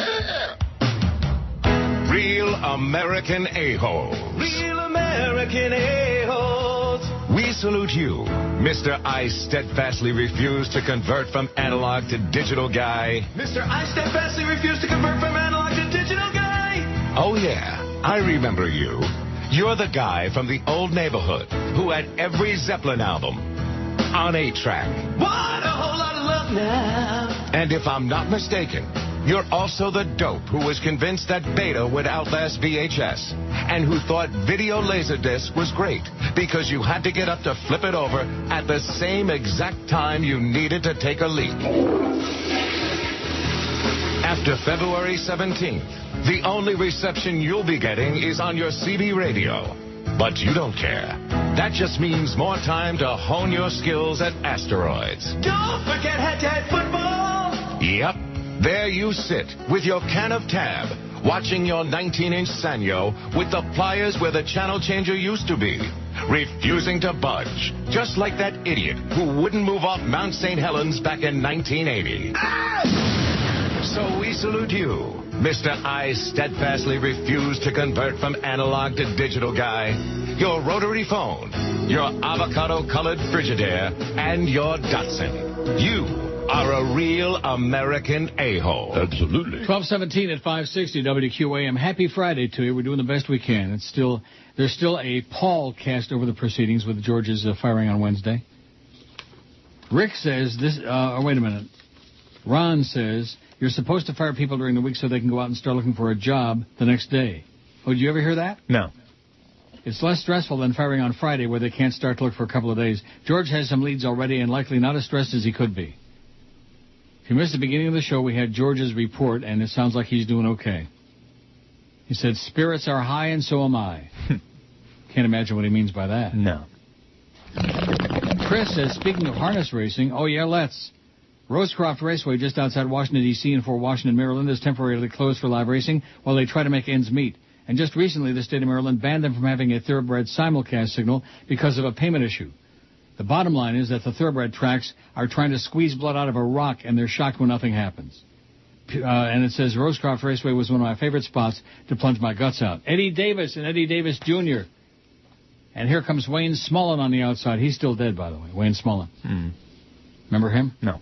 T: Real American a-holes.
C: Real American a-holes.
T: We salute you, Mr. I steadfastly refuse to convert from analog to digital guy.
C: Mr. I steadfastly refuse to convert from analog to digital guy.
T: Oh, yeah, I remember you. You're the guy from the old neighborhood who had every Zeppelin album on 8-track.
C: What a whole lot of love now.
T: And if I'm not mistaken, you're also the dope who was convinced that Beta would outlast VHS and who thought video laserdisc was great because you had to get up to flip it over at the same exact time you needed to take a leak. After February 17th, the only reception you'll be getting is on your CB radio. But you don't care. That just means more time to hone your skills at Asteroids.
C: Don't forget head-to-head football.
T: Yep. There you sit with your can of Tab, watching your 19-inch Sanyo with the pliers where the channel changer used to be, refusing to budge, just like that idiot who wouldn't move off Mount St. Helens back in 1980. So we salute you, Mr. I steadfastly refuse to convert from analog to digital guy, your rotary phone, your avocado-colored Frigidaire, and your Datsun. You are a real American a-hole.
D: Absolutely. 12:17 at 560 WQAM. Happy Friday to you. We're doing the best we can. There's still a pall cast over the proceedings with George's firing on Wednesday. Rick says this. Wait a minute. Ron says you're supposed to fire people during the week so they can go out and start looking for a job the next day. Oh, did you ever hear that?
E: No.
D: It's less stressful than firing on Friday where they can't start to look for a couple of days. George has some leads already and likely not as stressed as he could be. If you missed the beginning of the show, we had George's report, and it sounds like he's doing okay. He said, spirits are high and so am I. Can't imagine what he means by that.
E: No.
D: Chris says, speaking of harness racing, oh yeah, let's. Rosecroft Raceway just outside Washington, D.C. and Fort Washington, Maryland is temporarily closed for live racing while they try to make ends meet. And just recently, the state of Maryland banned them from having a thoroughbred simulcast signal because of a payment issue. The bottom line is that the thoroughbred tracks are trying to squeeze blood out of a rock, and they're shocked when nothing happens. And it says, Rosecroft Raceway was one of my favorite spots to plunge my guts out. Eddie Davis and Eddie Davis Jr. And here comes Wayne Smullen on the outside. He's still dead, by the way, Wayne Smullen. Remember him?
E: No.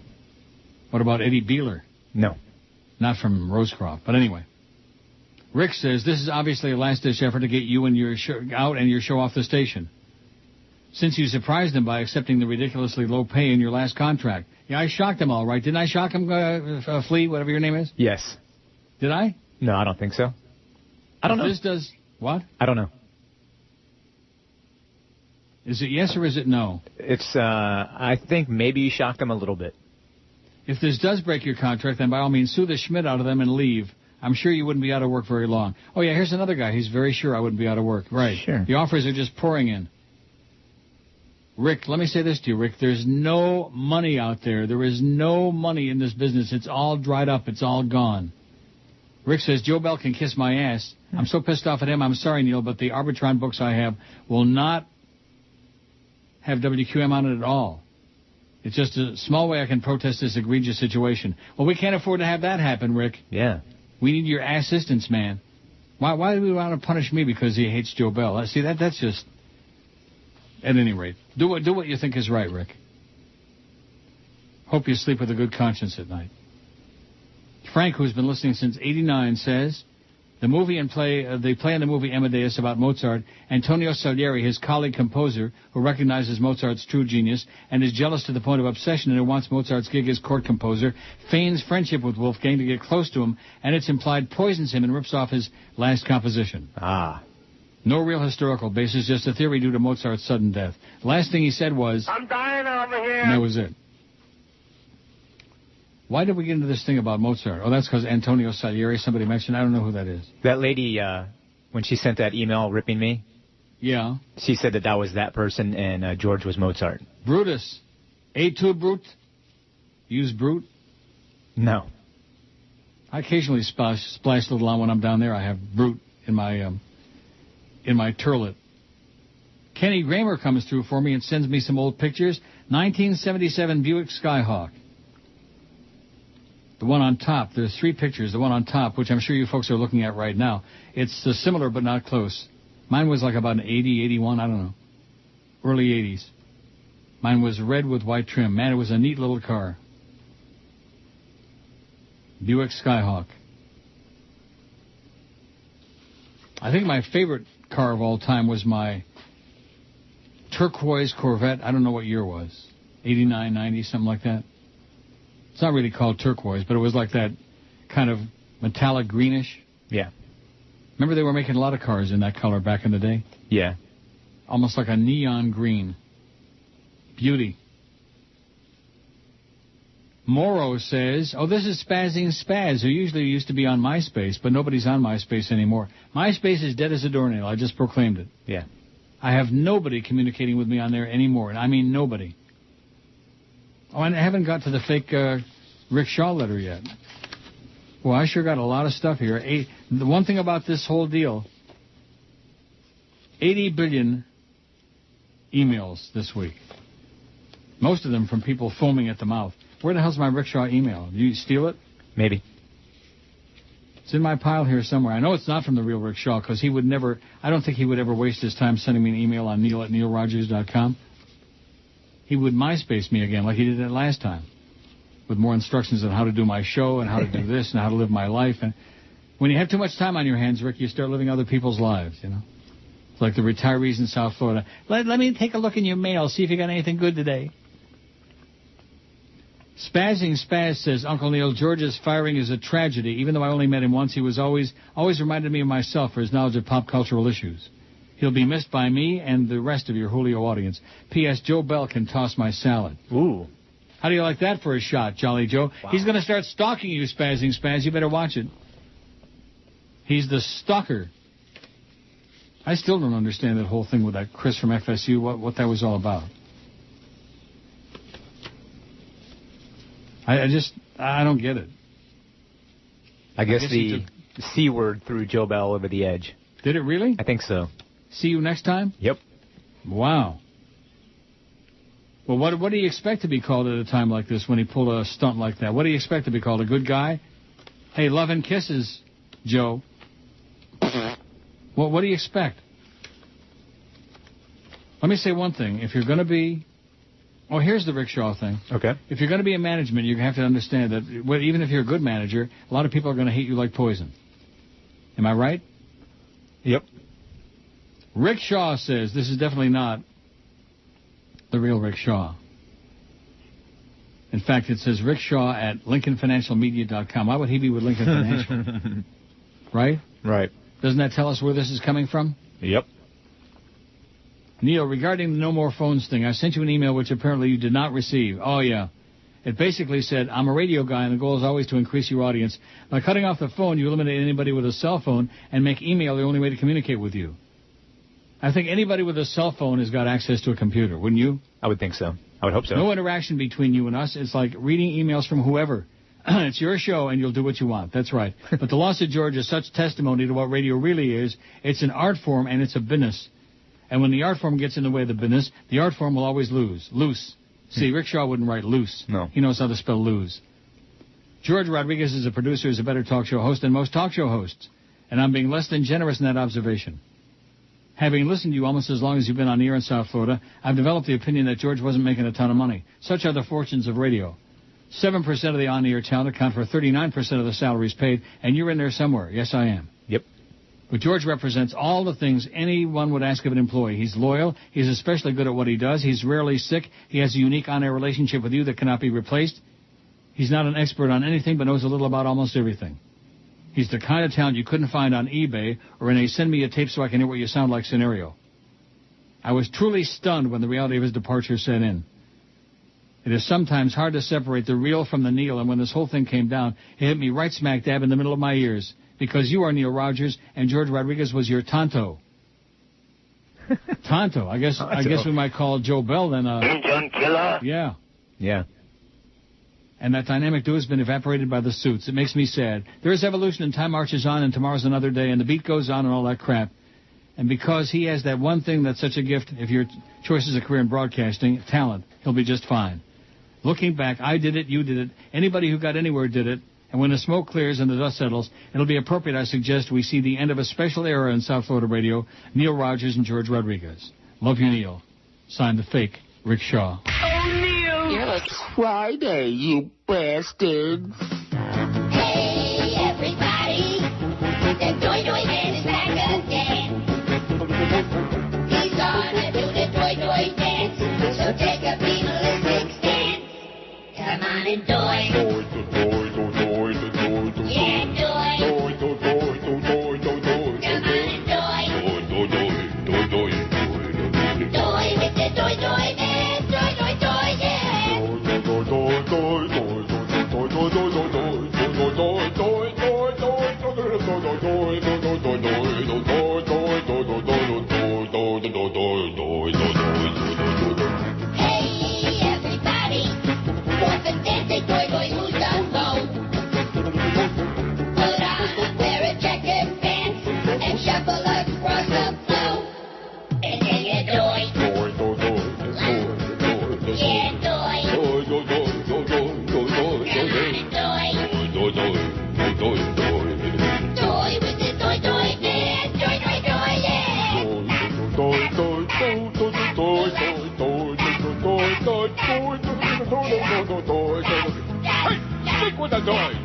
D: What about Eddie Beeler?
E: No.
D: Not from Rosecroft, but anyway. Rick says, this is obviously a last-ditch effort to get you and your show out and your show off the station. Since you surprised him by accepting the ridiculously low pay in your last contract. Yeah, I shocked him all right. Didn't I shock him, Flea, whatever your name is?
E: Yes.
D: Did I?
E: No, I don't think so. I don't know.
D: This does what?
E: I don't know.
D: Is it yes or is it no?
E: It's, I think maybe you shocked him a little bit.
D: If this does break your contract, then by all means sue the Schmidt out of them and leave. I'm sure you wouldn't be out of work very long. Oh, yeah, here's another guy. He's very sure I wouldn't be out of work. Right.
E: Sure.
D: The offers are just pouring in. Rick, let me say this to you, Rick. There's no money out there. There is no money in this business. It's all dried up. It's all gone. Rick says, Joe Bell can kiss my ass. I'm so pissed off at him. I'm sorry, Neil, but the Arbitron books I have will not have WQAM on it at all. It's just a small way I can protest this egregious situation. Well, we can't afford to have that happen, Rick.
E: Yeah.
D: We need your assistance, man. Why do we want to punish me because he hates Joe Bell? See, that's just... At any rate, do what you think is right, Rick. Hope you sleep with a good conscience at night. Frank, who's been listening since '89, says the movie and play they play in the movie Amadeus about Mozart. Antonio Salieri, his colleague composer, who recognizes Mozart's true genius and is jealous to the point of obsession and who wants Mozart's gig as court composer, feigns friendship with Wolfgang to get close to him, and it's implied poisons him and rips off his last composition.
E: Ah.
D: No real historical basis, just a theory due to Mozart's sudden death. The last thing he said was,
O: I'm dying over here.
D: And that was it. Why did we get into this thing about Mozart? Oh, that's because Antonio Salieri, somebody mentioned. I don't know who that is.
E: That lady, when she sent that email ripping me,
D: yeah,
E: she said that was that person and George was Mozart.
D: Brutus. Et tu, Brute? Use Brute?
E: No.
D: I occasionally splash a little on when I'm down there. I have Brute in my turlet. Kenny Kramer comes through for me and sends me some old pictures. 1977 Buick Skyhawk. The one on top, there's three pictures. The one on top, which I'm sure you folks are looking at right now, it's similar but not close. Mine was like about an 80, 81, I don't know. Early 80s. Mine was red with white trim. Man, it was a neat little car. Buick Skyhawk. I think my favorite car of all time was my turquoise Corvette. I don't know what year it was. 89, 90, something like that. It's not really called turquoise, but it was like that kind of metallic greenish.
E: Yeah.
D: Remember they were making a lot of cars in that color back in the day?
E: Yeah.
D: Almost like a neon green. Beauty. Morrow says, oh, this is Spazzing Spaz, who usually used to be on MySpace, but nobody's on MySpace anymore. MySpace is dead as a doornail. I just proclaimed it.
E: Yeah.
D: I have nobody communicating with me on there anymore, and I mean nobody. Oh, and I haven't got to the fake Rick Shaw letter yet. Well, I sure got a lot of stuff here. The one thing about this whole deal, 80 billion emails this week. Most of them from people foaming at the mouth. Where the hell's my Rick Shaw email? Did you steal it?
E: Maybe.
D: It's in my pile here somewhere. I know it's not from the real Rick Shaw, because he would never, I don't think he would ever waste his time sending me an email on neil@neilrogers.com. He would MySpace me again like he did it last time, with more instructions on how to do my show and how to do this and how to live my life. And when you have too much time on your hands, Rick, you start living other people's lives, you know. It's like the retirees in South Florida. Let me take a look in your mail, see if you got anything good today. Spazzing Spaz says, Uncle Neil, George's firing is a tragedy. Even though I only met him once, he was always reminded me of myself for his knowledge of pop cultural issues. He'll be missed by me and the rest of your Julio audience. P.S. Joe Bell can toss my salad.
E: Ooh.
D: How do you like that for a shot, Jolly Joe? Wow. He's going to start stalking you, Spazzing Spaz. You better watch it. He's the stalker. I still don't understand that whole thing with that Chris from FSU, what that was all about. I don't get it.
E: I guess the C word threw Joe Bell over the edge.
D: Did it really?
E: I think so.
D: See you next time?
E: Yep.
D: Wow. Well, what do you expect to be called at a time like this when he pulled a stunt like that? What do you expect to be called? A good guy? Hey, love and kisses, Joe. Well, what do you expect? Let me say one thing. If you're going to be... Oh, here's the rickshaw thing.
E: Okay.
D: If you're going to be in management, you have to understand that even if you're a good manager, a lot of people are going to hate you like poison. Am I right?
E: Yep.
D: Rickshaw says this is definitely not the real Rickshaw. In fact, it says Rickshaw at LincolnFinancialMedia.com. Why would he be with Lincoln Financial? Right?
E: Right.
D: Doesn't that tell us where this is coming from?
E: Yep.
D: Neil, regarding the no more phones thing, I sent you an email which apparently you did not receive. Oh, yeah. It basically said, I'm a radio guy, and the goal is always to increase your audience. By cutting off the phone, you eliminate anybody with a cell phone and make email the only way to communicate with you. I think anybody with a cell phone has got access to a computer, wouldn't you?
E: I would think so. I would hope so.
D: No interaction between you and us. It's like reading emails from whoever. It's your show, and you'll do what you want. That's right. But the loss of George is such testimony to what radio really is. It's an art form, and it's a business. And when the art form gets in the way of the business, the art form will always lose. Loose. See, Rickshaw wouldn't write loose.
E: No.
D: He knows how to spell lose. George Rodriguez is a producer, is a better talk show host than most talk show hosts. And I'm being less than generous in that observation. Having listened to you almost as long as you've been on the air in South Florida, I've developed the opinion that George wasn't making a ton of money. Such are the fortunes of radio. 7% of the on-air talent account for 39% of the salaries paid, and you're in there somewhere. Yes, I am.
E: Yep.
D: But George represents all the things anyone would ask of an employee. He's loyal. He's especially good at what he does. He's rarely sick. He has a unique on-air relationship with you that cannot be replaced. He's not an expert on anything, but knows a little about almost everything. He's the kind of talent you couldn't find on eBay or in a send me a tape so I can hear what you sound like scenario. I was truly stunned when the reality of his departure set in. It is sometimes hard to separate the real from the Neil, and when this whole thing came down, it hit me right smack dab in the middle of my ears. Because you are Neil Rogers and George Rodriguez was your Tonto. Tonto. I guess we might call Joe Bell then.
A: John Killer.
D: Yeah.
E: Yeah.
D: And that dynamic duo has been evaporated by the suits. It makes me sad. There is evolution and time marches on and tomorrow's another day and the beat goes on and all that crap. And because he has that one thing that's such a gift, if your choice is a career in broadcasting, talent, he'll be just fine. Looking back, I did it, you did it, anybody who got anywhere did it. And when the smoke clears and the dust settles, it'll be appropriate, I suggest, we see the end of a special era in South Florida radio, Neil Rogers and George Rodriguez. Love you, Neil. Signed the fake Rick Shaw.
C: Oh, Neil!
A: It's Friday, you bastards.
C: Hey, everybody! The Toy Toy Man is back again. He's gonna do the Toy Toy dance, so take a feudalistic stance. Come on and toy. Yeah, toy. Come on and toy. Toy with the Toy Toy Man. Toy, toy, toy, yeah. Hey, everybody. For the dancing toy boy who's done low. Put on a pair of checkered pants and shuffle across the floor. And then you toy. Yeah, toy. Come on and toy. Toy with the Toy Toy Man. Toy, toy, toy, yeah.
P: Hey, stick with the toys.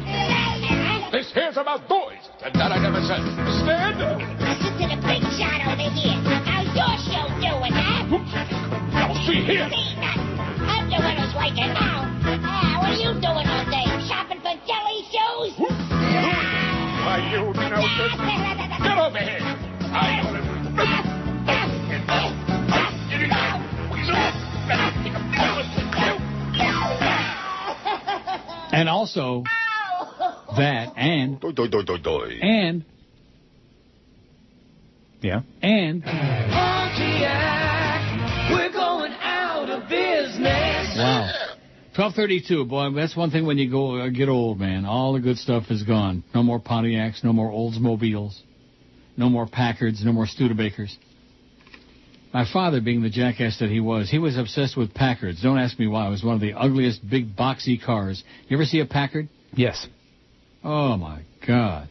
P: This here's about toys, and that I never said. Stand up.
C: Listen to the big shot over here. How's your show doing, huh?
P: Now see here.
C: See nothing. I'm the one who's working now. What are you doing all day? Shopping for jelly shoes?
P: Why, you know this. Get over here. I know it.
D: And also that, and
E: yeah,
C: and Pontiac, we're going out of business.
D: Wow. 12:32, boy, that's one thing when you get old, man. All the good stuff is gone. No more Pontiacs, no more Oldsmobiles, no more Packards, no more Studebakers. My father, being the jackass that he was obsessed with Packards. Don't ask me why. It was one of the ugliest, big, boxy cars. You ever see a Packard?
E: Yes.
D: Oh, my God.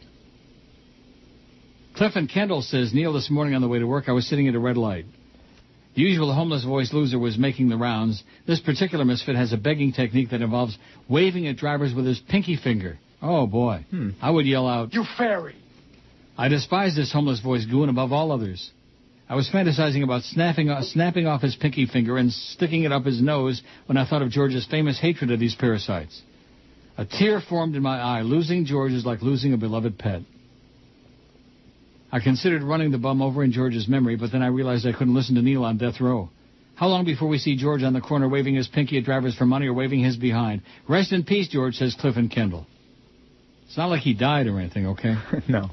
D: Cliff and Kendall says, Neil, this morning on the way to work, I was sitting at a red light. The usual homeless voice loser was making the rounds. This particular misfit has a begging technique that involves waving at drivers with his pinky finger. Oh, boy. I would yell out, "You fairy!" I despise this homeless voice goon above all others. I was fantasizing about snapping off his pinky finger and sticking it up his nose when I thought of George's famous hatred of these parasites. A tear formed in my eye. Losing George is like losing a beloved pet. I considered running the bum over in George's memory, but then I realized I couldn't listen to Neil on death row. How long before we see George on the corner waving his pinky at drivers for money or waving his behind? Rest in peace, George, says Cliff and Kendall. It's not like he died or anything, okay?
E: No.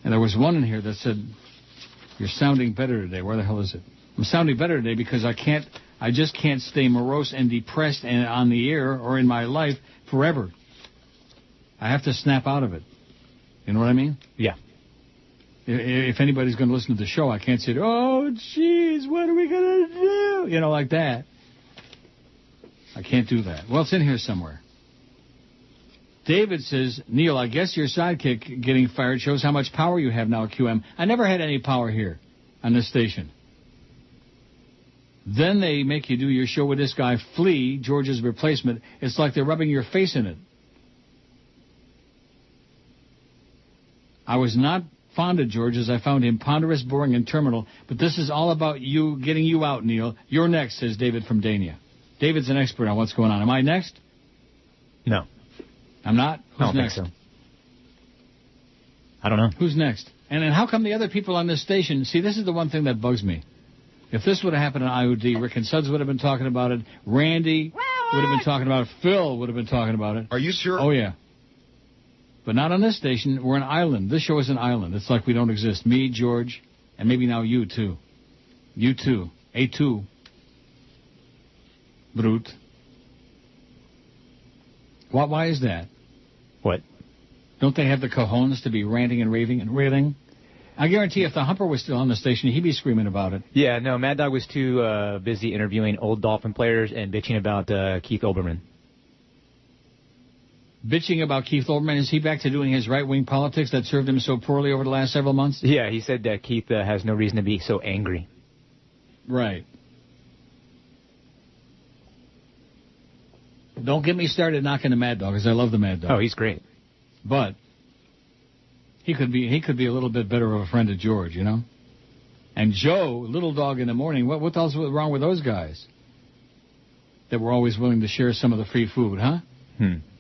D: And there was one in here that said, "You're sounding better today." Where the hell is it? I'm sounding better today because I just can't stay morose and depressed and on the air or in my life forever. I have to snap out of it. You know what I mean?
E: Yeah.
D: If anybody's going to listen to the show, I can't say, "Oh, jeez, what are we going to do?" You know, like that. I can't do that. Well, it's in here somewhere. David says, Neil, I guess your sidekick getting fired shows how much power you have now at QM. I never had any power here on this station. Then they make you do your show with this guy, Flea, George's replacement. It's like they're rubbing your face in it. I was not fond of George as I found him ponderous, boring, and terminal, but this is all about you, getting you out, Neil. You're next, says David from Dania. David's an expert on what's going on. Am I next?
E: No.
D: I'm not? Who's
E: I don't
D: next?
E: think so. I don't know.
D: Who's next? And then how come the other people on this station... See, this is the one thing that bugs me. If this would have happened on IOD, Rick and Suds would have been talking about it. Randy would have been talking about it. Phil would have been talking about it.
T: Are you sure?
D: Oh, yeah. But not on this station. We're an island. This show is an island. It's like we don't exist. Me, George, and maybe now you, too. You, too. A2. Brute. Why is that?
E: What?
D: Don't they have the cojones to be ranting and raving and railing? I guarantee if the Humper was still on the station, he'd be screaming about it.
E: Yeah, no, Mad Dog was too busy interviewing old Dolphin players and bitching about Keith Olbermann.
D: Bitching about Keith Olbermann? Is he back to doing his right-wing politics that served him so poorly over the last several months?
E: Yeah, he said that Keith has no reason to be so angry.
D: Right. Don't get me started knocking the Mad Dog, because I love the Mad Dog.
E: Oh, he's great.
D: But he could be a little bit better of a friend to George, you know? And Joe, Little Dog in the Morning, what the hell's wrong with those guys? That were always willing to share some of the free food, huh?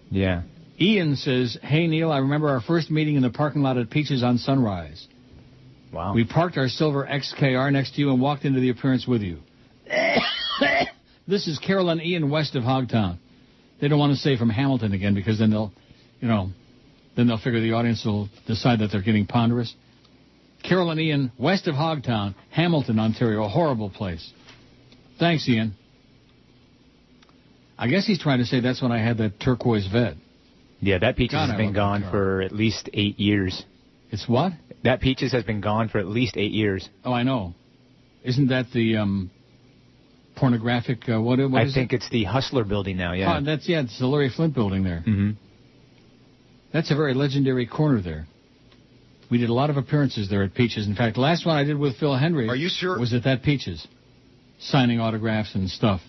E: Yeah.
D: Ian says, hey, Neil, I remember our first meeting in the parking lot at Peaches on Sunrise.
E: Wow.
D: We parked our silver XKR next to you and walked into the appearance with you. This is Carol and Ian west of Hogtown. They don't want to say from Hamilton again because then they'll figure the audience will decide that they're getting ponderous. Carol and Ian west of Hogtown, Hamilton, Ontario, a horrible place. Thanks, Ian. I guess he's trying to say that's when I had that turquoise vet.
E: Yeah, that Peaches has been gone for at least 8 years.
D: It's what?
E: That Peaches has been gone for at least 8 years.
D: Oh, I know. Isn't that the pornographic, what is it?
E: I think it's the Hustler building now, yeah.
D: It's the Larry Flint building there.
E: Mm-hmm.
D: That's a very legendary corner there. We did a lot of appearances there at Peaches. In fact, the last one I did with Phil Henry was at that Peaches, signing autographs and stuff.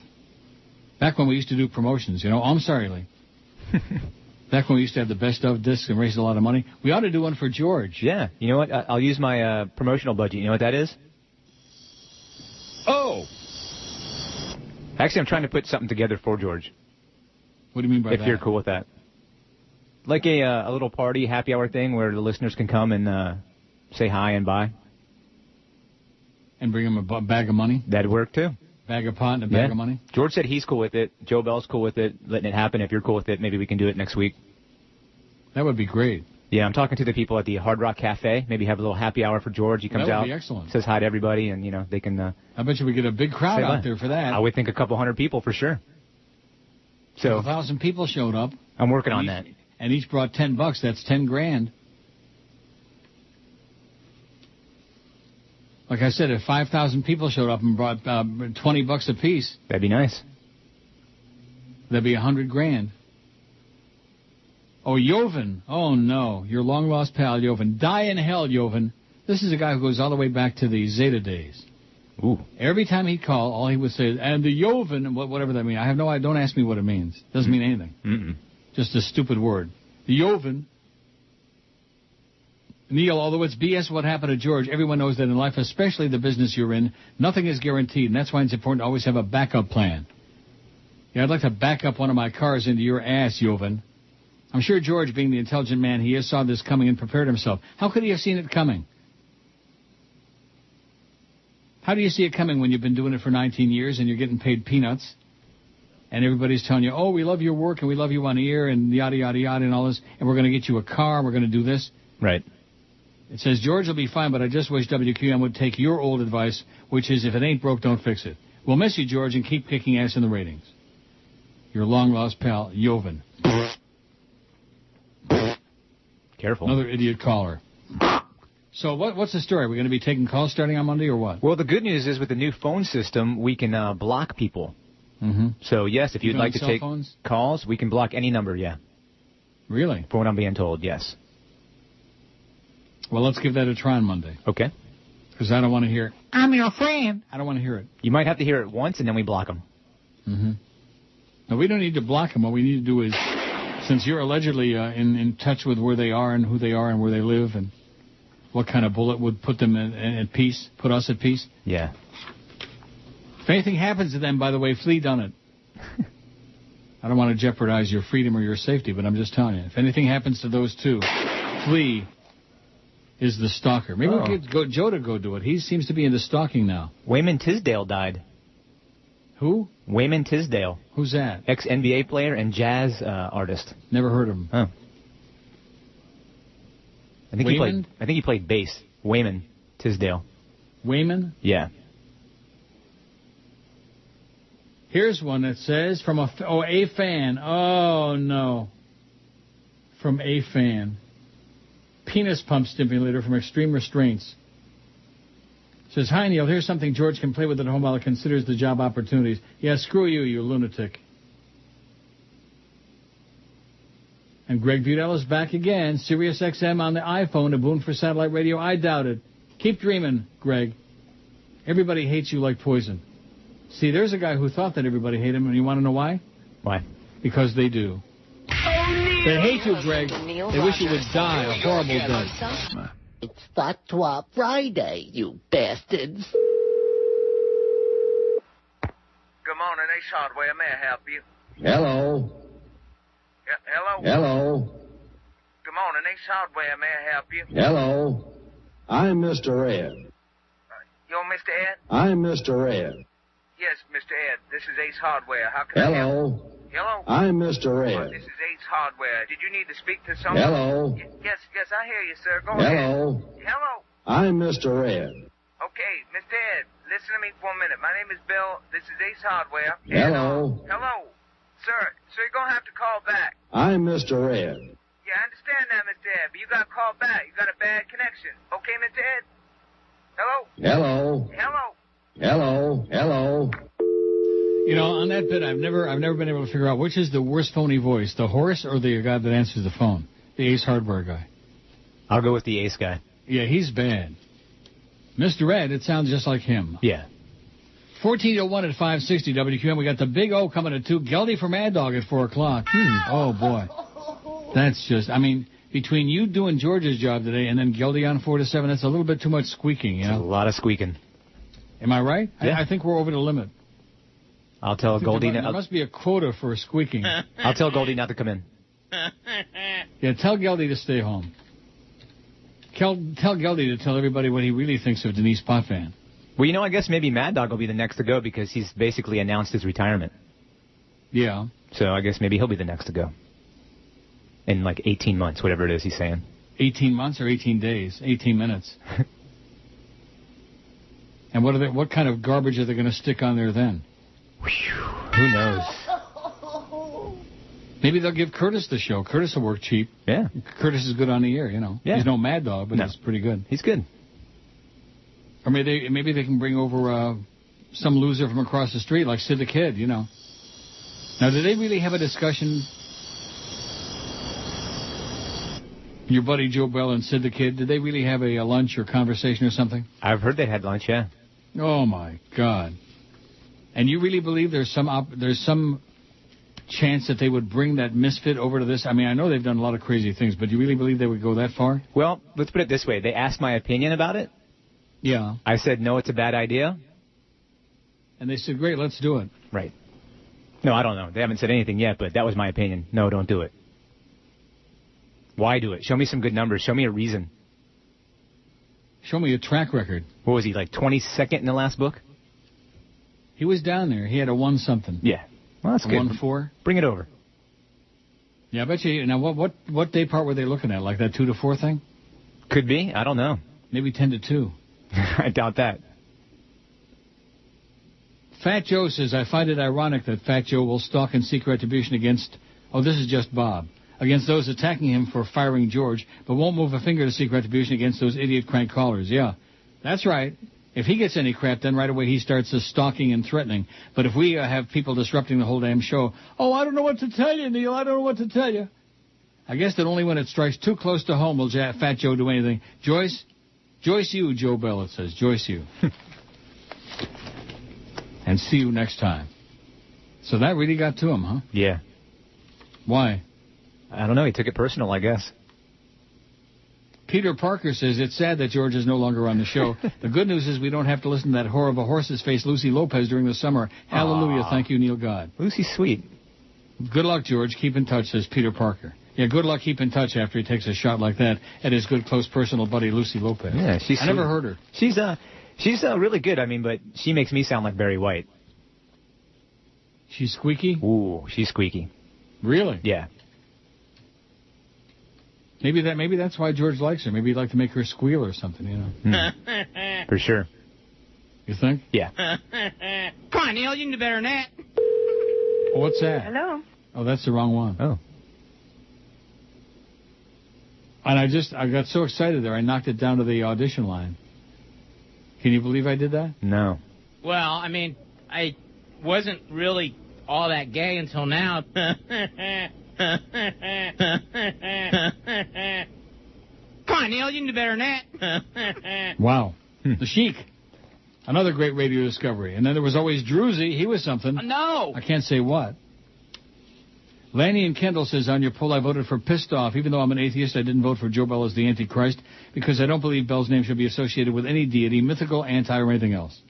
D: Back when we used to do promotions, you know. Oh, I'm sorry, Lee. Back when we used to have the best of discs and raise a lot of money. We ought to do one for George.
E: Yeah. You know what? I'll use my promotional budget. You know what that is?
D: Oh!
E: Actually, I'm trying to put something together for George.
D: What do you mean by that?
E: If you're cool with that. Like a little party, happy hour thing where the listeners can come and say hi and bye.
D: And bring them a bag of money?
E: That'd work, too.
D: Bag of pot and a bag of money?
E: George said he's cool with it. Joe Bell's cool with it, letting it happen. If you're cool with it, maybe we can do it next week.
D: That would be great.
E: Yeah, I'm talking to the people at the Hard Rock Cafe. Maybe have a little happy hour for George. He comes out.
D: That would be excellent.
E: Says hi to everybody, and, they can...
D: I bet you we get a big crowd out there for that.
E: I would think a couple hundred people for sure. So
D: 1,000 people showed up.
E: I'm working on that.
D: And each brought $10. That's $10,000. Like I said, if 5,000 people showed up and brought $20 a piece,
E: that'd be nice.
D: That'd be $100,000. Oh, Joven. Oh, no. Your long-lost pal, Joven. Die in hell, Joven. This is a guy who goes all the way back to the Zeta days.
E: Ooh.
D: Every time he'd call, all he would say is, and the Joven, whatever that means. I have no idea. Don't ask me what it means. Doesn't mean anything.
E: Mm-mm.
D: Just a stupid word. The Joven. Neil, although it's BS what happened to George, everyone knows that in life, especially the business you're in, nothing is guaranteed, and that's why it's important to always have a backup plan. Yeah, I'd like to back up one of my cars into your ass, Joven. I'm sure George, being the intelligent man he is, saw this coming and prepared himself. How could he have seen it coming? How do you see it coming when you've been doing it for 19 years and you're getting paid peanuts? And everybody's telling you, oh, we love your work and we love you on the air and yada, yada, yada and all this. And we're going to get you a car. We're going to do this.
E: Right.
D: It says, George will be fine, but I just wish WQAM would take your old advice, which is if it ain't broke, don't fix it. We'll miss you, George, and keep kicking ass in the ratings. Your long-lost pal, Joven.
E: Careful.
D: Another idiot caller. So what's the story? Are we going to be taking calls starting on Monday or what?
E: Well, the good news is with the new phone system, we can block people.
D: Mm-hmm.
E: So, yes, if you'd like to take calls, we can block any number, yeah.
D: Really?
E: For what I'm being told, yes.
D: Well, let's give that a try on Monday.
E: Okay.
D: Because I don't want to hear,
I: I'm your friend.
D: I don't want to hear it.
E: You might have to hear it once, and then we block them.
D: Mm-hmm. No, we don't need to block them. What we need to do is, since you're allegedly in touch with where they are and who they are and where they live and what kind of bullet would put them at peace, put us at peace.
E: Yeah.
D: If anything happens to them, by the way, Flea done it. I don't want to jeopardize your freedom or your safety, but I'm just telling you. If anything happens to those two, Flea is the stalker. Maybe we could Joe to go do it. He seems to be into stalking now.
E: Wayman Tisdale died.
D: Who?
E: Wayman Tisdale.
D: Who's that?
E: Ex-NBA player and jazz artist.
D: Never heard of him.
E: Oh. I think he played bass. Wayman Tisdale.
D: Wayman?
E: Yeah.
D: Here's one that says from a fan. Oh, no. From a fan. Penis pump stimulator from Extreme Restraints. Says, hi, Neil, here's something George can play with at home while he considers the job opportunities. Yeah, screw you, you lunatic. And Greg Budell is back again. Sirius XM on the iPhone, a boon for satellite radio. I doubt it. Keep dreaming, Greg. Everybody hates you like poison. See, there's a guy who thought that everybody hated him, and you want to know why?
E: Why?
D: Because they do. They hate you, Greg. They wish you would die a horrible death.
A: It's Fatwa Friday, you bastards.
Q: Good morning, Ace Hardware. May I help you?
G: Hello.
Q: Hello?
G: Hello.
Q: Good morning, Ace Hardware. May I help you?
G: Hello. I'm Mr. Ed.
Q: You're Mr. Ed?
G: I'm Mr. Ed.
Q: Yes, Mr. Ed. This is Ace Hardware. How can I help?
G: Hello.
Q: Hello?
G: I'm Mr. Ed.
Q: This is Ace Hardware. Did you need to speak to someone?
G: Hello.
Q: Yes, I hear you, sir. Go
G: Hello.
Q: ahead. Hello.
G: I'm Mr. Ed.
Q: Okay, Mr. Ed, listen to me for a minute. My name is Bill. This is Ace Hardware.
G: Hello.
Q: Hello. Sir, you're going to have to call back.
G: I'm Mr. Ed.
Q: Yeah, I understand that, Mr. Ed, but you got to call back. You got a bad connection. Okay, Mr. Ed? Hello?
G: Hello.
Q: Hello.
G: Hello. Hello.
D: You know, on that bit, I've never been able to figure out which is the worst phony voice, the horse or the guy that answers the phone, the Ace Hardware guy.
E: I'll go with the Ace guy.
D: Yeah, he's bad. Mr. Ed, it sounds just like him.
E: Yeah.
D: 1401 at 560 WQAM. We got the Big O coming at 2. Geldy from Mad Dog at 4 o'clock. Oh, boy. That's just, I mean, between you doing George's job today and then Geldy on 4 to 7, that's a little bit too much squeaking, you know?
E: It's a lot of squeaking.
D: Am I right?
E: Yeah.
D: I think we're over the limit.
E: I'll tell Goldie...
D: There must be a quota for squeaking.
E: I'll tell Goldie not to come in.
D: Yeah, tell Geldy to stay home. Tell Geldy to tell everybody what he really thinks of Denise Potvin.
E: Well, you know, I guess maybe Mad Dog will be the next to go because he's basically announced his retirement.
D: Yeah.
E: So I guess maybe he'll be the next to go. In like 18 months, whatever it is he's saying.
D: 18 months or 18 days? 18 minutes. And what kind of garbage are they going to stick on there then?
E: Who knows?
D: Maybe they'll give Curtis the show. Curtis will work cheap.
E: Yeah.
D: Curtis is good on the air, you know.
E: Yeah.
D: He's no Mad Dog, but he's pretty good.
E: He's good.
D: Or maybe they can bring over some loser from across the street, like Sid the Kid, you know. Now, did they really have a discussion? Your buddy Joe Bell and Sid the Kid, did they really have a lunch or conversation or something?
E: I've heard they had lunch, yeah.
D: Oh, my God. And you really believe there's some chance that they would bring that misfit over to this? I mean, I know they've done a lot of crazy things, but do you really believe they would go that far?
E: Well, let's put it this way. They asked my opinion about it.
D: Yeah.
E: I said, no, it's a bad idea.
D: And they said, great, let's do it.
E: Right. No, I don't know. They haven't said anything yet, but that was my opinion. No, don't do it. Why do it? Show me some good numbers. Show me a reason.
D: Show me a track record.
E: What was he, like 22nd in the last book?
D: He was down there. He had a 1-something.
E: Yeah. Well, that's
D: a
E: good.
D: 1-4.
E: Bring it over.
D: Yeah, I bet you. Now, what day part were they looking at? Like that 2 to 4 thing?
E: Could be. I don't know.
D: Maybe 10 to 2.
E: I doubt that.
D: Fat Joe says, I find it ironic that Fat Joe will stalk and seek retribution against, this is just Bob, against those attacking him for firing George, but won't move a finger to seek retribution against those idiot crank callers. Yeah, that's right. If he gets any crap, then right away he starts stalking and threatening. But if we have people disrupting the whole damn show, I don't know what to tell you, Neil, I don't know what to tell you. I guess that only when it strikes too close to home will Fat Joe do anything. Joyce you, Joe Bell, it says. Joyce you. And see you next time. So that really got to him, huh?
E: Yeah.
D: Why?
E: I don't know. He took it personal, I guess.
D: Peter Parker says, it's sad that George is no longer on the show. The good news is we don't have to listen to that whore of a horse's face, Lucy Lopez, during the summer. Hallelujah.
E: Aww.
D: Thank you, Neil God.
E: Lucy's sweet.
D: Good luck, George. Keep in touch, says Peter Parker. Yeah, good luck. Keep in touch after he takes a shot like that at his good, close, personal buddy, Lucy Lopez.
E: Yeah, she's
D: I never heard her.
E: She's really good. I mean, but she makes me sound like Barry White.
D: She's squeaky?
E: Ooh, she's squeaky.
D: Really?
E: Yeah.
D: Maybe that's why George likes her. Maybe he'd like to make her squeal or something, you know.
E: For sure.
D: You think?
E: Yeah.
I: Come on, Neil, you can do better than that.
D: Oh, what's that?
M: Hello.
D: Oh, that's the wrong one.
E: Oh.
D: And I got so excited there, I knocked it down to the audition line. Can you believe I did that?
E: No.
I: Well, I mean, I wasn't really all that gay until now. Come on, Neil, you can do better than that.
D: Wow. The Sheik. Another great radio discovery. And then there was always Druzy. He was something.
I: No.
D: I can't say what. Lanny and Kendall says, on your poll, I voted for Pissed Off. Even though I'm an atheist, I didn't vote for Joe Bell as the Antichrist because I don't believe Bell's name should be associated with any deity, mythical, anti, or anything else.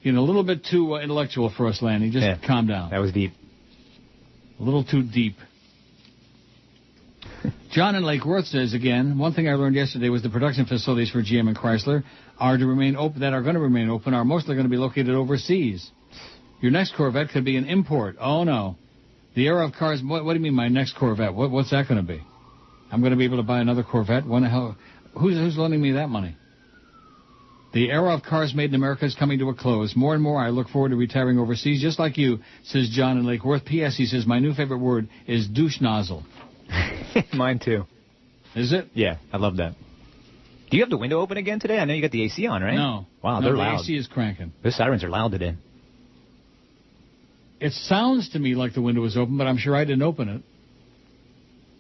D: You know, a little bit too intellectual for us, Lanny. Just calm down.
E: That was deep.
D: A little too deep. John in Lake Worth says, again, one thing I learned yesterday was the production facilities for GM and Chrysler are going to remain open, are mostly going to be located overseas. Your next Corvette could be an import. Oh, no. The era of cars, what do you mean my next Corvette? What's that going to be? I'm going to be able to buy another Corvette? When the hell? Who's lending me that money? The era of cars made in America is coming to a close. More and more I look forward to retiring overseas, just like you, says John in Lake Worth. P.S. He says, my new favorite word is douche nozzle.
E: Mine too.
D: Is it?
E: Yeah, I love that. Do you have the window open again today? I know you got the AC on, right?
D: No.
E: Wow,
D: no,
E: they're
D: the
E: loud.
D: AC is cranking.
E: Those sirens are loud today.
D: It sounds to me like the window was open, but I'm sure I didn't open it.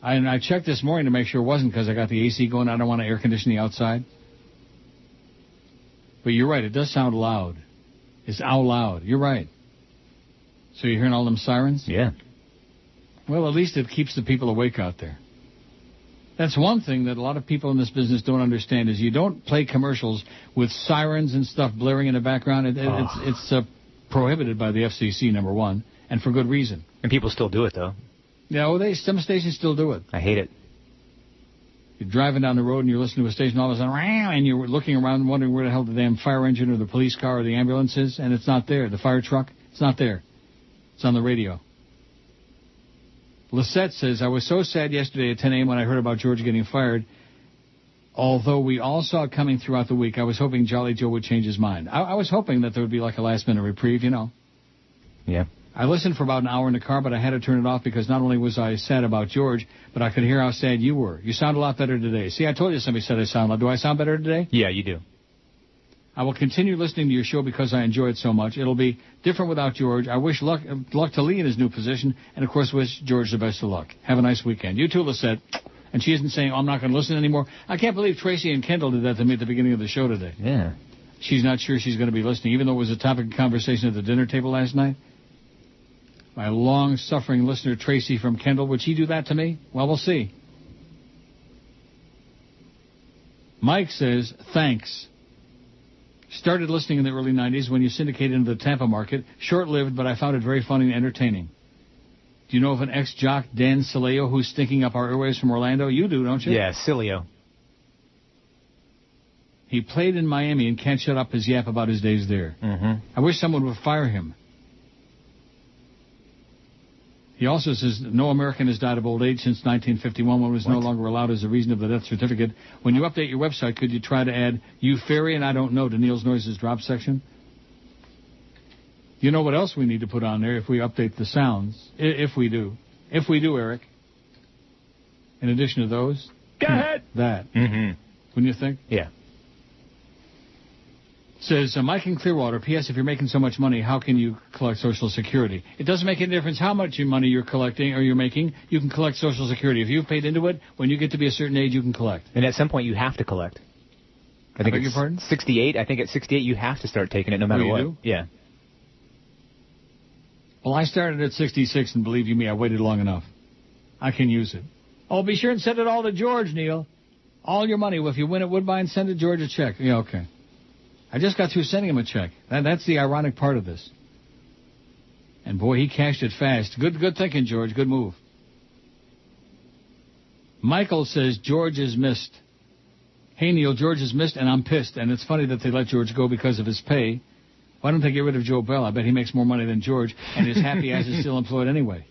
D: I checked this morning to make sure it wasn't because I got the AC going. I don't want to air condition the outside. But you're right. It does sound loud. It's out loud. You're right. So you're hearing all them sirens?
E: Yeah.
D: Well, at least it keeps the people awake out there. That's one thing that a lot of people in this business don't understand is you don't play commercials with sirens and stuff blaring in the background. It's prohibited by the FCC, number one, and for good reason.
E: And people still do it, though.
D: Yeah, well, some stations still do it.
E: I hate it.
D: You're driving down the road and you're listening to a station, all of a sudden, and you're looking around wondering where the hell the damn fire engine or the police car or the ambulance is, and it's not there. The fire truck, it's not there. It's on the radio. Lisette says, I was so sad yesterday at 10 a.m. when I heard about George getting fired. Although we all saw it coming throughout the week, I was hoping Jolly Joe would change his mind. I was hoping that there would be like a last-minute reprieve, you know.
E: Yeah.
D: I listened for about an hour in the car, but I had to turn it off because not only was I sad about George, but I could hear how sad you were. You sound a lot better today. See, I told you somebody said I sound loud. Do I sound better today?
E: Yeah, you do.
D: I will continue listening to your show because I enjoy it so much. It'll be different without George. I wish luck to Lee in his new position, and, of course, wish George the best of luck. Have a nice weekend. You too, Lisette. And she isn't saying, oh, I'm not going to listen anymore. I can't believe Tracy and Kendall did that to me at the beginning of the show today.
E: Yeah.
D: She's not sure she's going to be listening, even though it was a topic of conversation at the dinner table last night. My long-suffering listener, Tracy from Kendall, would she do that to me? Well, we'll see. Mike says, thanks. Started listening in the early 90s when you syndicated into the Tampa market. Short-lived, but I found it very funny and entertaining. Do you know of an ex-jock, Dan Cilio, who's stinking up our airwaves from Orlando? You do, don't you?
E: Yeah, Cilio.
D: He played in Miami and can't shut up his yap about his days there.
E: Mm-hmm.
D: I wish someone would fire him. He also says no American has died of old age since 1951 when it was no longer allowed as a reason of the death certificate. When you update your website, could you try to add you fairy and I don't know to Neil's Noises drop section? You know what else we need to put on there if we update the sounds? If we do. If we do, Eric. In addition to those.
O: Go ahead.
D: That.
E: Mm-hmm.
D: Wouldn't you think?
E: Yeah.
D: Says, Mike in Clearwater, P.S. If you're making so much money, how can you collect Social Security? It doesn't make any difference how much money you're collecting or you're making. You can collect Social Security. If you've paid into it, when you get to be a certain age, you can collect.
E: And at some point, you have to collect. I think
D: beg your pardon?
E: 68. I think at 68, you have to start taking it no matter
D: you
E: what.
D: Do?
E: Yeah.
D: Well, I started at 66, and believe you me, I waited long enough. I can use it. Oh, be sure and send it all to George, Neil. All your money. Well, if you win at Woodbine, send it George a check. Yeah, okay. I just got through sending him a check. That's the ironic part of this. And, boy, he cashed it fast. Good thinking, George. Good move. Michael says George is missed. Hey, Neil, George is missed, and I'm pissed. And it's funny that they let George go because of his pay. Why don't they get rid of Joe Bell? I bet he makes more money than George, and his happy ass is still employed anyway.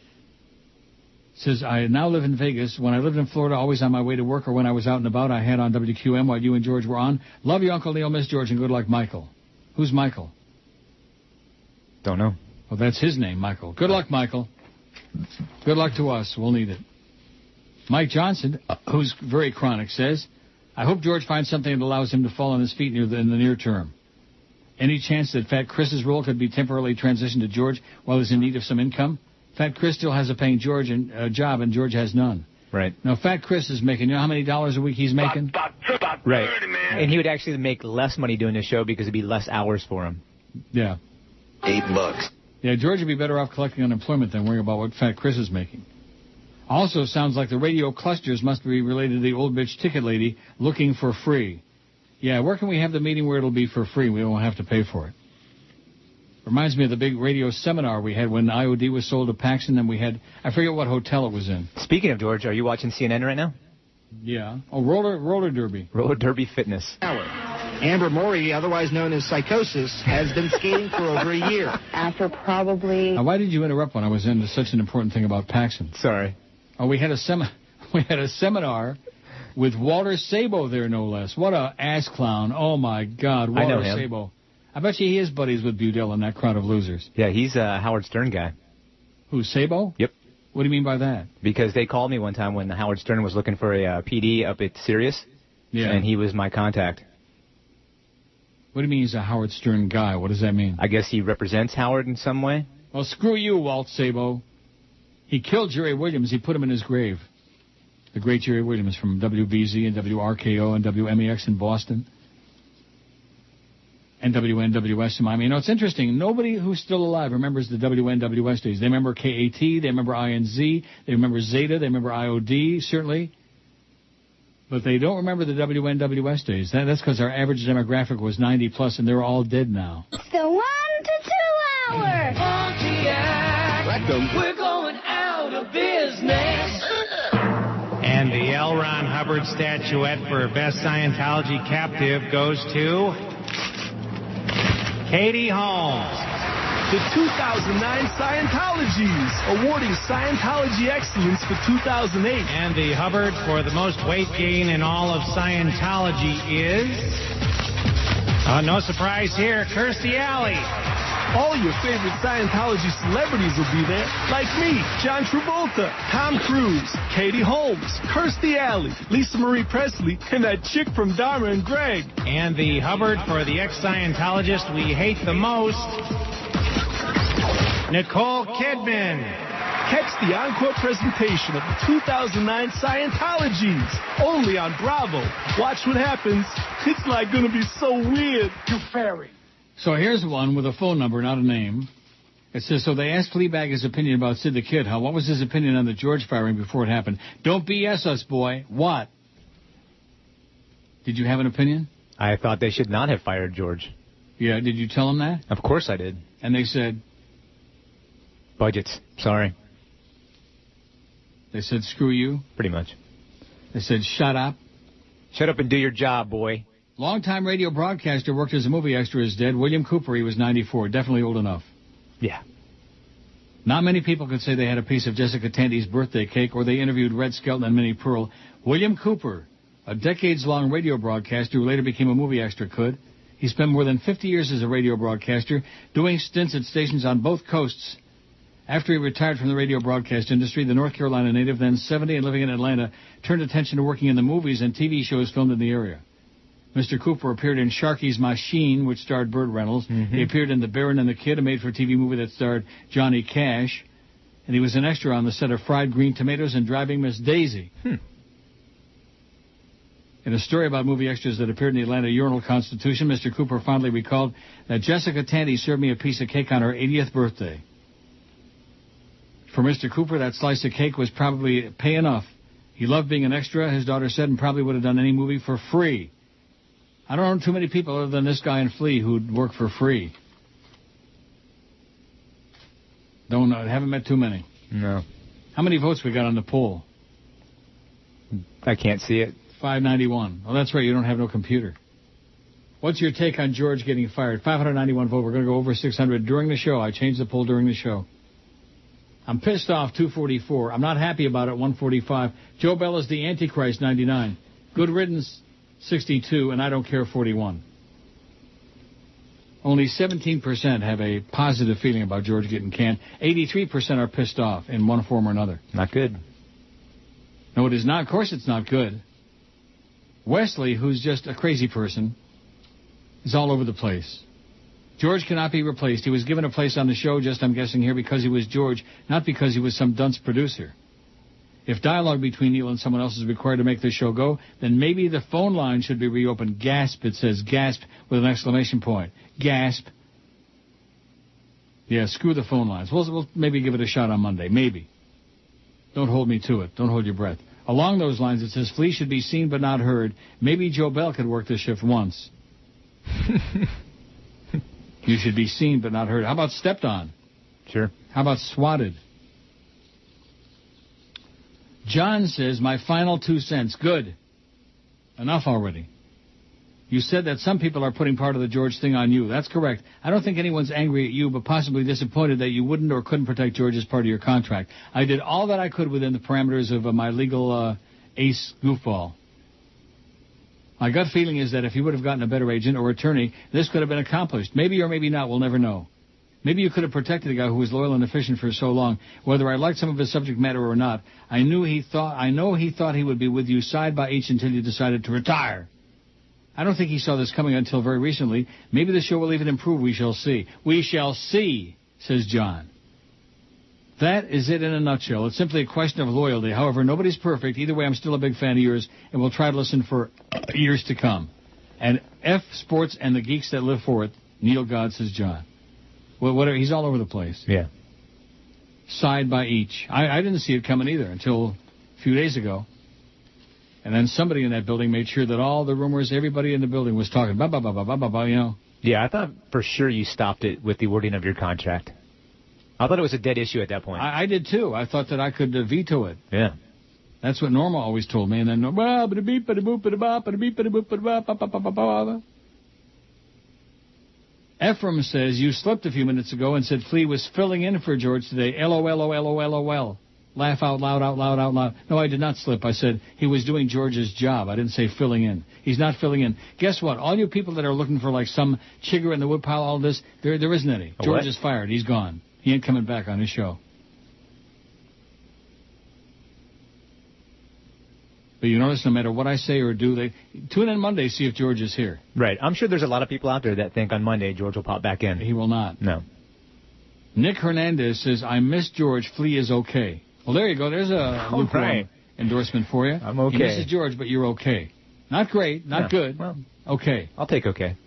D: Says, I now live in Vegas. When I lived in Florida, always on my way to work or when I was out and about, I had on WQAM while you and George were on. Love you, Uncle Neil, Miss George, and good luck, Michael. Who's Michael?
E: Don't know.
D: Well, that's his name, Michael. Good luck, Michael. Good luck to us. We'll need it. Mike Johnson, who's very chronic, says, I hope George finds something that allows him to fall on his feet in the near term. Any chance that Fat Chris's role could be temporarily transitioned to George while he's in need of some income? Fat Chris still has a paying George job, and George has none.
E: Right.
D: Now, Fat Chris is making, you know how many dollars a week he's making?
E: Right. And he would actually make less money doing the show because it'd be less hours for him.
D: Yeah.
L: $8.
D: Yeah, George would be better off collecting unemployment than worrying about what Fat Chris is making. Also, sounds like the radio clusters must be related to the old bitch ticket lady looking for free. Yeah, where can we have the meeting where it'll be for free? We won't have to pay for it. Reminds me of the big radio seminar we had when IOD was sold to Paxson, and we had, I forget what hotel it was in.
E: Speaking of George, are you watching CNN right now?
D: Yeah. Oh, roller derby.
E: Roller derby fitness.
U: Amber Morey, otherwise known as Psychosis, has been skating for over a year.
N: After probably...
D: Now, why did you interrupt when I was into such an important thing about Paxson?
E: Sorry.
D: Oh, we had a seminar with Walter Sabo there, no less. What a ass clown. Oh, my God. Walter
E: I know him.
D: Sabo. I bet you he is buddies with Budell and that crowd of losers.
E: Yeah, he's a Howard Stern guy.
D: Who, Sabo?
E: Yep.
D: What do you mean by that?
E: Because they called me one time when Howard Stern was looking for a PD up at Sirius.
D: Yeah.
E: And he was my contact.
D: What do you mean he's a Howard Stern guy? What does that mean?
E: I guess he represents Howard in some way.
D: Well, screw you, Walt Sabo. He killed Jerry Williams. He put him in his grave. The great Jerry Williams from WBZ and WRKO and WMEX in Boston. And WNWS in Miami. You know, it's interesting. Nobody who's still alive remembers the WNWS days. They remember KAT. They remember INZ. They remember Zeta. They remember IOD, certainly. But they don't remember the WNWS days. That's because our average demographic was 90 plus, and they're all dead now.
C: It's the 1 to 2 hour. Pontiac, we're going out of business.
U: And the L round.
F: Ron Hubbard statuette for Best Scientology Captive goes to Katie Holmes.
V: The 2009 Scientologies, awarding Scientology Excellence for 2008.
F: And the Hubbard for the most weight gain in all of Scientology is... no surprise here, Kirstie Alley.
V: All your favorite Scientology celebrities will be there, like me, John Travolta, Tom Cruise, Katie Holmes, Kirstie Alley, Lisa Marie Presley, and that chick from Dharma and Greg.
F: And the Hubbard for the ex-Scientologist we hate the most, Nicole Kidman.
V: Catch the encore presentation of the 2009 Scientologies, only on Bravo. Watch what happens. It's like going to be so weird. You fairy.
D: So here's one with a phone number, not a name. It says, so they asked Fleabag his opinion about Sid the Kid. What was his opinion on the George firing before it happened? Don't BS us, boy. What? Did you have an opinion?
E: I thought they should not have fired George.
D: Yeah, did you tell them that?
E: Of course I did.
D: And they said?
E: Budgets. Sorry.
D: They said, screw you?
E: Pretty much.
D: They said, shut up?
E: Shut up and do your job, boy.
D: Longtime radio broadcaster, worked as a movie extra, is dead. William Cooper, he was 94. Definitely old enough.
E: Yeah.
D: Not many people could say they had a piece of Jessica Tandy's birthday cake, or they interviewed Red Skelton and Minnie Pearl. William Cooper, a decades-long radio broadcaster who later became a movie extra, could. He spent more than 50 years as a radio broadcaster, doing stints at stations on both coasts. After he retired from the radio broadcast industry, the North Carolina native, then 70 and living in Atlanta, turned attention to working in the movies and TV shows filmed in the area. Mr. Cooper appeared in Sharky's Machine, which starred Burt Reynolds. Mm-hmm. He appeared in The Baron and the Kid, a made-for-TV movie that starred Johnny Cash. And he was an extra on the set of Fried Green Tomatoes and Driving Miss Daisy. In a story about movie extras that appeared in the Atlanta Journal-Constitution, Mr. Cooper fondly recalled that Jessica Tandy served me a piece of cake on her 80th birthday. For Mr. Cooper, that slice of cake was probably pay enough. He loved being an extra, his daughter said, and probably would have done any movie for free. I don't know too many people other than this guy in Flea who'd work for free. Haven't met too many.
E: No.
D: How many votes we got on the poll?
E: I can't see it.
D: 591. Oh, that's right, you don't have no computer. What's your take on George getting fired? 591 vote. We're going to go over 600 during the show. I changed the poll during the show. I'm pissed off, 244. I'm not happy about it, 145. Joe Bell is the Antichrist, 99. Good riddance, 62, and I don't care, 41. Only 17% have a positive feeling about George getting canned. 83% are pissed off in one form or another.
E: Not good.
D: No, it is not. Of course it's not good. Wesley, who's just a crazy person, is all over the place. George cannot be replaced. He was given a place on the show, just I'm guessing here, because he was George, not because he was some dunce producer. If dialogue between Neil and someone else is required to make this show go, then maybe the phone line should be reopened. Gasp, it says. Gasp with an exclamation point. Gasp. Yeah, screw the phone lines. We'll maybe give it a shot on Monday. Maybe. Don't hold me to it. Don't hold your breath. Along those lines, it says, Flea should be seen but not heard. Maybe Joe Bell could work this shift once. You should be seen but not heard. How about stepped on?
E: Sure.
D: How about swatted? John says, my final 2 cents. Good. Enough already. You said that some people are putting part of the George thing on you. That's correct. I don't think anyone's angry at you, but possibly disappointed that you wouldn't or couldn't protect George as part of your contract. I did all that I could within the parameters of my legal ace goofball. My gut feeling is that if he would have gotten a better agent or attorney, this could have been accomplished. Maybe or maybe not. We'll never know. Maybe you could have protected a guy who was loyal and efficient for so long. Whether I liked some of his subject matter or not, I know he thought he would be with you side by each until you decided to retire. I don't think he saw this coming until very recently. Maybe the show will even improve. We shall see. We shall see, says John. That is it in a nutshell. It's simply a question of loyalty. However, nobody's perfect. Either way, I'm still a big fan of yours, and we'll try to listen for years to come. And F sports and the geeks that live for it, Neil God, says John. Well, whatever. He's all over the place.
E: Yeah.
D: Side by each. I didn't see it coming either until a few days ago. And then somebody in that building made sure that all the rumors, everybody in the building was talking, you know.
E: Yeah, I thought for sure you stopped it with the wording of your contract. I thought it was a dead issue at that point.
D: I did, too. I thought that I could veto it.
E: Yeah.
D: That's what Norma always told me. And then, Ephraim says, you slipped a few minutes ago and said Flea was filling in for George today. LOL. Laugh out loud. No, I did not slip. I said he was doing George's job. I didn't say filling in. He's not filling in. Guess what? All you people that are looking for like some chigger in the woodpile, all this, there isn't any. George is fired. He's gone. He ain't coming back on his show. But you notice, no matter what I say or do, they tune in Monday, see if George is here.
E: Right. I'm sure there's a lot of people out there that think on Monday George will pop back in.
D: He will not.
E: No.
D: Nick Hernandez says, I miss George. Flea is okay. Well, there you go. There's a lukewarm endorsement for you.
E: I'm okay.
D: He misses George, but you're okay. Not great, not good.
E: Well,
D: okay.
E: I'll take okay.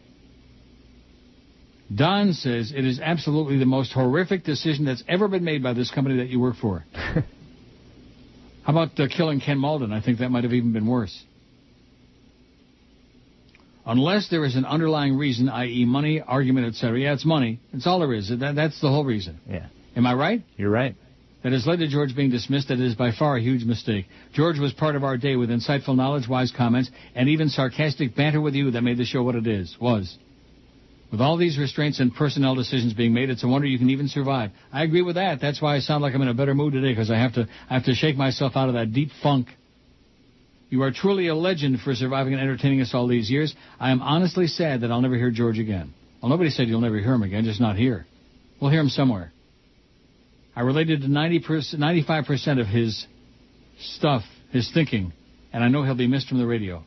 D: Don says, it is absolutely the most horrific decision that's ever been made by this company that you work for. How about killing Ken Malden? I think that might have even been worse. Unless there is an underlying reason, i.e. money, argument, etc. Yeah, it's money. That's all there is. That's the whole reason.
E: Yeah.
D: Am I right?
E: You're right.
D: That has led to George being dismissed. That is by far a huge mistake. George was part of our day with insightful knowledge, wise comments, and even sarcastic banter with you that made the show what it was. With all these restraints and personnel decisions being made, it's a wonder you can even survive. I agree with that. That's why I sound like I'm in a better mood today, because I have to shake myself out of that deep funk. You are truly a legend for surviving and entertaining us all these years. I am honestly sad that I'll never hear George again. Well, nobody said you'll never hear him again, just not here. We'll hear him somewhere. I related to 95% of his stuff, his thinking, and I know he'll be missed from the radio.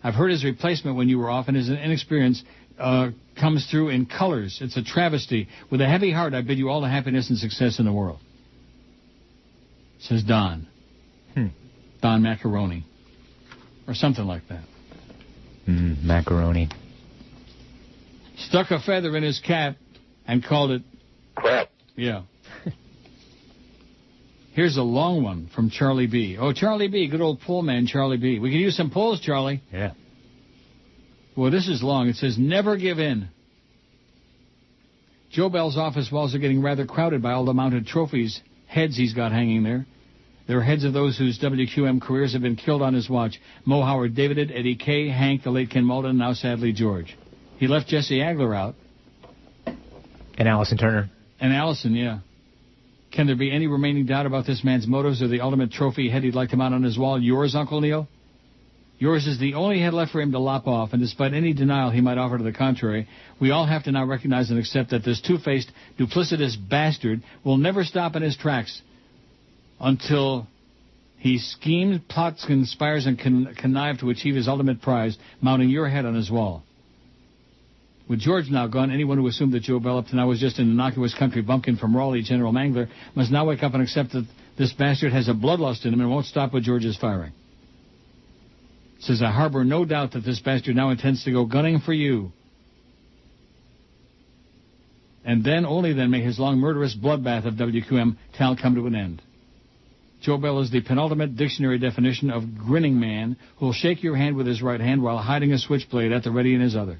D: I've heard his replacement when you were off, and his inexperience comes through in colors. It's a travesty. With a heavy heart, I bid you all the happiness and success in the world. Says Don. Don Macaroni. Or something like that.
E: Macaroni.
D: Stuck a feather in his cap and called it...
A: crap.
D: Yeah. Here's a long one from Charlie B. Oh, Charlie B. Good old poll man, Charlie B. We could use some polls, Charlie.
E: Yeah.
D: Well, this is long. It says, never give in. Joe Bell's office walls are getting rather crowded by all the mounted trophies, heads he's got hanging there. They're heads of those whose WQM careers have been killed on his watch. Mo Howard, David, Eddie Kay, Hank, the late Ken Malden, and now sadly George. He left Jesse Agler out.
E: And Allison Turner.
D: And Allison, yeah. Can there be any remaining doubt about this man's motives or the ultimate trophy head he'd like to mount on his wall? Yours, Uncle Neil? Yours is the only head left for him to lop off, and despite any denial he might offer to the contrary, we all have to now recognize and accept that this two-faced, duplicitous bastard will never stop in his tracks until he schemes, plots, conspires, and connives to achieve his ultimate prize, mounting your head on his wall. With George now gone, anyone who assumed that Joe Bell up to now was just an innocuous country bumpkin from Raleigh, General Mangler, must now wake up and accept that this bastard has a bloodlust in him and won't stop with George's firing. Says, I harbor no doubt that this bastard now intends to go gunning for you. And then, only then, may his long murderous bloodbath of WQM talent come to an end. Joe Bell is the penultimate dictionary definition of grinning man who'll shake your hand with his right hand while hiding a switchblade at the ready in his other.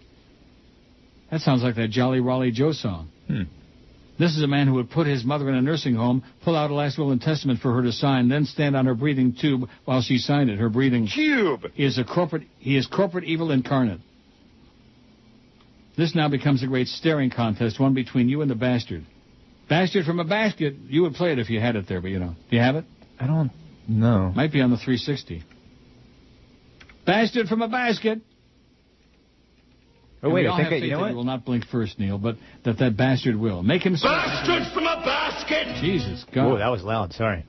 D: That sounds like that Jolly Raleigh Joe song. This is a man who would put his mother in a nursing home, pull out a last will and testament for her to sign, then stand on her breathing tube while she signed it. Her breathing
A: tube.
D: He is corporate evil incarnate. This now becomes a great staring contest, one between you and the bastard. Bastard from a basket. You would play it if you had it there, but you know. Do you have it?
E: I don't know.
D: Might be on the 360. Bastard from a basket.
E: Oh, wait,
D: I
E: think
D: think
E: you know what?
D: He will not blink first, Neil, but that bastard will. Make him sweat.
A: Bastard from a basket!
D: Jesus, God.
E: Oh, that was loud. Sorry.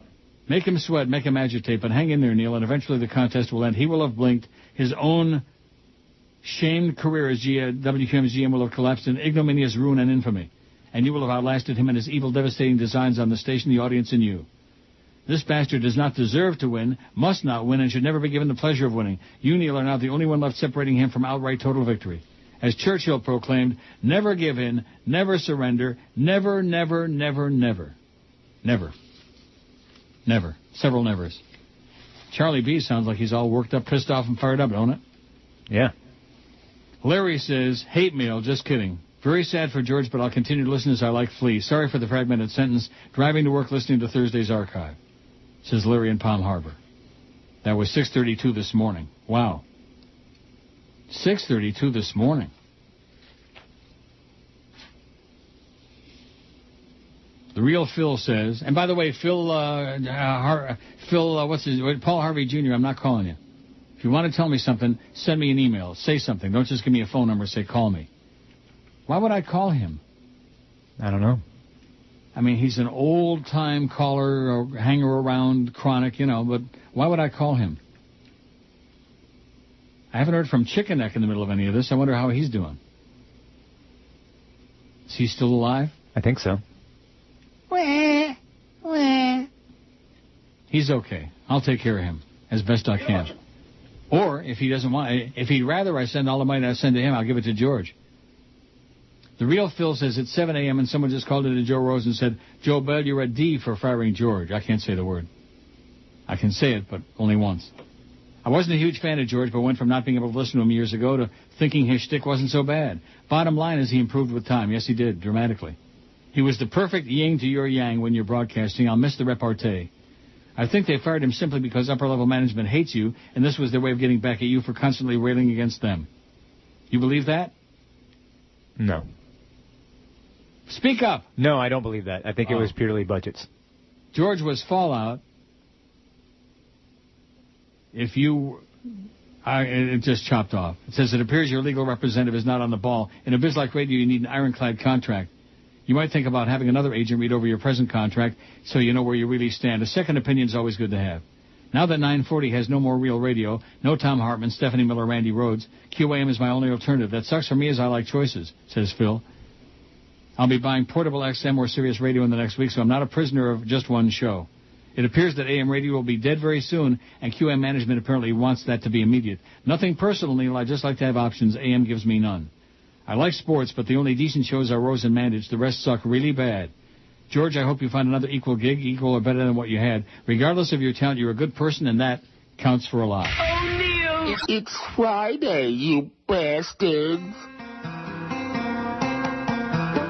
D: Make him sweat, make him agitate, but hang in there, Neil, and eventually the contest will end. He will have blinked. His own shamed career as WQM's GM will have collapsed in ignominious ruin and infamy. And you will have outlasted him and his evil, devastating designs on the station, the audience, and you. This bastard does not deserve to win, must not win, and should never be given the pleasure of winning. You, Neil, are now the only one left separating him from outright total victory. As Churchill proclaimed, never give in, never surrender, never, never, never, never. Never. Never. Several nevers. Charlie B sounds like he's all worked up, pissed off, and fired up, don't it?
E: Yeah.
D: Larry says, hate mail, just kidding. Very sad for George, but I'll continue to listen as I like Flea. Sorry for the fragmented sentence. Driving to work listening to Thursday's archive. Says Larry in Palm Harbor. That was 6:32 this morning. Wow. 6:32 this morning. The real Phil says, and by the way, Paul Harvey Jr., I'm not calling you. If you want to tell me something, send me an email. Say something. Don't just give me a phone number and say, call me. Why would I call him?
E: I don't know.
D: I mean, he's an old-time caller or hanger-around chronic, but why would I call him? I haven't heard from Chicken Neck in the middle of any of this. I wonder how he's doing. Is he still alive?
E: I think so.
D: He's okay. I'll take care of him as best I can. Or, if he doesn't want, if he'd rather I send all the money I send to him, I'll give it to George. The real Phil says it's 7 a.m. and someone just called into Joe Rose and said, Joe Bell, you're a D for firing George. I can't say the word. I can say it, but only once. I wasn't a huge fan of George, but went from not being able to listen to him years ago to thinking his shtick wasn't so bad. Bottom line is he improved with time. Yes, he did, dramatically. He was the perfect yin to your yang when you're broadcasting. I'll miss the repartee. I think they fired him simply because upper-level management hates you, and this was their way of getting back at you for constantly railing against them. You believe that?
E: No.
D: Speak up.
E: No, I don't believe that. I think it was purely budgets.
D: George was fallout. If you... it just chopped off. It says, it appears your legal representative is not on the ball. In a biz like radio, you need an ironclad contract. You might think about having another agent read over your present contract so you know where you really stand. A second opinion is always good to have. Now that 940 has no more real radio, no Tom Hartman, Stephanie Miller, Randy Rhodes, QAM is my only alternative. That sucks for me as I like choices, says Phil. I'll be buying portable XM or Sirius Radio in the next week, so I'm not a prisoner of just one show. It appears that AM radio will be dead very soon, and QM management apparently wants that to be immediate. Nothing personal, Neil. I just like to have options. AM gives me none. I like sports, but the only decent shows are Rose and Mandage. The rest suck really bad. George, I hope you find another equal gig, equal or better than what you had. Regardless of your talent, you're a good person, and that counts for a lot.
A: Oh, Neil! It's Friday, you bastards.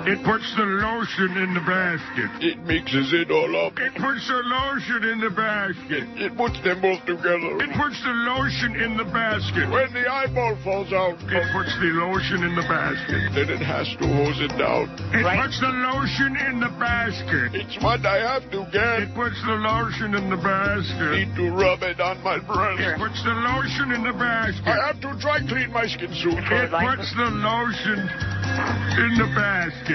P: It puts the lotion in the basket. It mixes it all up. It puts the lotion in the basket. It puts them both together. It puts the lotion in the basket. When the eyeball falls out, it puts the lotion in the basket. Then it has to hose it down. It puts the lotion in the basket. It's what I have to get. It puts the lotion in the basket. Need to rub it on my breast. It puts the lotion in the basket. I have to dry clean my skin soon. It puts the lotion in the basket. I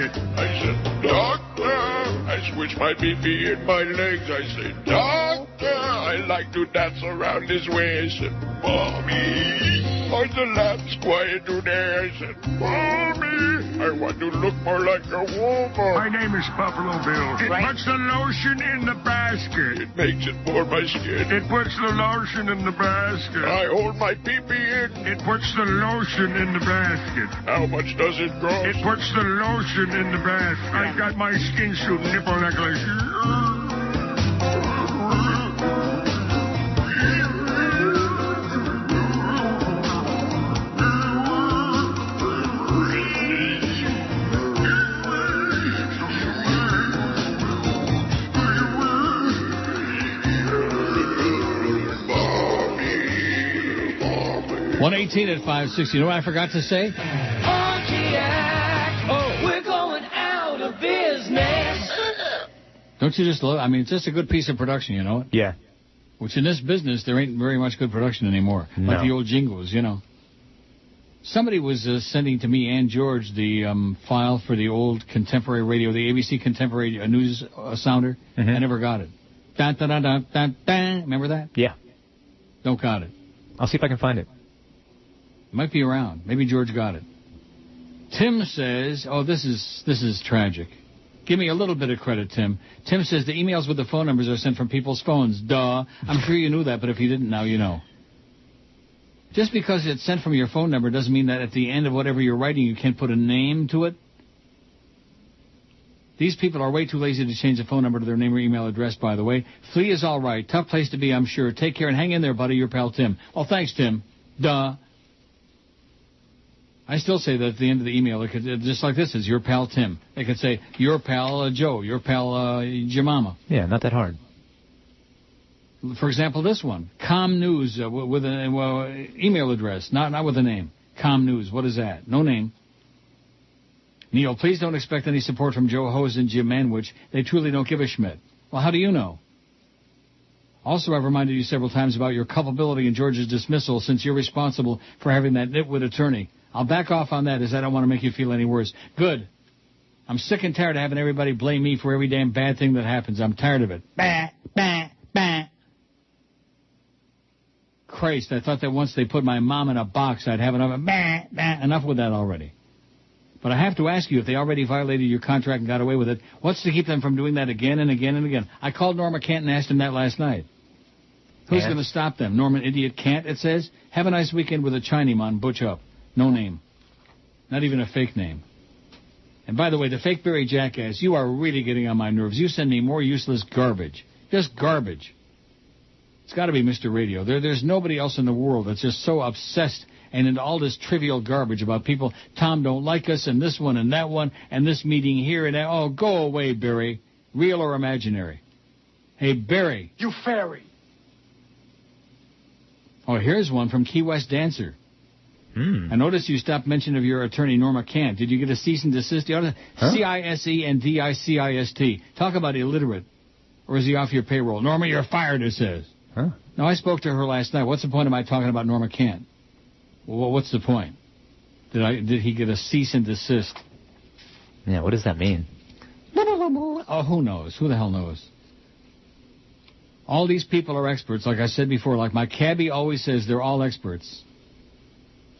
P: said, Doctor. I switch my BP in my legs. I say, Doctor. I like to dance around this way. I said, Mommy. Are the lamps quiet today? I said, Mommy. I want to look more like a woman. My name is Buffalo Bill. It puts the lotion in the basket. It makes it for my skin. It puts the lotion in the basket. I hold my PP in. It puts the lotion in the basket. How much does it cost? It puts the lotion in the basket. I got my skin suit nipple necklace.
D: 118 at 560. You know what I forgot to say?
C: Pontiac, we're going out of business.
D: Don't you just love? I mean, it's just a good piece of production, you know?
E: Yeah.
D: Which in this business, there ain't very much good production anymore.
E: No.
D: Like the old jingles, you know. Somebody was sending to me and George the file for the old contemporary radio, the ABC contemporary news sounder. I never got it. Dun, dun, dun, dun, dun, dun. Remember that?
E: Yeah.
D: Don't got it.
E: I'll see if I can find it.
D: Might be around. Maybe George got it. Tim says, oh, this is tragic. Give me a little bit of credit, Tim. Tim says the emails with the phone numbers are sent from people's phones. Duh. I'm sure you knew that, but if you didn't, now you know. Just because it's sent from your phone number doesn't mean that at the end of whatever you're writing you can't put a name to it. These people are way too lazy to change the phone number to their name or email address, by the way. Flea is all right. Tough place to be, I'm sure. Take care and hang in there, buddy. Your pal, Tim. Oh, thanks, Tim. Duh. I still say that at the end of the email, it could, just like this is your pal Tim. They could say your pal Joe, your pal Jemima.
E: Yeah, not that hard.
D: For example, this one, Com News with an email address, not with a name. Com News, what is that? No name. Neil, please don't expect any support from Joe Hose and Jim Manwich. They truly don't give a schmidt. Well, how do you know? Also, I've reminded you several times about your culpability in George's dismissal since you're responsible for having that nitwit attorney. I'll back off on that as I don't want to make you feel any worse. Good. I'm sick and tired of having everybody blame me for every damn bad thing that happens. I'm tired of it. Bah, bah, bah. Christ, I thought that once they put my mom in a box, I'd have enough. Bah, bah. Enough with that already. But I have to ask you, if they already violated your contract and got away with it, what's to keep them from doing that again and again and again? I called Norma Kent and asked him that last night. Who's going to stop them? Norman Idiot Kant, it says. Have a nice weekend with a Chineman, butch up. No name. Not even a fake name. And by the way, the fake Barry jackass, you are really getting on my nerves. You send me more useless garbage. Just garbage. It's got to be Mr. Radio. There's nobody else in the world that's just so obsessed and into all this trivial garbage about people. Tom don't like us, and this one and that one, and this meeting here and that. Oh, go away, Barry. Real or imaginary? Hey, Barry.
H: You fairy.
D: Oh, here's one from Key West Dancer. I noticed you stopped mention of your attorney, Norma Kant. Did you get a cease and desist? C-I-S-E and D-I-C-I-S-T. Talk about illiterate. Or is he off your payroll? Norma, you're fired, it says. Huh? No, I spoke to her last night. What's the point of my talking about Norma Kant? Well, what's the point? Did he get a cease and desist?
E: Yeah, what does that mean?
D: Oh, who knows? Who the hell knows? All these people are experts, like I said before. Like my cabbie always says, they're all experts.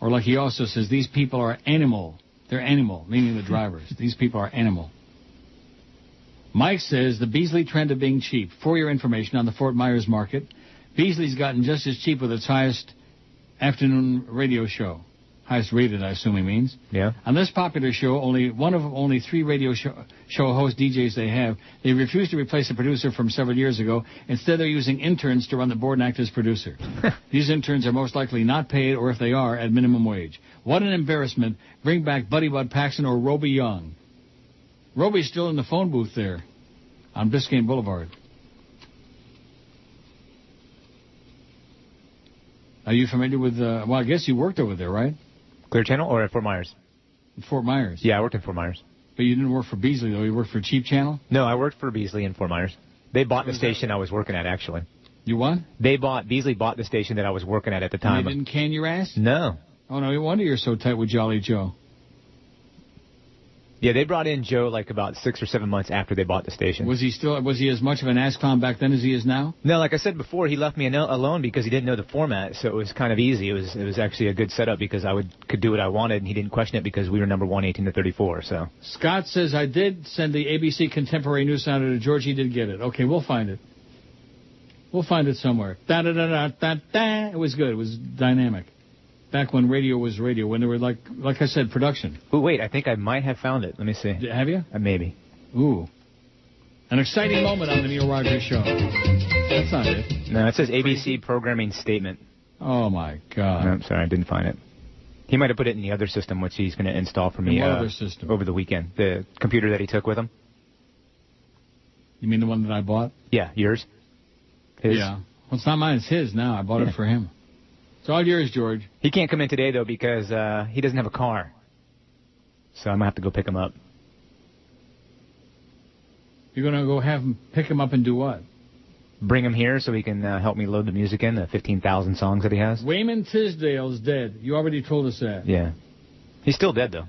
D: Or like he also says, these people are animal. They're animal, meaning the drivers. These people are animal. Mike says the Beasley trend of being cheap. For your information, on the Fort Myers market, Beasley's gotten just as cheap with its highest afternoon radio show. Highest rated, I assume he means.
E: Yeah.
D: On this popular show, one of only 3 radio show host DJs they have, they refuse to replace a producer from several years ago. Instead, they're using interns to run the board and act as producer. These interns are most likely not paid, or if they are, at minimum wage. What an embarrassment. Bring back Buddy Bud Paxson or Roby Young. Roby's still in the phone booth there on Biscayne Boulevard. Are you familiar with, well, I guess you worked over there, right?
E: Clear Channel or at Fort Myers?
D: Fort Myers.
E: Yeah, I worked in Fort Myers.
D: But you didn't work for Beasley, though. You worked for Cheap Channel?
E: No, I worked for Beasley in Fort Myers. They bought the station I was working at, actually.
D: You what?
E: Beasley bought the station that I was working at the time.
D: And they didn't can your ass?
E: No.
D: Oh, no wonder you're so tight with Jolly Joe.
E: Yeah, they brought in Joe like about 6 or 7 months after they bought the station.
D: Was he as much of an ass clown back then as he is now?
E: No, like I said before, he left me alone because he didn't know the format, so it was kind of easy. It was actually a good setup because I could do what I wanted, and he didn't question it because we were number 1, 18 to 34. So
D: Scott says, I did send the ABC Contemporary News Sounder to George. He did get it. Okay, we'll find it. We'll find it somewhere. Da-da-da-da-da-da. It was good. It was dynamic. Back when radio was radio, when they were, like I said, production.
E: Oh, wait, I think I might have found it. Let me see.
D: Have you?
E: Maybe.
D: Ooh. An exciting moment on the Neil Rogers Show. That's not it.
E: No, it says ABC Programming Statement.
D: Oh, my God.
E: No, I'm sorry, I didn't find it. He might have put it in the other system, which he's going to install for me
D: what other system?
E: Over the weekend. The computer that he took with him.
D: You mean the one that I bought?
E: Yeah, yours. His?
D: Yeah. Well, it's not mine. It's his now. I bought it for him. It's all yours, George.
E: He can't come in today, though, because he doesn't have a car. So I'm going to have to go pick him up.
D: You're going to go have him pick him up and do what?
E: Bring him here so he can help me load the music in, the 15,000 songs that he has.
D: Wayman Tisdale's dead. You already told us that.
E: Yeah. He's still dead, though.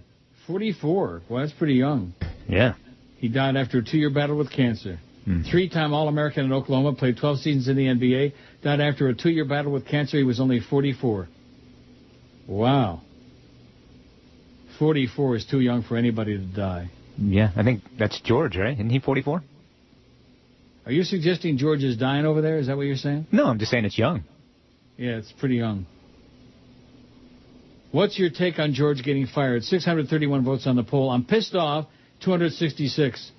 D: 44. Well, that's pretty young.
E: Yeah.
D: He died after a 2-year battle with cancer. 3-time All-American in Oklahoma, played 12 seasons in the NBA, died after a 2-year battle with cancer. He was only 44. Wow. 44 is too young for anybody to die.
E: Yeah, I think that's George, right? Isn't he 44?
D: Are you suggesting George is dying over there? Is that what you're saying?
E: No, I'm just saying it's young.
D: Yeah, it's pretty young. What's your take on George getting fired? 631 votes on the poll. I'm pissed off. 266.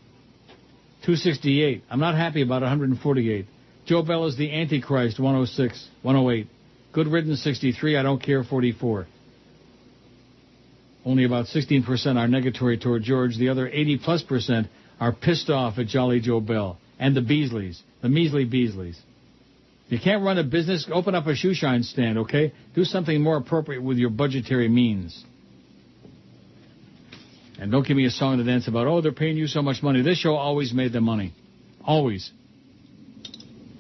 D: 268. I'm not happy about 148. Joe Bell is the Antichrist, 106. 108. Good riddance, 63. I don't care, 44. Only about 16% are negatory toward George. The other 80+% are pissed off at Jolly Joe Bell and the Beasleys, the measly Beasleys. You can't run a business, open up a shoe shine stand, okay? Do something more appropriate with your budgetary means. And don't give me a song to dance about, oh, they're paying you so much money. This show always made them money. Always.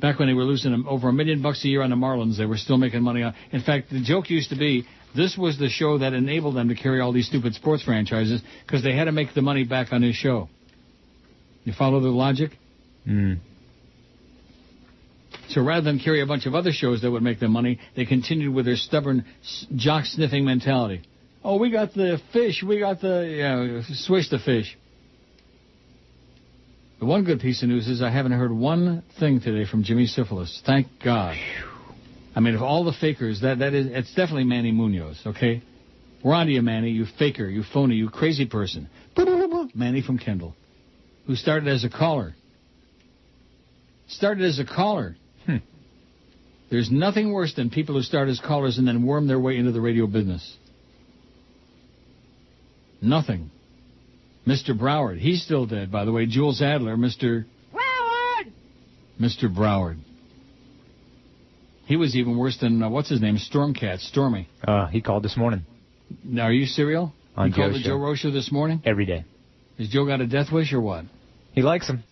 D: Back when they were losing over $1 million a year on the Marlins, they were still making money on. In fact, the joke used to be, this was the show that enabled them to carry all these stupid sports franchises because they had to make the money back on this show. You follow the logic? So rather than carry a bunch of other shows that would make them money, they continued with their stubborn jock-sniffing mentality. Oh, we got the fish. We got the, swish the fish. The one good piece of news is I haven't heard one thing today from Jimmy Syphilis. Thank God. I mean, of all the fakers, it's definitely Manny Munoz, okay? We're on to you, Manny, you faker, you phony, you crazy person. Manny from Kendall, who started as a caller. There's nothing worse than people who start as callers and then worm their way into the radio business. Nothing. Mr. Broward, he's still dead, by the way. Jules Adler, Mr. Broward. He was even worse than, what's his name, Stormcat, Stormy.
E: He called this morning.
D: Now, are you serial?
E: On
D: you called the Joe Rocha this morning?
E: Every day.
D: Has Joe got a death wish or what?
E: He likes him.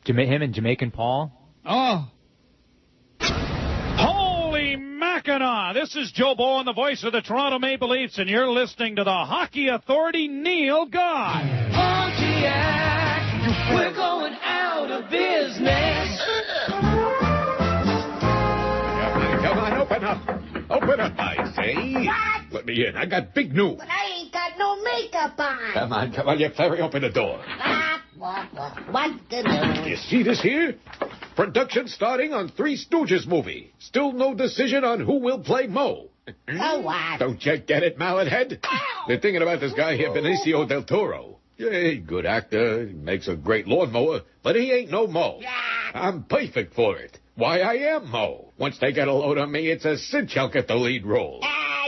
E: Him and Jamaican Paul.
D: Oh!
B: Holy Mackinac! This is Joe Bowen, the voice of the Toronto Maple Leafs, and you're listening to the Hockey Authority, Neil God.
C: Pontiac, we're going out of business.
P: Come on, open up. Open up, I say.
M: What?
P: Let me in. I got big news.
M: But I ain't got no makeup on.
P: Come on, you fairy, open the door.
M: What the news?
P: You see this here? Production starting on Three Stooges movie. Still no decision on who will play Mo.
M: So what?
P: Don't you get it, mallet head? They're thinking about this guy here, Benicio del Toro. Yeah, good actor, makes a great lawnmower, but he ain't no Mo. I'm perfect for it. Why, I am Mo. Once they get a load of me, it's a cinch I'll get the lead role.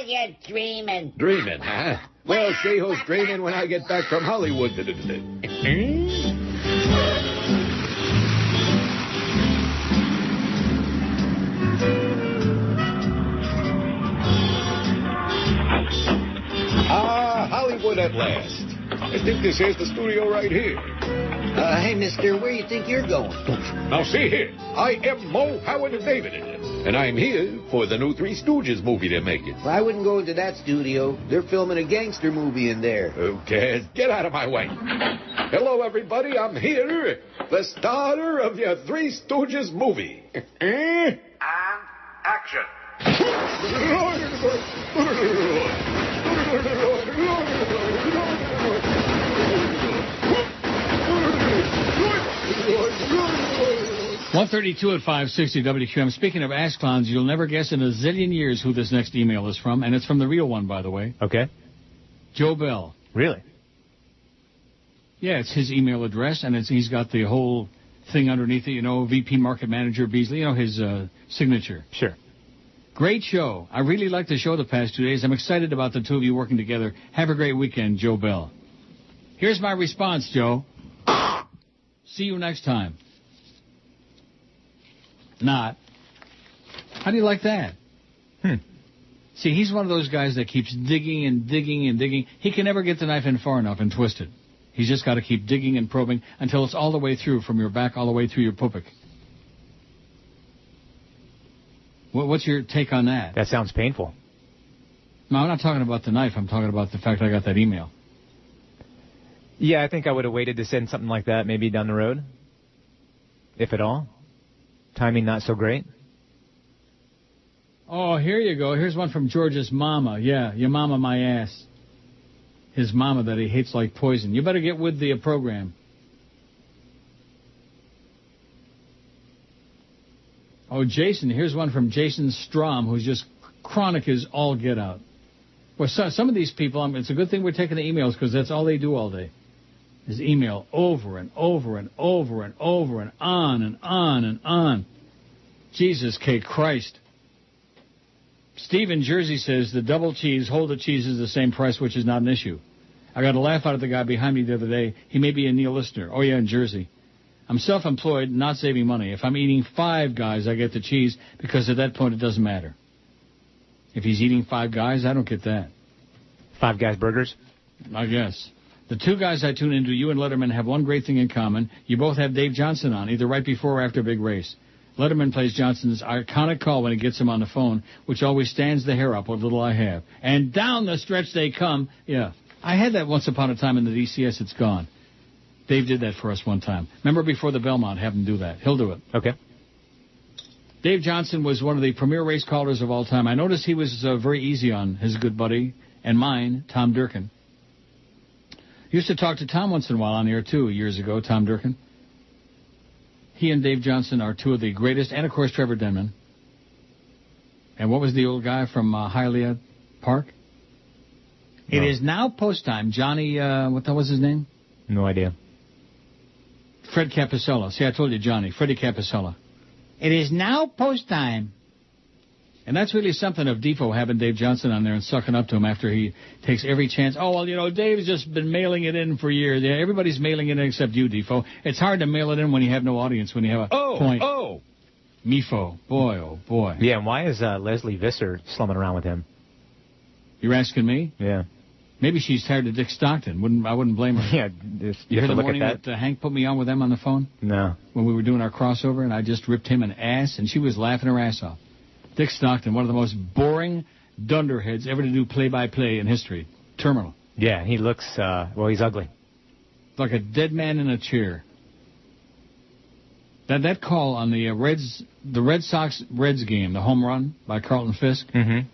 M: You're dreaming.
P: Dreaming, huh? Well, see who's dreaming when I get back from Hollywood. Hollywood at last. I think this here's the studio right here.
H: Hey, mister, where you think you're going?
P: Now, see here. I am Mo Howard and David, and I'm here for the new Three Stooges movie they're making.
H: Well, I wouldn't go into that studio. They're filming a gangster movie in there.
P: Who cares? Get out of my way. Hello, everybody. I'm here, the starter of your Three Stooges movie.
K: And action.
D: 132 at 560 WQAM. Speaking of ass clowns, you'll never guess in a zillion years who this next email is from, and it's from the real one, by the way.
E: Okay.
D: Joe Bell.
E: Really?
D: Yeah, it's his email address, and he's got the whole thing underneath it, VP Market Manager Beasley, his signature.
E: Sure.
D: Great show. I really liked the show the past 2 days. I'm excited about the two of you working together. Have a great weekend, Joe Bell. Here's my response, Joe. See you next time. Not. How do you like that? See, he's one of those guys that keeps digging and digging and digging. He can never get the knife in far enough and twist it. He's just got to keep digging and probing until it's all the way through, from your back all the way through your pupik. What's your take on that?
E: That sounds painful.
D: No, I'm not talking about the knife. I'm talking about the fact I got that email.
E: Yeah, I think I would have waited to send something like that maybe down the road, if at all. Timing not so great.
D: Oh, here you go. Here's one from George's mama. Yeah, your mama my ass. His mama that he hates like poison. You better get with the program. Oh, Jason. Here's one from Jason Strom, who's just chronic as all get out. Well, some of these people, it's a good thing we're taking the emails because that's all they do all day. Is email over and over and over and over and on and on and on. Jesus K. Christ. Steve in Jersey says the double cheese, hold the cheese is the same price, which is not an issue. I got a laugh out of the guy behind me the other day. He may be a Neil listener. Oh, yeah, in Jersey. I'm self-employed, not saving money. If I'm eating 5 guys, I get the cheese because at that point it doesn't matter. If he's eating 5 guys, I don't get that.
E: 5 Guys burgers?
D: I guess. The 2 guys I tune into, you and Letterman, have one great thing in common. You both have Dave Johnson on, either right before or after a big race. Letterman plays Johnson's iconic call when he gets him on the phone, which always stands the hair up, what little I have. And down the stretch they come. Yeah, I had that once upon a time in the DCS. It's gone. Dave did that for us one time. Remember before the Belmont, have him do that. He'll do it.
E: Okay.
D: Dave Johnson was one of the premier race callers of all time. I noticed he was very easy on his good buddy and mine, Tom Durkin. Used to talk to Tom once in a while on the air, too, years ago, Tom Durkin. He and Dave Johnson are 2 of the greatest, and, of course, Trevor Denman. And what was the old guy from Hialeah Park? No. It is now post time. Johnny, what was his name?
E: No idea.
D: Fred Capicella. See, I told you, Johnny. Freddie Capicella. It is now post time. And that's really something of Defoe having Dave Johnson on there and sucking up to him after he takes every chance. Oh, well, you know, Dave's just been mailing it in for years. Yeah, everybody's mailing it in except you, Defoe. It's hard to mail it in when you have no audience, when you have a point. Mefo. Boy, oh, boy.
E: Yeah, and why is Leslie Visser slumming around with him?
D: You're asking me?
E: Yeah.
D: Maybe she's tired of Dick Stockton. I wouldn't blame her.
E: Yeah,
D: you heard the morning that Hank put me on with them on the phone?
E: No.
D: When we were doing our crossover, and I just ripped him an ass, and she was laughing her ass off. Dick Stockton, one of the most boring dunderheads ever to do play-by-play in history. Terminal.
E: Yeah, he looks, he's ugly.
D: Like a dead man in a chair. That call on the Red Sox-Reds game, the home run by Carlton Fisk.
E: Mm-hmm.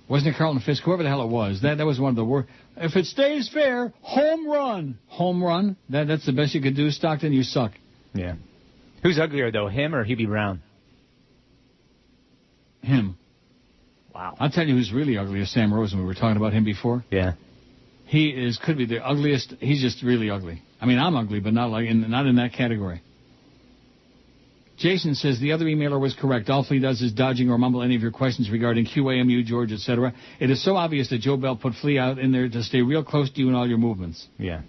D: Wasn't it Carlton Fisk? Whoever the hell it was. That was one of the worst. If it stays fair, home run. Home run? That's the best you could do, Stockton? You suck.
E: Yeah. Who's uglier, though, him or Hubie Brown?
D: Him.
E: Wow.
D: I'll tell you who's really ugly is Sam Rosen. We were talking about him before.
E: Yeah.
D: He could be the ugliest. He's just really ugly. I mean, I'm ugly, but not in that category. Jason says the other emailer was correct. All Flea does is dodging or mumble any of your questions regarding QAMU, George, etc. It is so obvious that Joe Bell put Flea out in there to stay real close to you in all your movements.
E: Yeah.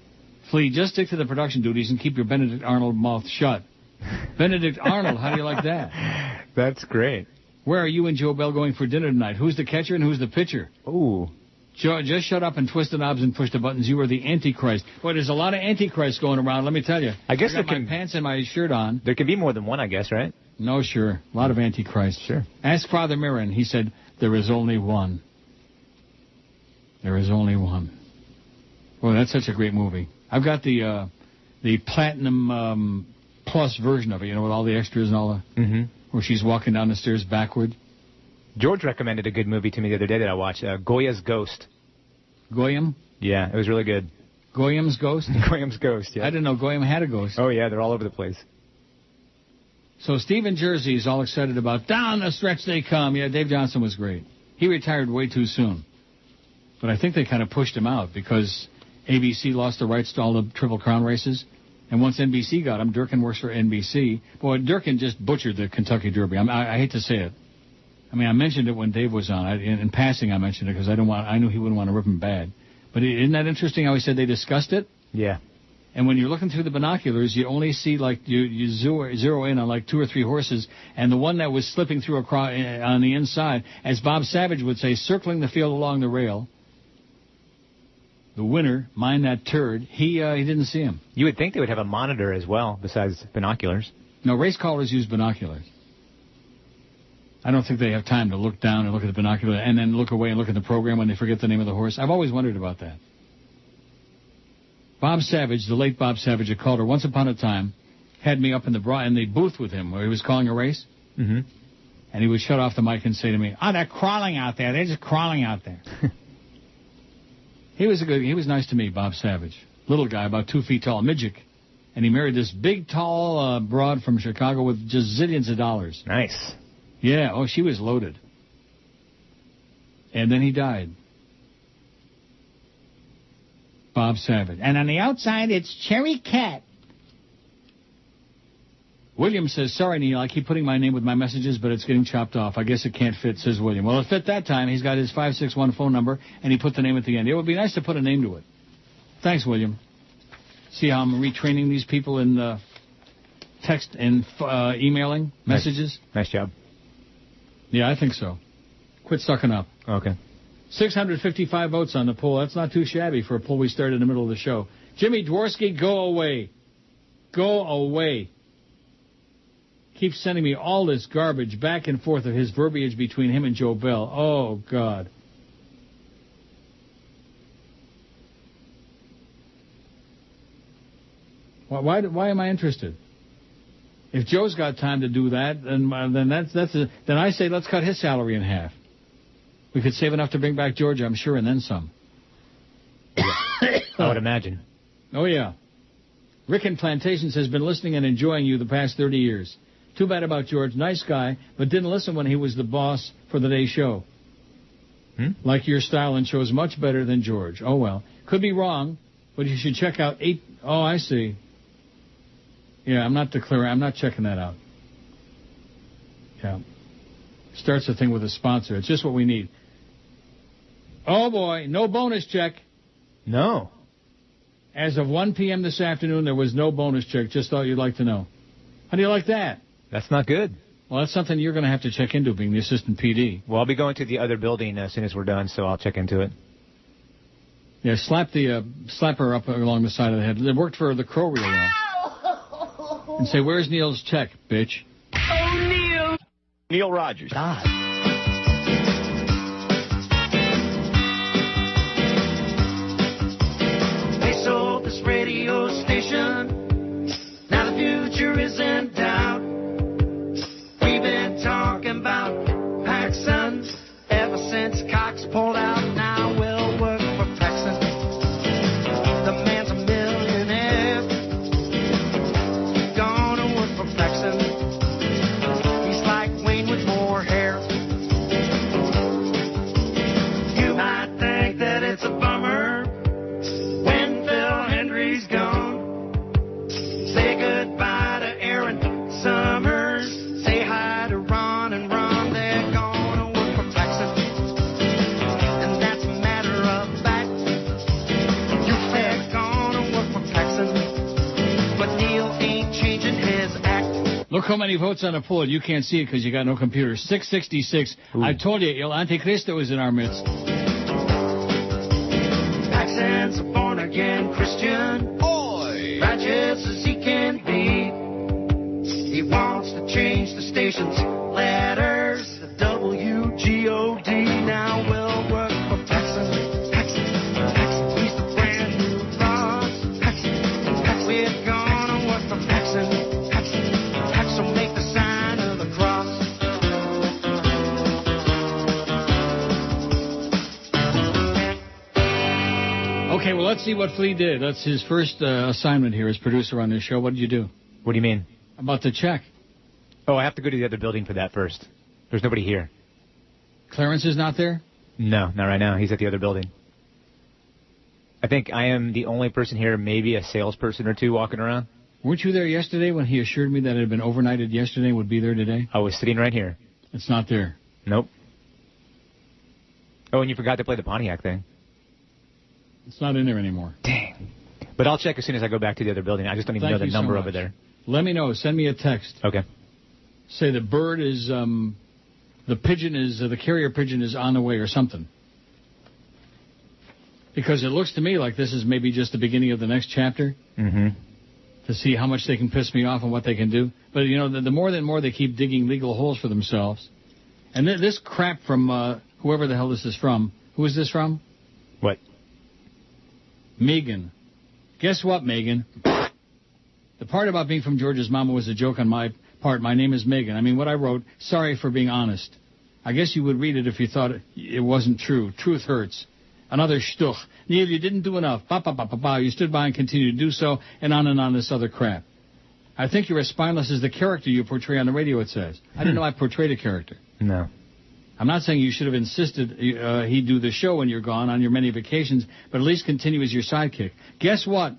D: Flea, just stick to the production duties and keep your Benedict Arnold mouth shut. Benedict Arnold, how do you like that?
E: That's great.
D: Where are you and Joe Bell going for dinner tonight? Who's the catcher and who's the pitcher?
E: Ooh.
D: Joe, just shut up and twist the knobs and push the buttons. You are the Antichrist. Boy, there's a lot of Antichrists going around, let me tell you.
E: I guess
D: I got my pants and my shirt on.
E: There can be more than one, I guess, right?
D: No, sure. A lot of Antichrists.
E: Sure.
D: Ask Father Mirren. He said, there is only one. There is only one. Boy, that's such a great movie. I've got the Platinum Plus version of it, with all the extras and all the...
E: Mm-hmm.
D: Where she's walking down the stairs backward.
E: George recommended a good movie to me the other day that I watched, Goya's Ghost.
D: Goyam?
E: Yeah, it was really good.
D: Goyam's Ghost?
E: Goyam's Ghost, yeah.
D: I didn't know Goyam had a ghost.
E: Oh, yeah, they're all over the place.
D: So Steve in Jersey is all excited about down the stretch they come. Yeah, Dave Johnson was great. He retired way too soon. But I think they kind of pushed him out because ABC lost the rights to all the Triple Crown races. And once NBC got him, Durkin works for NBC. Boy, Durkin just butchered the Kentucky Derby. I hate to say it. I mean, I mentioned it when Dave was on. In passing, I mentioned it because I knew he wouldn't want to rip him bad. But isn't that interesting how he said they discussed it?
E: Yeah.
D: And when you're looking through the binoculars, you only see, you zero in on 2 or 3 horses. And the one that was slipping through on the inside, as Bob Savage would say, circling the field along the rail. The winner, mind that turd, he didn't see him.
E: You would think they would have a monitor as well, besides binoculars.
D: No, race callers use binoculars. I don't think they have time to look down and look at the binocular and then look away and look at the program when they forget the name of the horse. I've always wondered about that. Bob Savage, the late Bob Savage, a caller once upon a time, had me up in the booth with him where he was calling a race.
E: Mm-hmm.
D: And he would shut off the mic and say to me, they're crawling out there. They're just crawling out there. He was nice to me, Bob Savage. Little guy, about 2 feet tall, midget. And he married this big, tall broad from Chicago with just zillions of dollars.
E: Nice.
D: Yeah, she was loaded. And then he died. Bob Savage. And on the outside, it's Cherry Cat. William says, sorry, Neil, I keep putting my name with my messages, but it's getting chopped off. I guess it can't fit, says William. Well, it fit that time. He's got his 561 phone number, and he put the name at the end. It would be nice to put a name to it. Thanks, William. See how I'm retraining these people in text and emailing messages?
E: Nice job.
D: Yeah, I think so. Quit sucking up.
E: Okay.
D: 655 votes on the poll. That's not too shabby for a poll we started in the middle of the show. Jimmy Dworsky, go away. Go away. Keeps sending me all this garbage back and forth of his verbiage between him and Joe Bell. Oh, God. Why am I interested? If Joe's got time to do that, then I say let's cut his salary in half. We could save enough to bring back Georgia, I'm sure, and then some.
E: I would imagine.
D: Oh, yeah. Rick in Plantations has been listening and enjoying you the past 30 years. Too bad about George. Nice guy, but didn't listen when he was the boss for the day's show. Like your style and shows much better than George. Oh, well. Could be wrong, but you should check out 8... Oh, I see. Yeah, I'm not checking that out. Yeah. Starts the thing with a sponsor. It's just what we need. Oh, boy. No bonus check.
E: No.
D: As of 1 p.m. this afternoon, there was no bonus check. Just thought you'd like to know. How do you like that?
E: That's not good.
D: Well, that's something you're going to have to check into, being the assistant PD.
E: Well, I'll be going to the other building as soon as we're done, so I'll check into it.
D: Yeah, slap her up along the side of the head. It worked for the Crow real well. And say, where's Neil's check, bitch?
M: Oh, Neil.
A: Neil Rogers.
M: God.
C: They sold this radio station. Now the future is in doubt. We've been talking about Paxson ever since Cox pulled out. Now we'll work for Paxson. The man's a millionaire. Gonna work for Paxson. He's like Wayne with more hair. You might think that it's a bummer when Phil Hendry's gone. Say goodbye to Aaron Summers. Say hi to Ron and Ron. They're gonna work for Paxson. And that's a matter of fact. They're gonna work for Paxson. But Neil ain't changing his act.
D: Look how many votes on the poll. You can't see it because you got no computer. 666. I told you, El Anticristo is in our midst.
C: Paxson's a born-again Christian. Righteous as he can be. He wants to change the station's letters. The WGOD. Now we'll work for Paxson. Paxson. He's the brand new boss. Paxson. We're gonna work for Paxson. Paxson make the sign of the cross.
D: Okay, well, let's see what Flea did. That's his first assignment here as producer on this show. What did you do?
E: What do you mean?
D: About the check.
E: Oh, I have to go to the other building for that first. There's nobody here.
D: Clarence is not there?
E: No, not right now. He's at the other building. I think I am the only person here, maybe a salesperson or two walking around.
D: Weren't you there yesterday when he assured me that it had been overnighted yesterday and would be there today?
E: I was sitting right here.
D: It's not there.
E: Nope. Oh, and you forgot to play the Pontiac thing.
D: It's not in there anymore.
E: Dang. But I'll check as soon as I go back to the other building. I just don't even know the number over there.
D: Let me know. Send me a text.
E: Okay.
D: Say the bird is, the pigeon is, the carrier pigeon is on the way or something. Because it looks to me like this is maybe just the beginning of the next chapter.
E: Mm-hmm.
D: To see how much they can piss me off and what they can do. But, you know, the more and more they keep digging legal holes for themselves. And this crap from whoever the hell this is from. Who is this from?
E: What?
D: Megan. Guess what, Megan? The part about being from George's mama was a joke on my part. My name is Megan. I mean, what I wrote, sorry for being honest. I guess you would read it if you thought it wasn't true. Truth hurts. Another shtuch. Neil, you didn't do enough. Ba, ba, ba, ba, ba. You stood by and continued to do so, and on this other crap. I think you're as spineless as the character you portray on the radio, it says. I didn't know I portrayed a character.
E: No.
D: I'm not saying you should have insisted he do the show when you're gone on your many vacations, but at least continue as your sidekick. Guess what,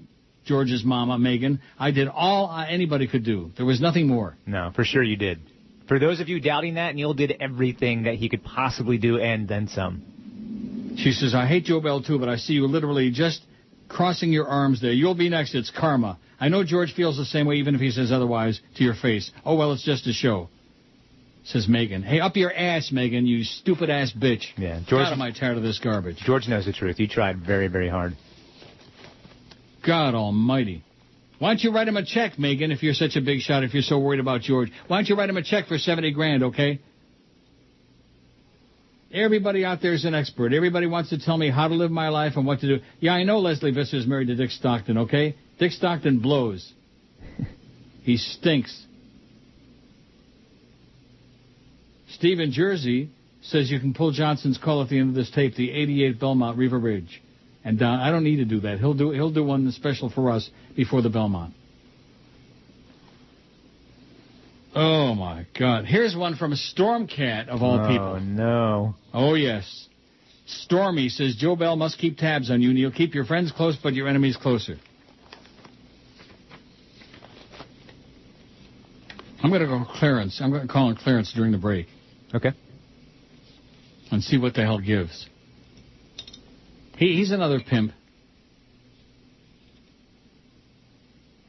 D: George's mama, Megan? I did all anybody could do. There was nothing more.
E: No, for sure you did. For those of you doubting that, Neil did everything that he could possibly do and then some.
D: She says, I hate Joe Bell too, but I see you literally just crossing your arms there. You'll be next. It's karma. I know George feels the same way even if he says otherwise to your face. Oh, well, it's just a show, says Megan. Hey, up your ass, Megan, you stupid-ass bitch.
E: Yeah, George,
D: God, am I tired of this garbage.
E: George knows the truth. You tried very, very hard.
D: God almighty. Why don't you write him a check, Megan, if you're such a big shot, if you're so worried about George? Why don't you write him a check for $70,000, okay? Everybody out there is an expert. Everybody wants to tell me how to live my life and what to do. Yeah, I know Leslie Visser is married to Dick Stockton, okay? Dick Stockton blows. He stinks. Steve in Jersey says you can pull Johnson's call at the end of this tape, the 88 Belmont River Ridge. And Don, I don't need to do that. He'll do one special for us before the Belmont. Oh, my God. Here's one from Stormcat, of all people.
E: Oh, no.
D: Oh, yes. Stormy says, Joe Bell must keep tabs on you, Neil. Keep your friends close, but your enemies closer. I'm going to go Clarence. I'm going to call him Clarence during the break.
E: Okay.
D: And see what the hell gives. He's another pimp.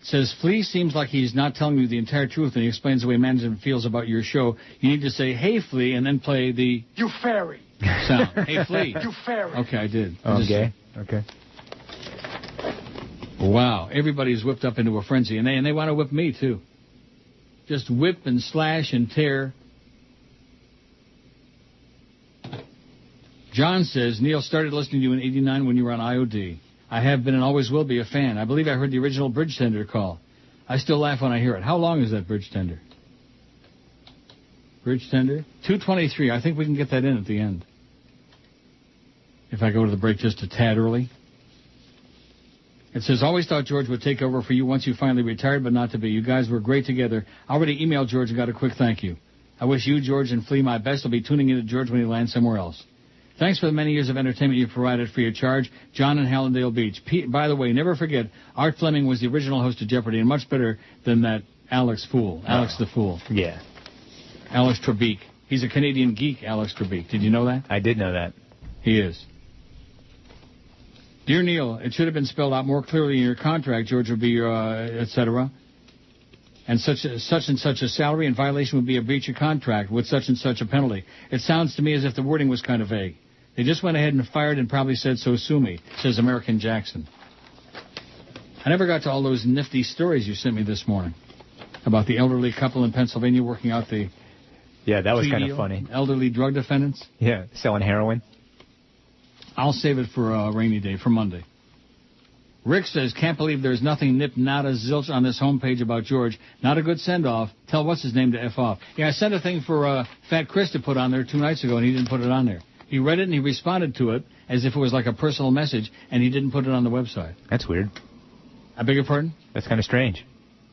D: Says, Flea seems like he's not telling you the entire truth, and he explains the way management feels about your show. You need to say, hey, Flea, and then play the...
O: You fairy.
D: Sound. Hey, Flea.
O: You fairy.
D: Okay, I did.
E: Okay. Okay.
D: Wow. Everybody's whipped up into a frenzy, and they want to whip me, too. Just whip and slash and tear. John says, Neil started listening to you in '89 when you were on IOD. I have been and always will be a fan. I believe I heard the original bridge tender call. I still laugh when I hear it. How long is that bridge tender? Bridge tender? 2:23. I think we can get that in at the end. If I go to the break just a tad early. It says, always thought George would take over for you once you finally retired, but not to be. You guys were great together. I already emailed George and got a quick thank you. I wish you, George, and Flea my best. I'll be tuning in to George when he lands somewhere else. Thanks for the many years of entertainment you've provided free of charge. John in Hallandale Beach. By the way, never forget, Art Fleming was the original host of Jeopardy, and much better than that Alex Fool. Alex the Fool.
E: Yeah.
D: Alex Trebek. He's a Canadian geek, Alex Trebek. Did you know that?
E: I did know that.
D: He is. Dear Neil, it should have been spelled out more clearly in your contract. George would be, etc. And such and such a salary in violation would be a breach of contract with such and such a penalty. It sounds to me as if the wording was kind of vague. They just went ahead and fired and probably said, so sue me, says American Jackson. I never got to all those nifty stories you sent me this morning about the elderly couple in Pennsylvania working out the...
E: Yeah, that was kind of funny.
D: Elderly drug defendants.
E: Yeah, selling heroin.
D: I'll save it for a rainy day, for Monday. Rick says, can't believe there's nothing nip, nada, zilch on this homepage about George. Not a good send-off. Tell what's-his-name to F off. Yeah, I sent a thing for Fat Chris to put on there 2 nights ago, and he didn't put it on there. He read it, and he responded to it as if it was like a personal message, and he didn't put it on the website.
E: That's weird.
D: I beg your pardon? That's
E: kind of strange.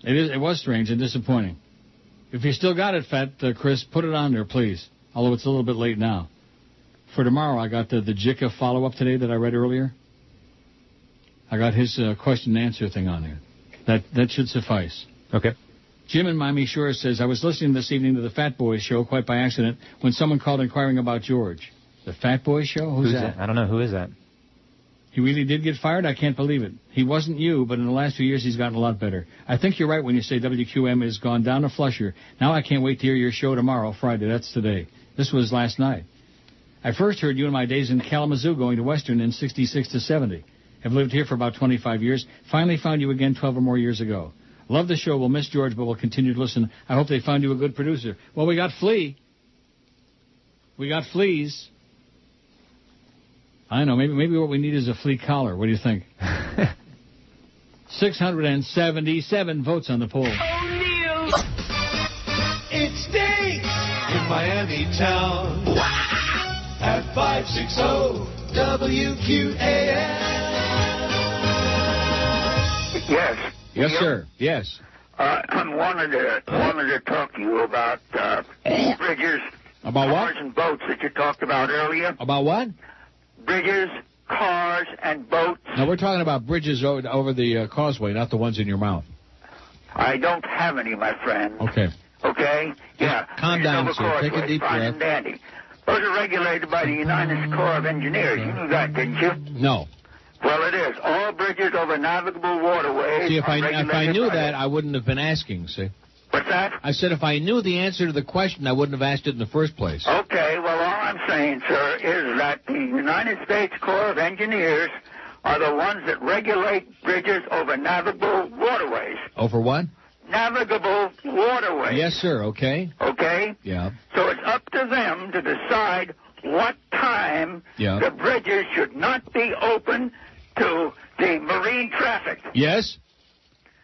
D: It was strange and disappointing. If you still got it, Fat Chris, put it on there, please. Although it's a little bit late now. For tomorrow, I got the Jika follow-up today that I read earlier. I got his question and answer thing on there. That should suffice.
E: Okay.
D: Jim in Miami Shores says, I was listening this evening to the Fat Boys show quite by accident when someone called inquiring about George. The Fat Boys show? Who's that?
E: I don't know. Who is that?
D: He really did get fired? I can't believe it. He wasn't you, but in the last few years he's gotten a lot better. I think you're right when you say WQM has gone down a flusher. Now I can't wait to hear your show tomorrow, Friday. That's today. This was last night. I first heard you in my days in Kalamazoo going to Western in 66 to 70. Have lived here for about 25 years. Finally found you again 12 or more years ago. Love the show. We'll miss George, but we'll continue to listen. I hope they found you a good producer. Well, we got Flea. We got fleas. I don't know. Maybe what we need is a flea collar. What do you think? 677 votes on the poll.
C: O'Neal. It stinks in Miami town. At 560 WQAM.
R: Yes.
D: Yes, sir. Yes.
R: I wanted to talk to you about bridges,
D: About what?
R: cars, and boats that you talked about earlier.
D: About what?
R: Bridges, cars, and boats.
B: No, we're talking about bridges over the causeway, not the ones in your mouth.
R: I don't have any, my friend.
B: Okay.
R: Okay? Yeah.
B: Calm down, sir. Take a deep
R: fine
B: breath.
R: and dandy. Those are regulated by the United Corps of Engineers. You knew that, didn't you?
B: No.
R: Well, it is. All bridges over navigable waterways.
D: See, if I knew
R: by
D: that, I wouldn't have been asking, see?
R: What's that?
D: I said if I knew the answer to the question, I wouldn't have asked it in the first place.
R: Okay, well, all I'm saying, sir, is that the United States Corps of Engineers are the ones that regulate bridges over navigable waterways.
D: Over what?
R: Navigable waterways.
D: Yes, sir, okay.
R: Okay?
D: Yeah.
R: So it's up to them to decide what time the bridges should not be open to the marine traffic.
D: Yes?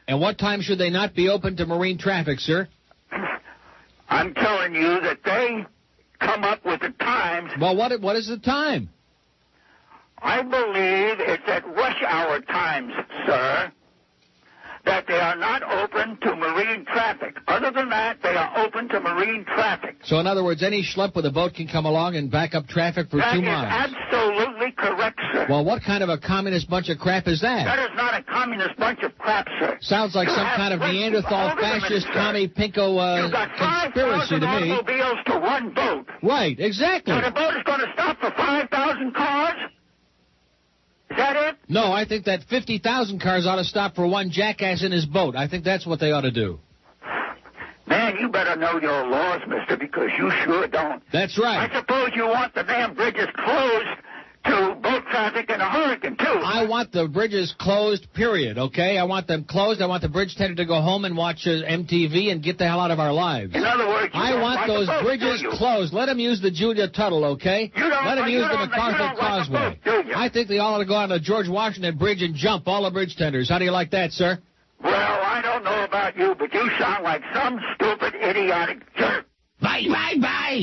D: And what time should they not be open to marine traffic, sir?
R: I'm telling you that they come up with the times.
D: Well, what is the time?
R: I believe it's at rush hour times, sir, that they are not open to marine traffic. Other than that, they are open to marine traffic.
D: So, in other words, any schlep with a boat can come along and back up traffic for 2 miles.
R: That is absolutely correct, sir.
D: Well, what kind of a communist bunch of crap is that?
R: That is not a communist bunch of crap, sir.
D: Sounds like some kind of Neanderthal fascist commie pinko conspiracy to me.
R: Automobiles to one boat.
D: Right, exactly.
R: So the boat is going to stop for 5,000 cars? Is that it?
D: No, I think that 50,000 cars ought to stop for one jackass in his boat. I think that's what they ought to do.
R: Man, you better know your laws, mister, because you sure don't.
D: That's right.
R: I suppose you want the damn bridges closed to boat traffic in a hurricane, too.
D: I want the bridges closed, period, okay? I want them closed. I want the bridge tender to go home and watch MTV and get the hell out of our lives.
R: In other words,
D: I want those bridges closed. Let them use the Julia Tuttle, okay? Let them use the MacArthur Causeway. I think they all ought to go on the George Washington Bridge and jump, all the bridge tenders. How do you like that, sir?
R: Well, I don't know about you, but you sound like some stupid, idiotic jerk.
D: Bye, bye, bye.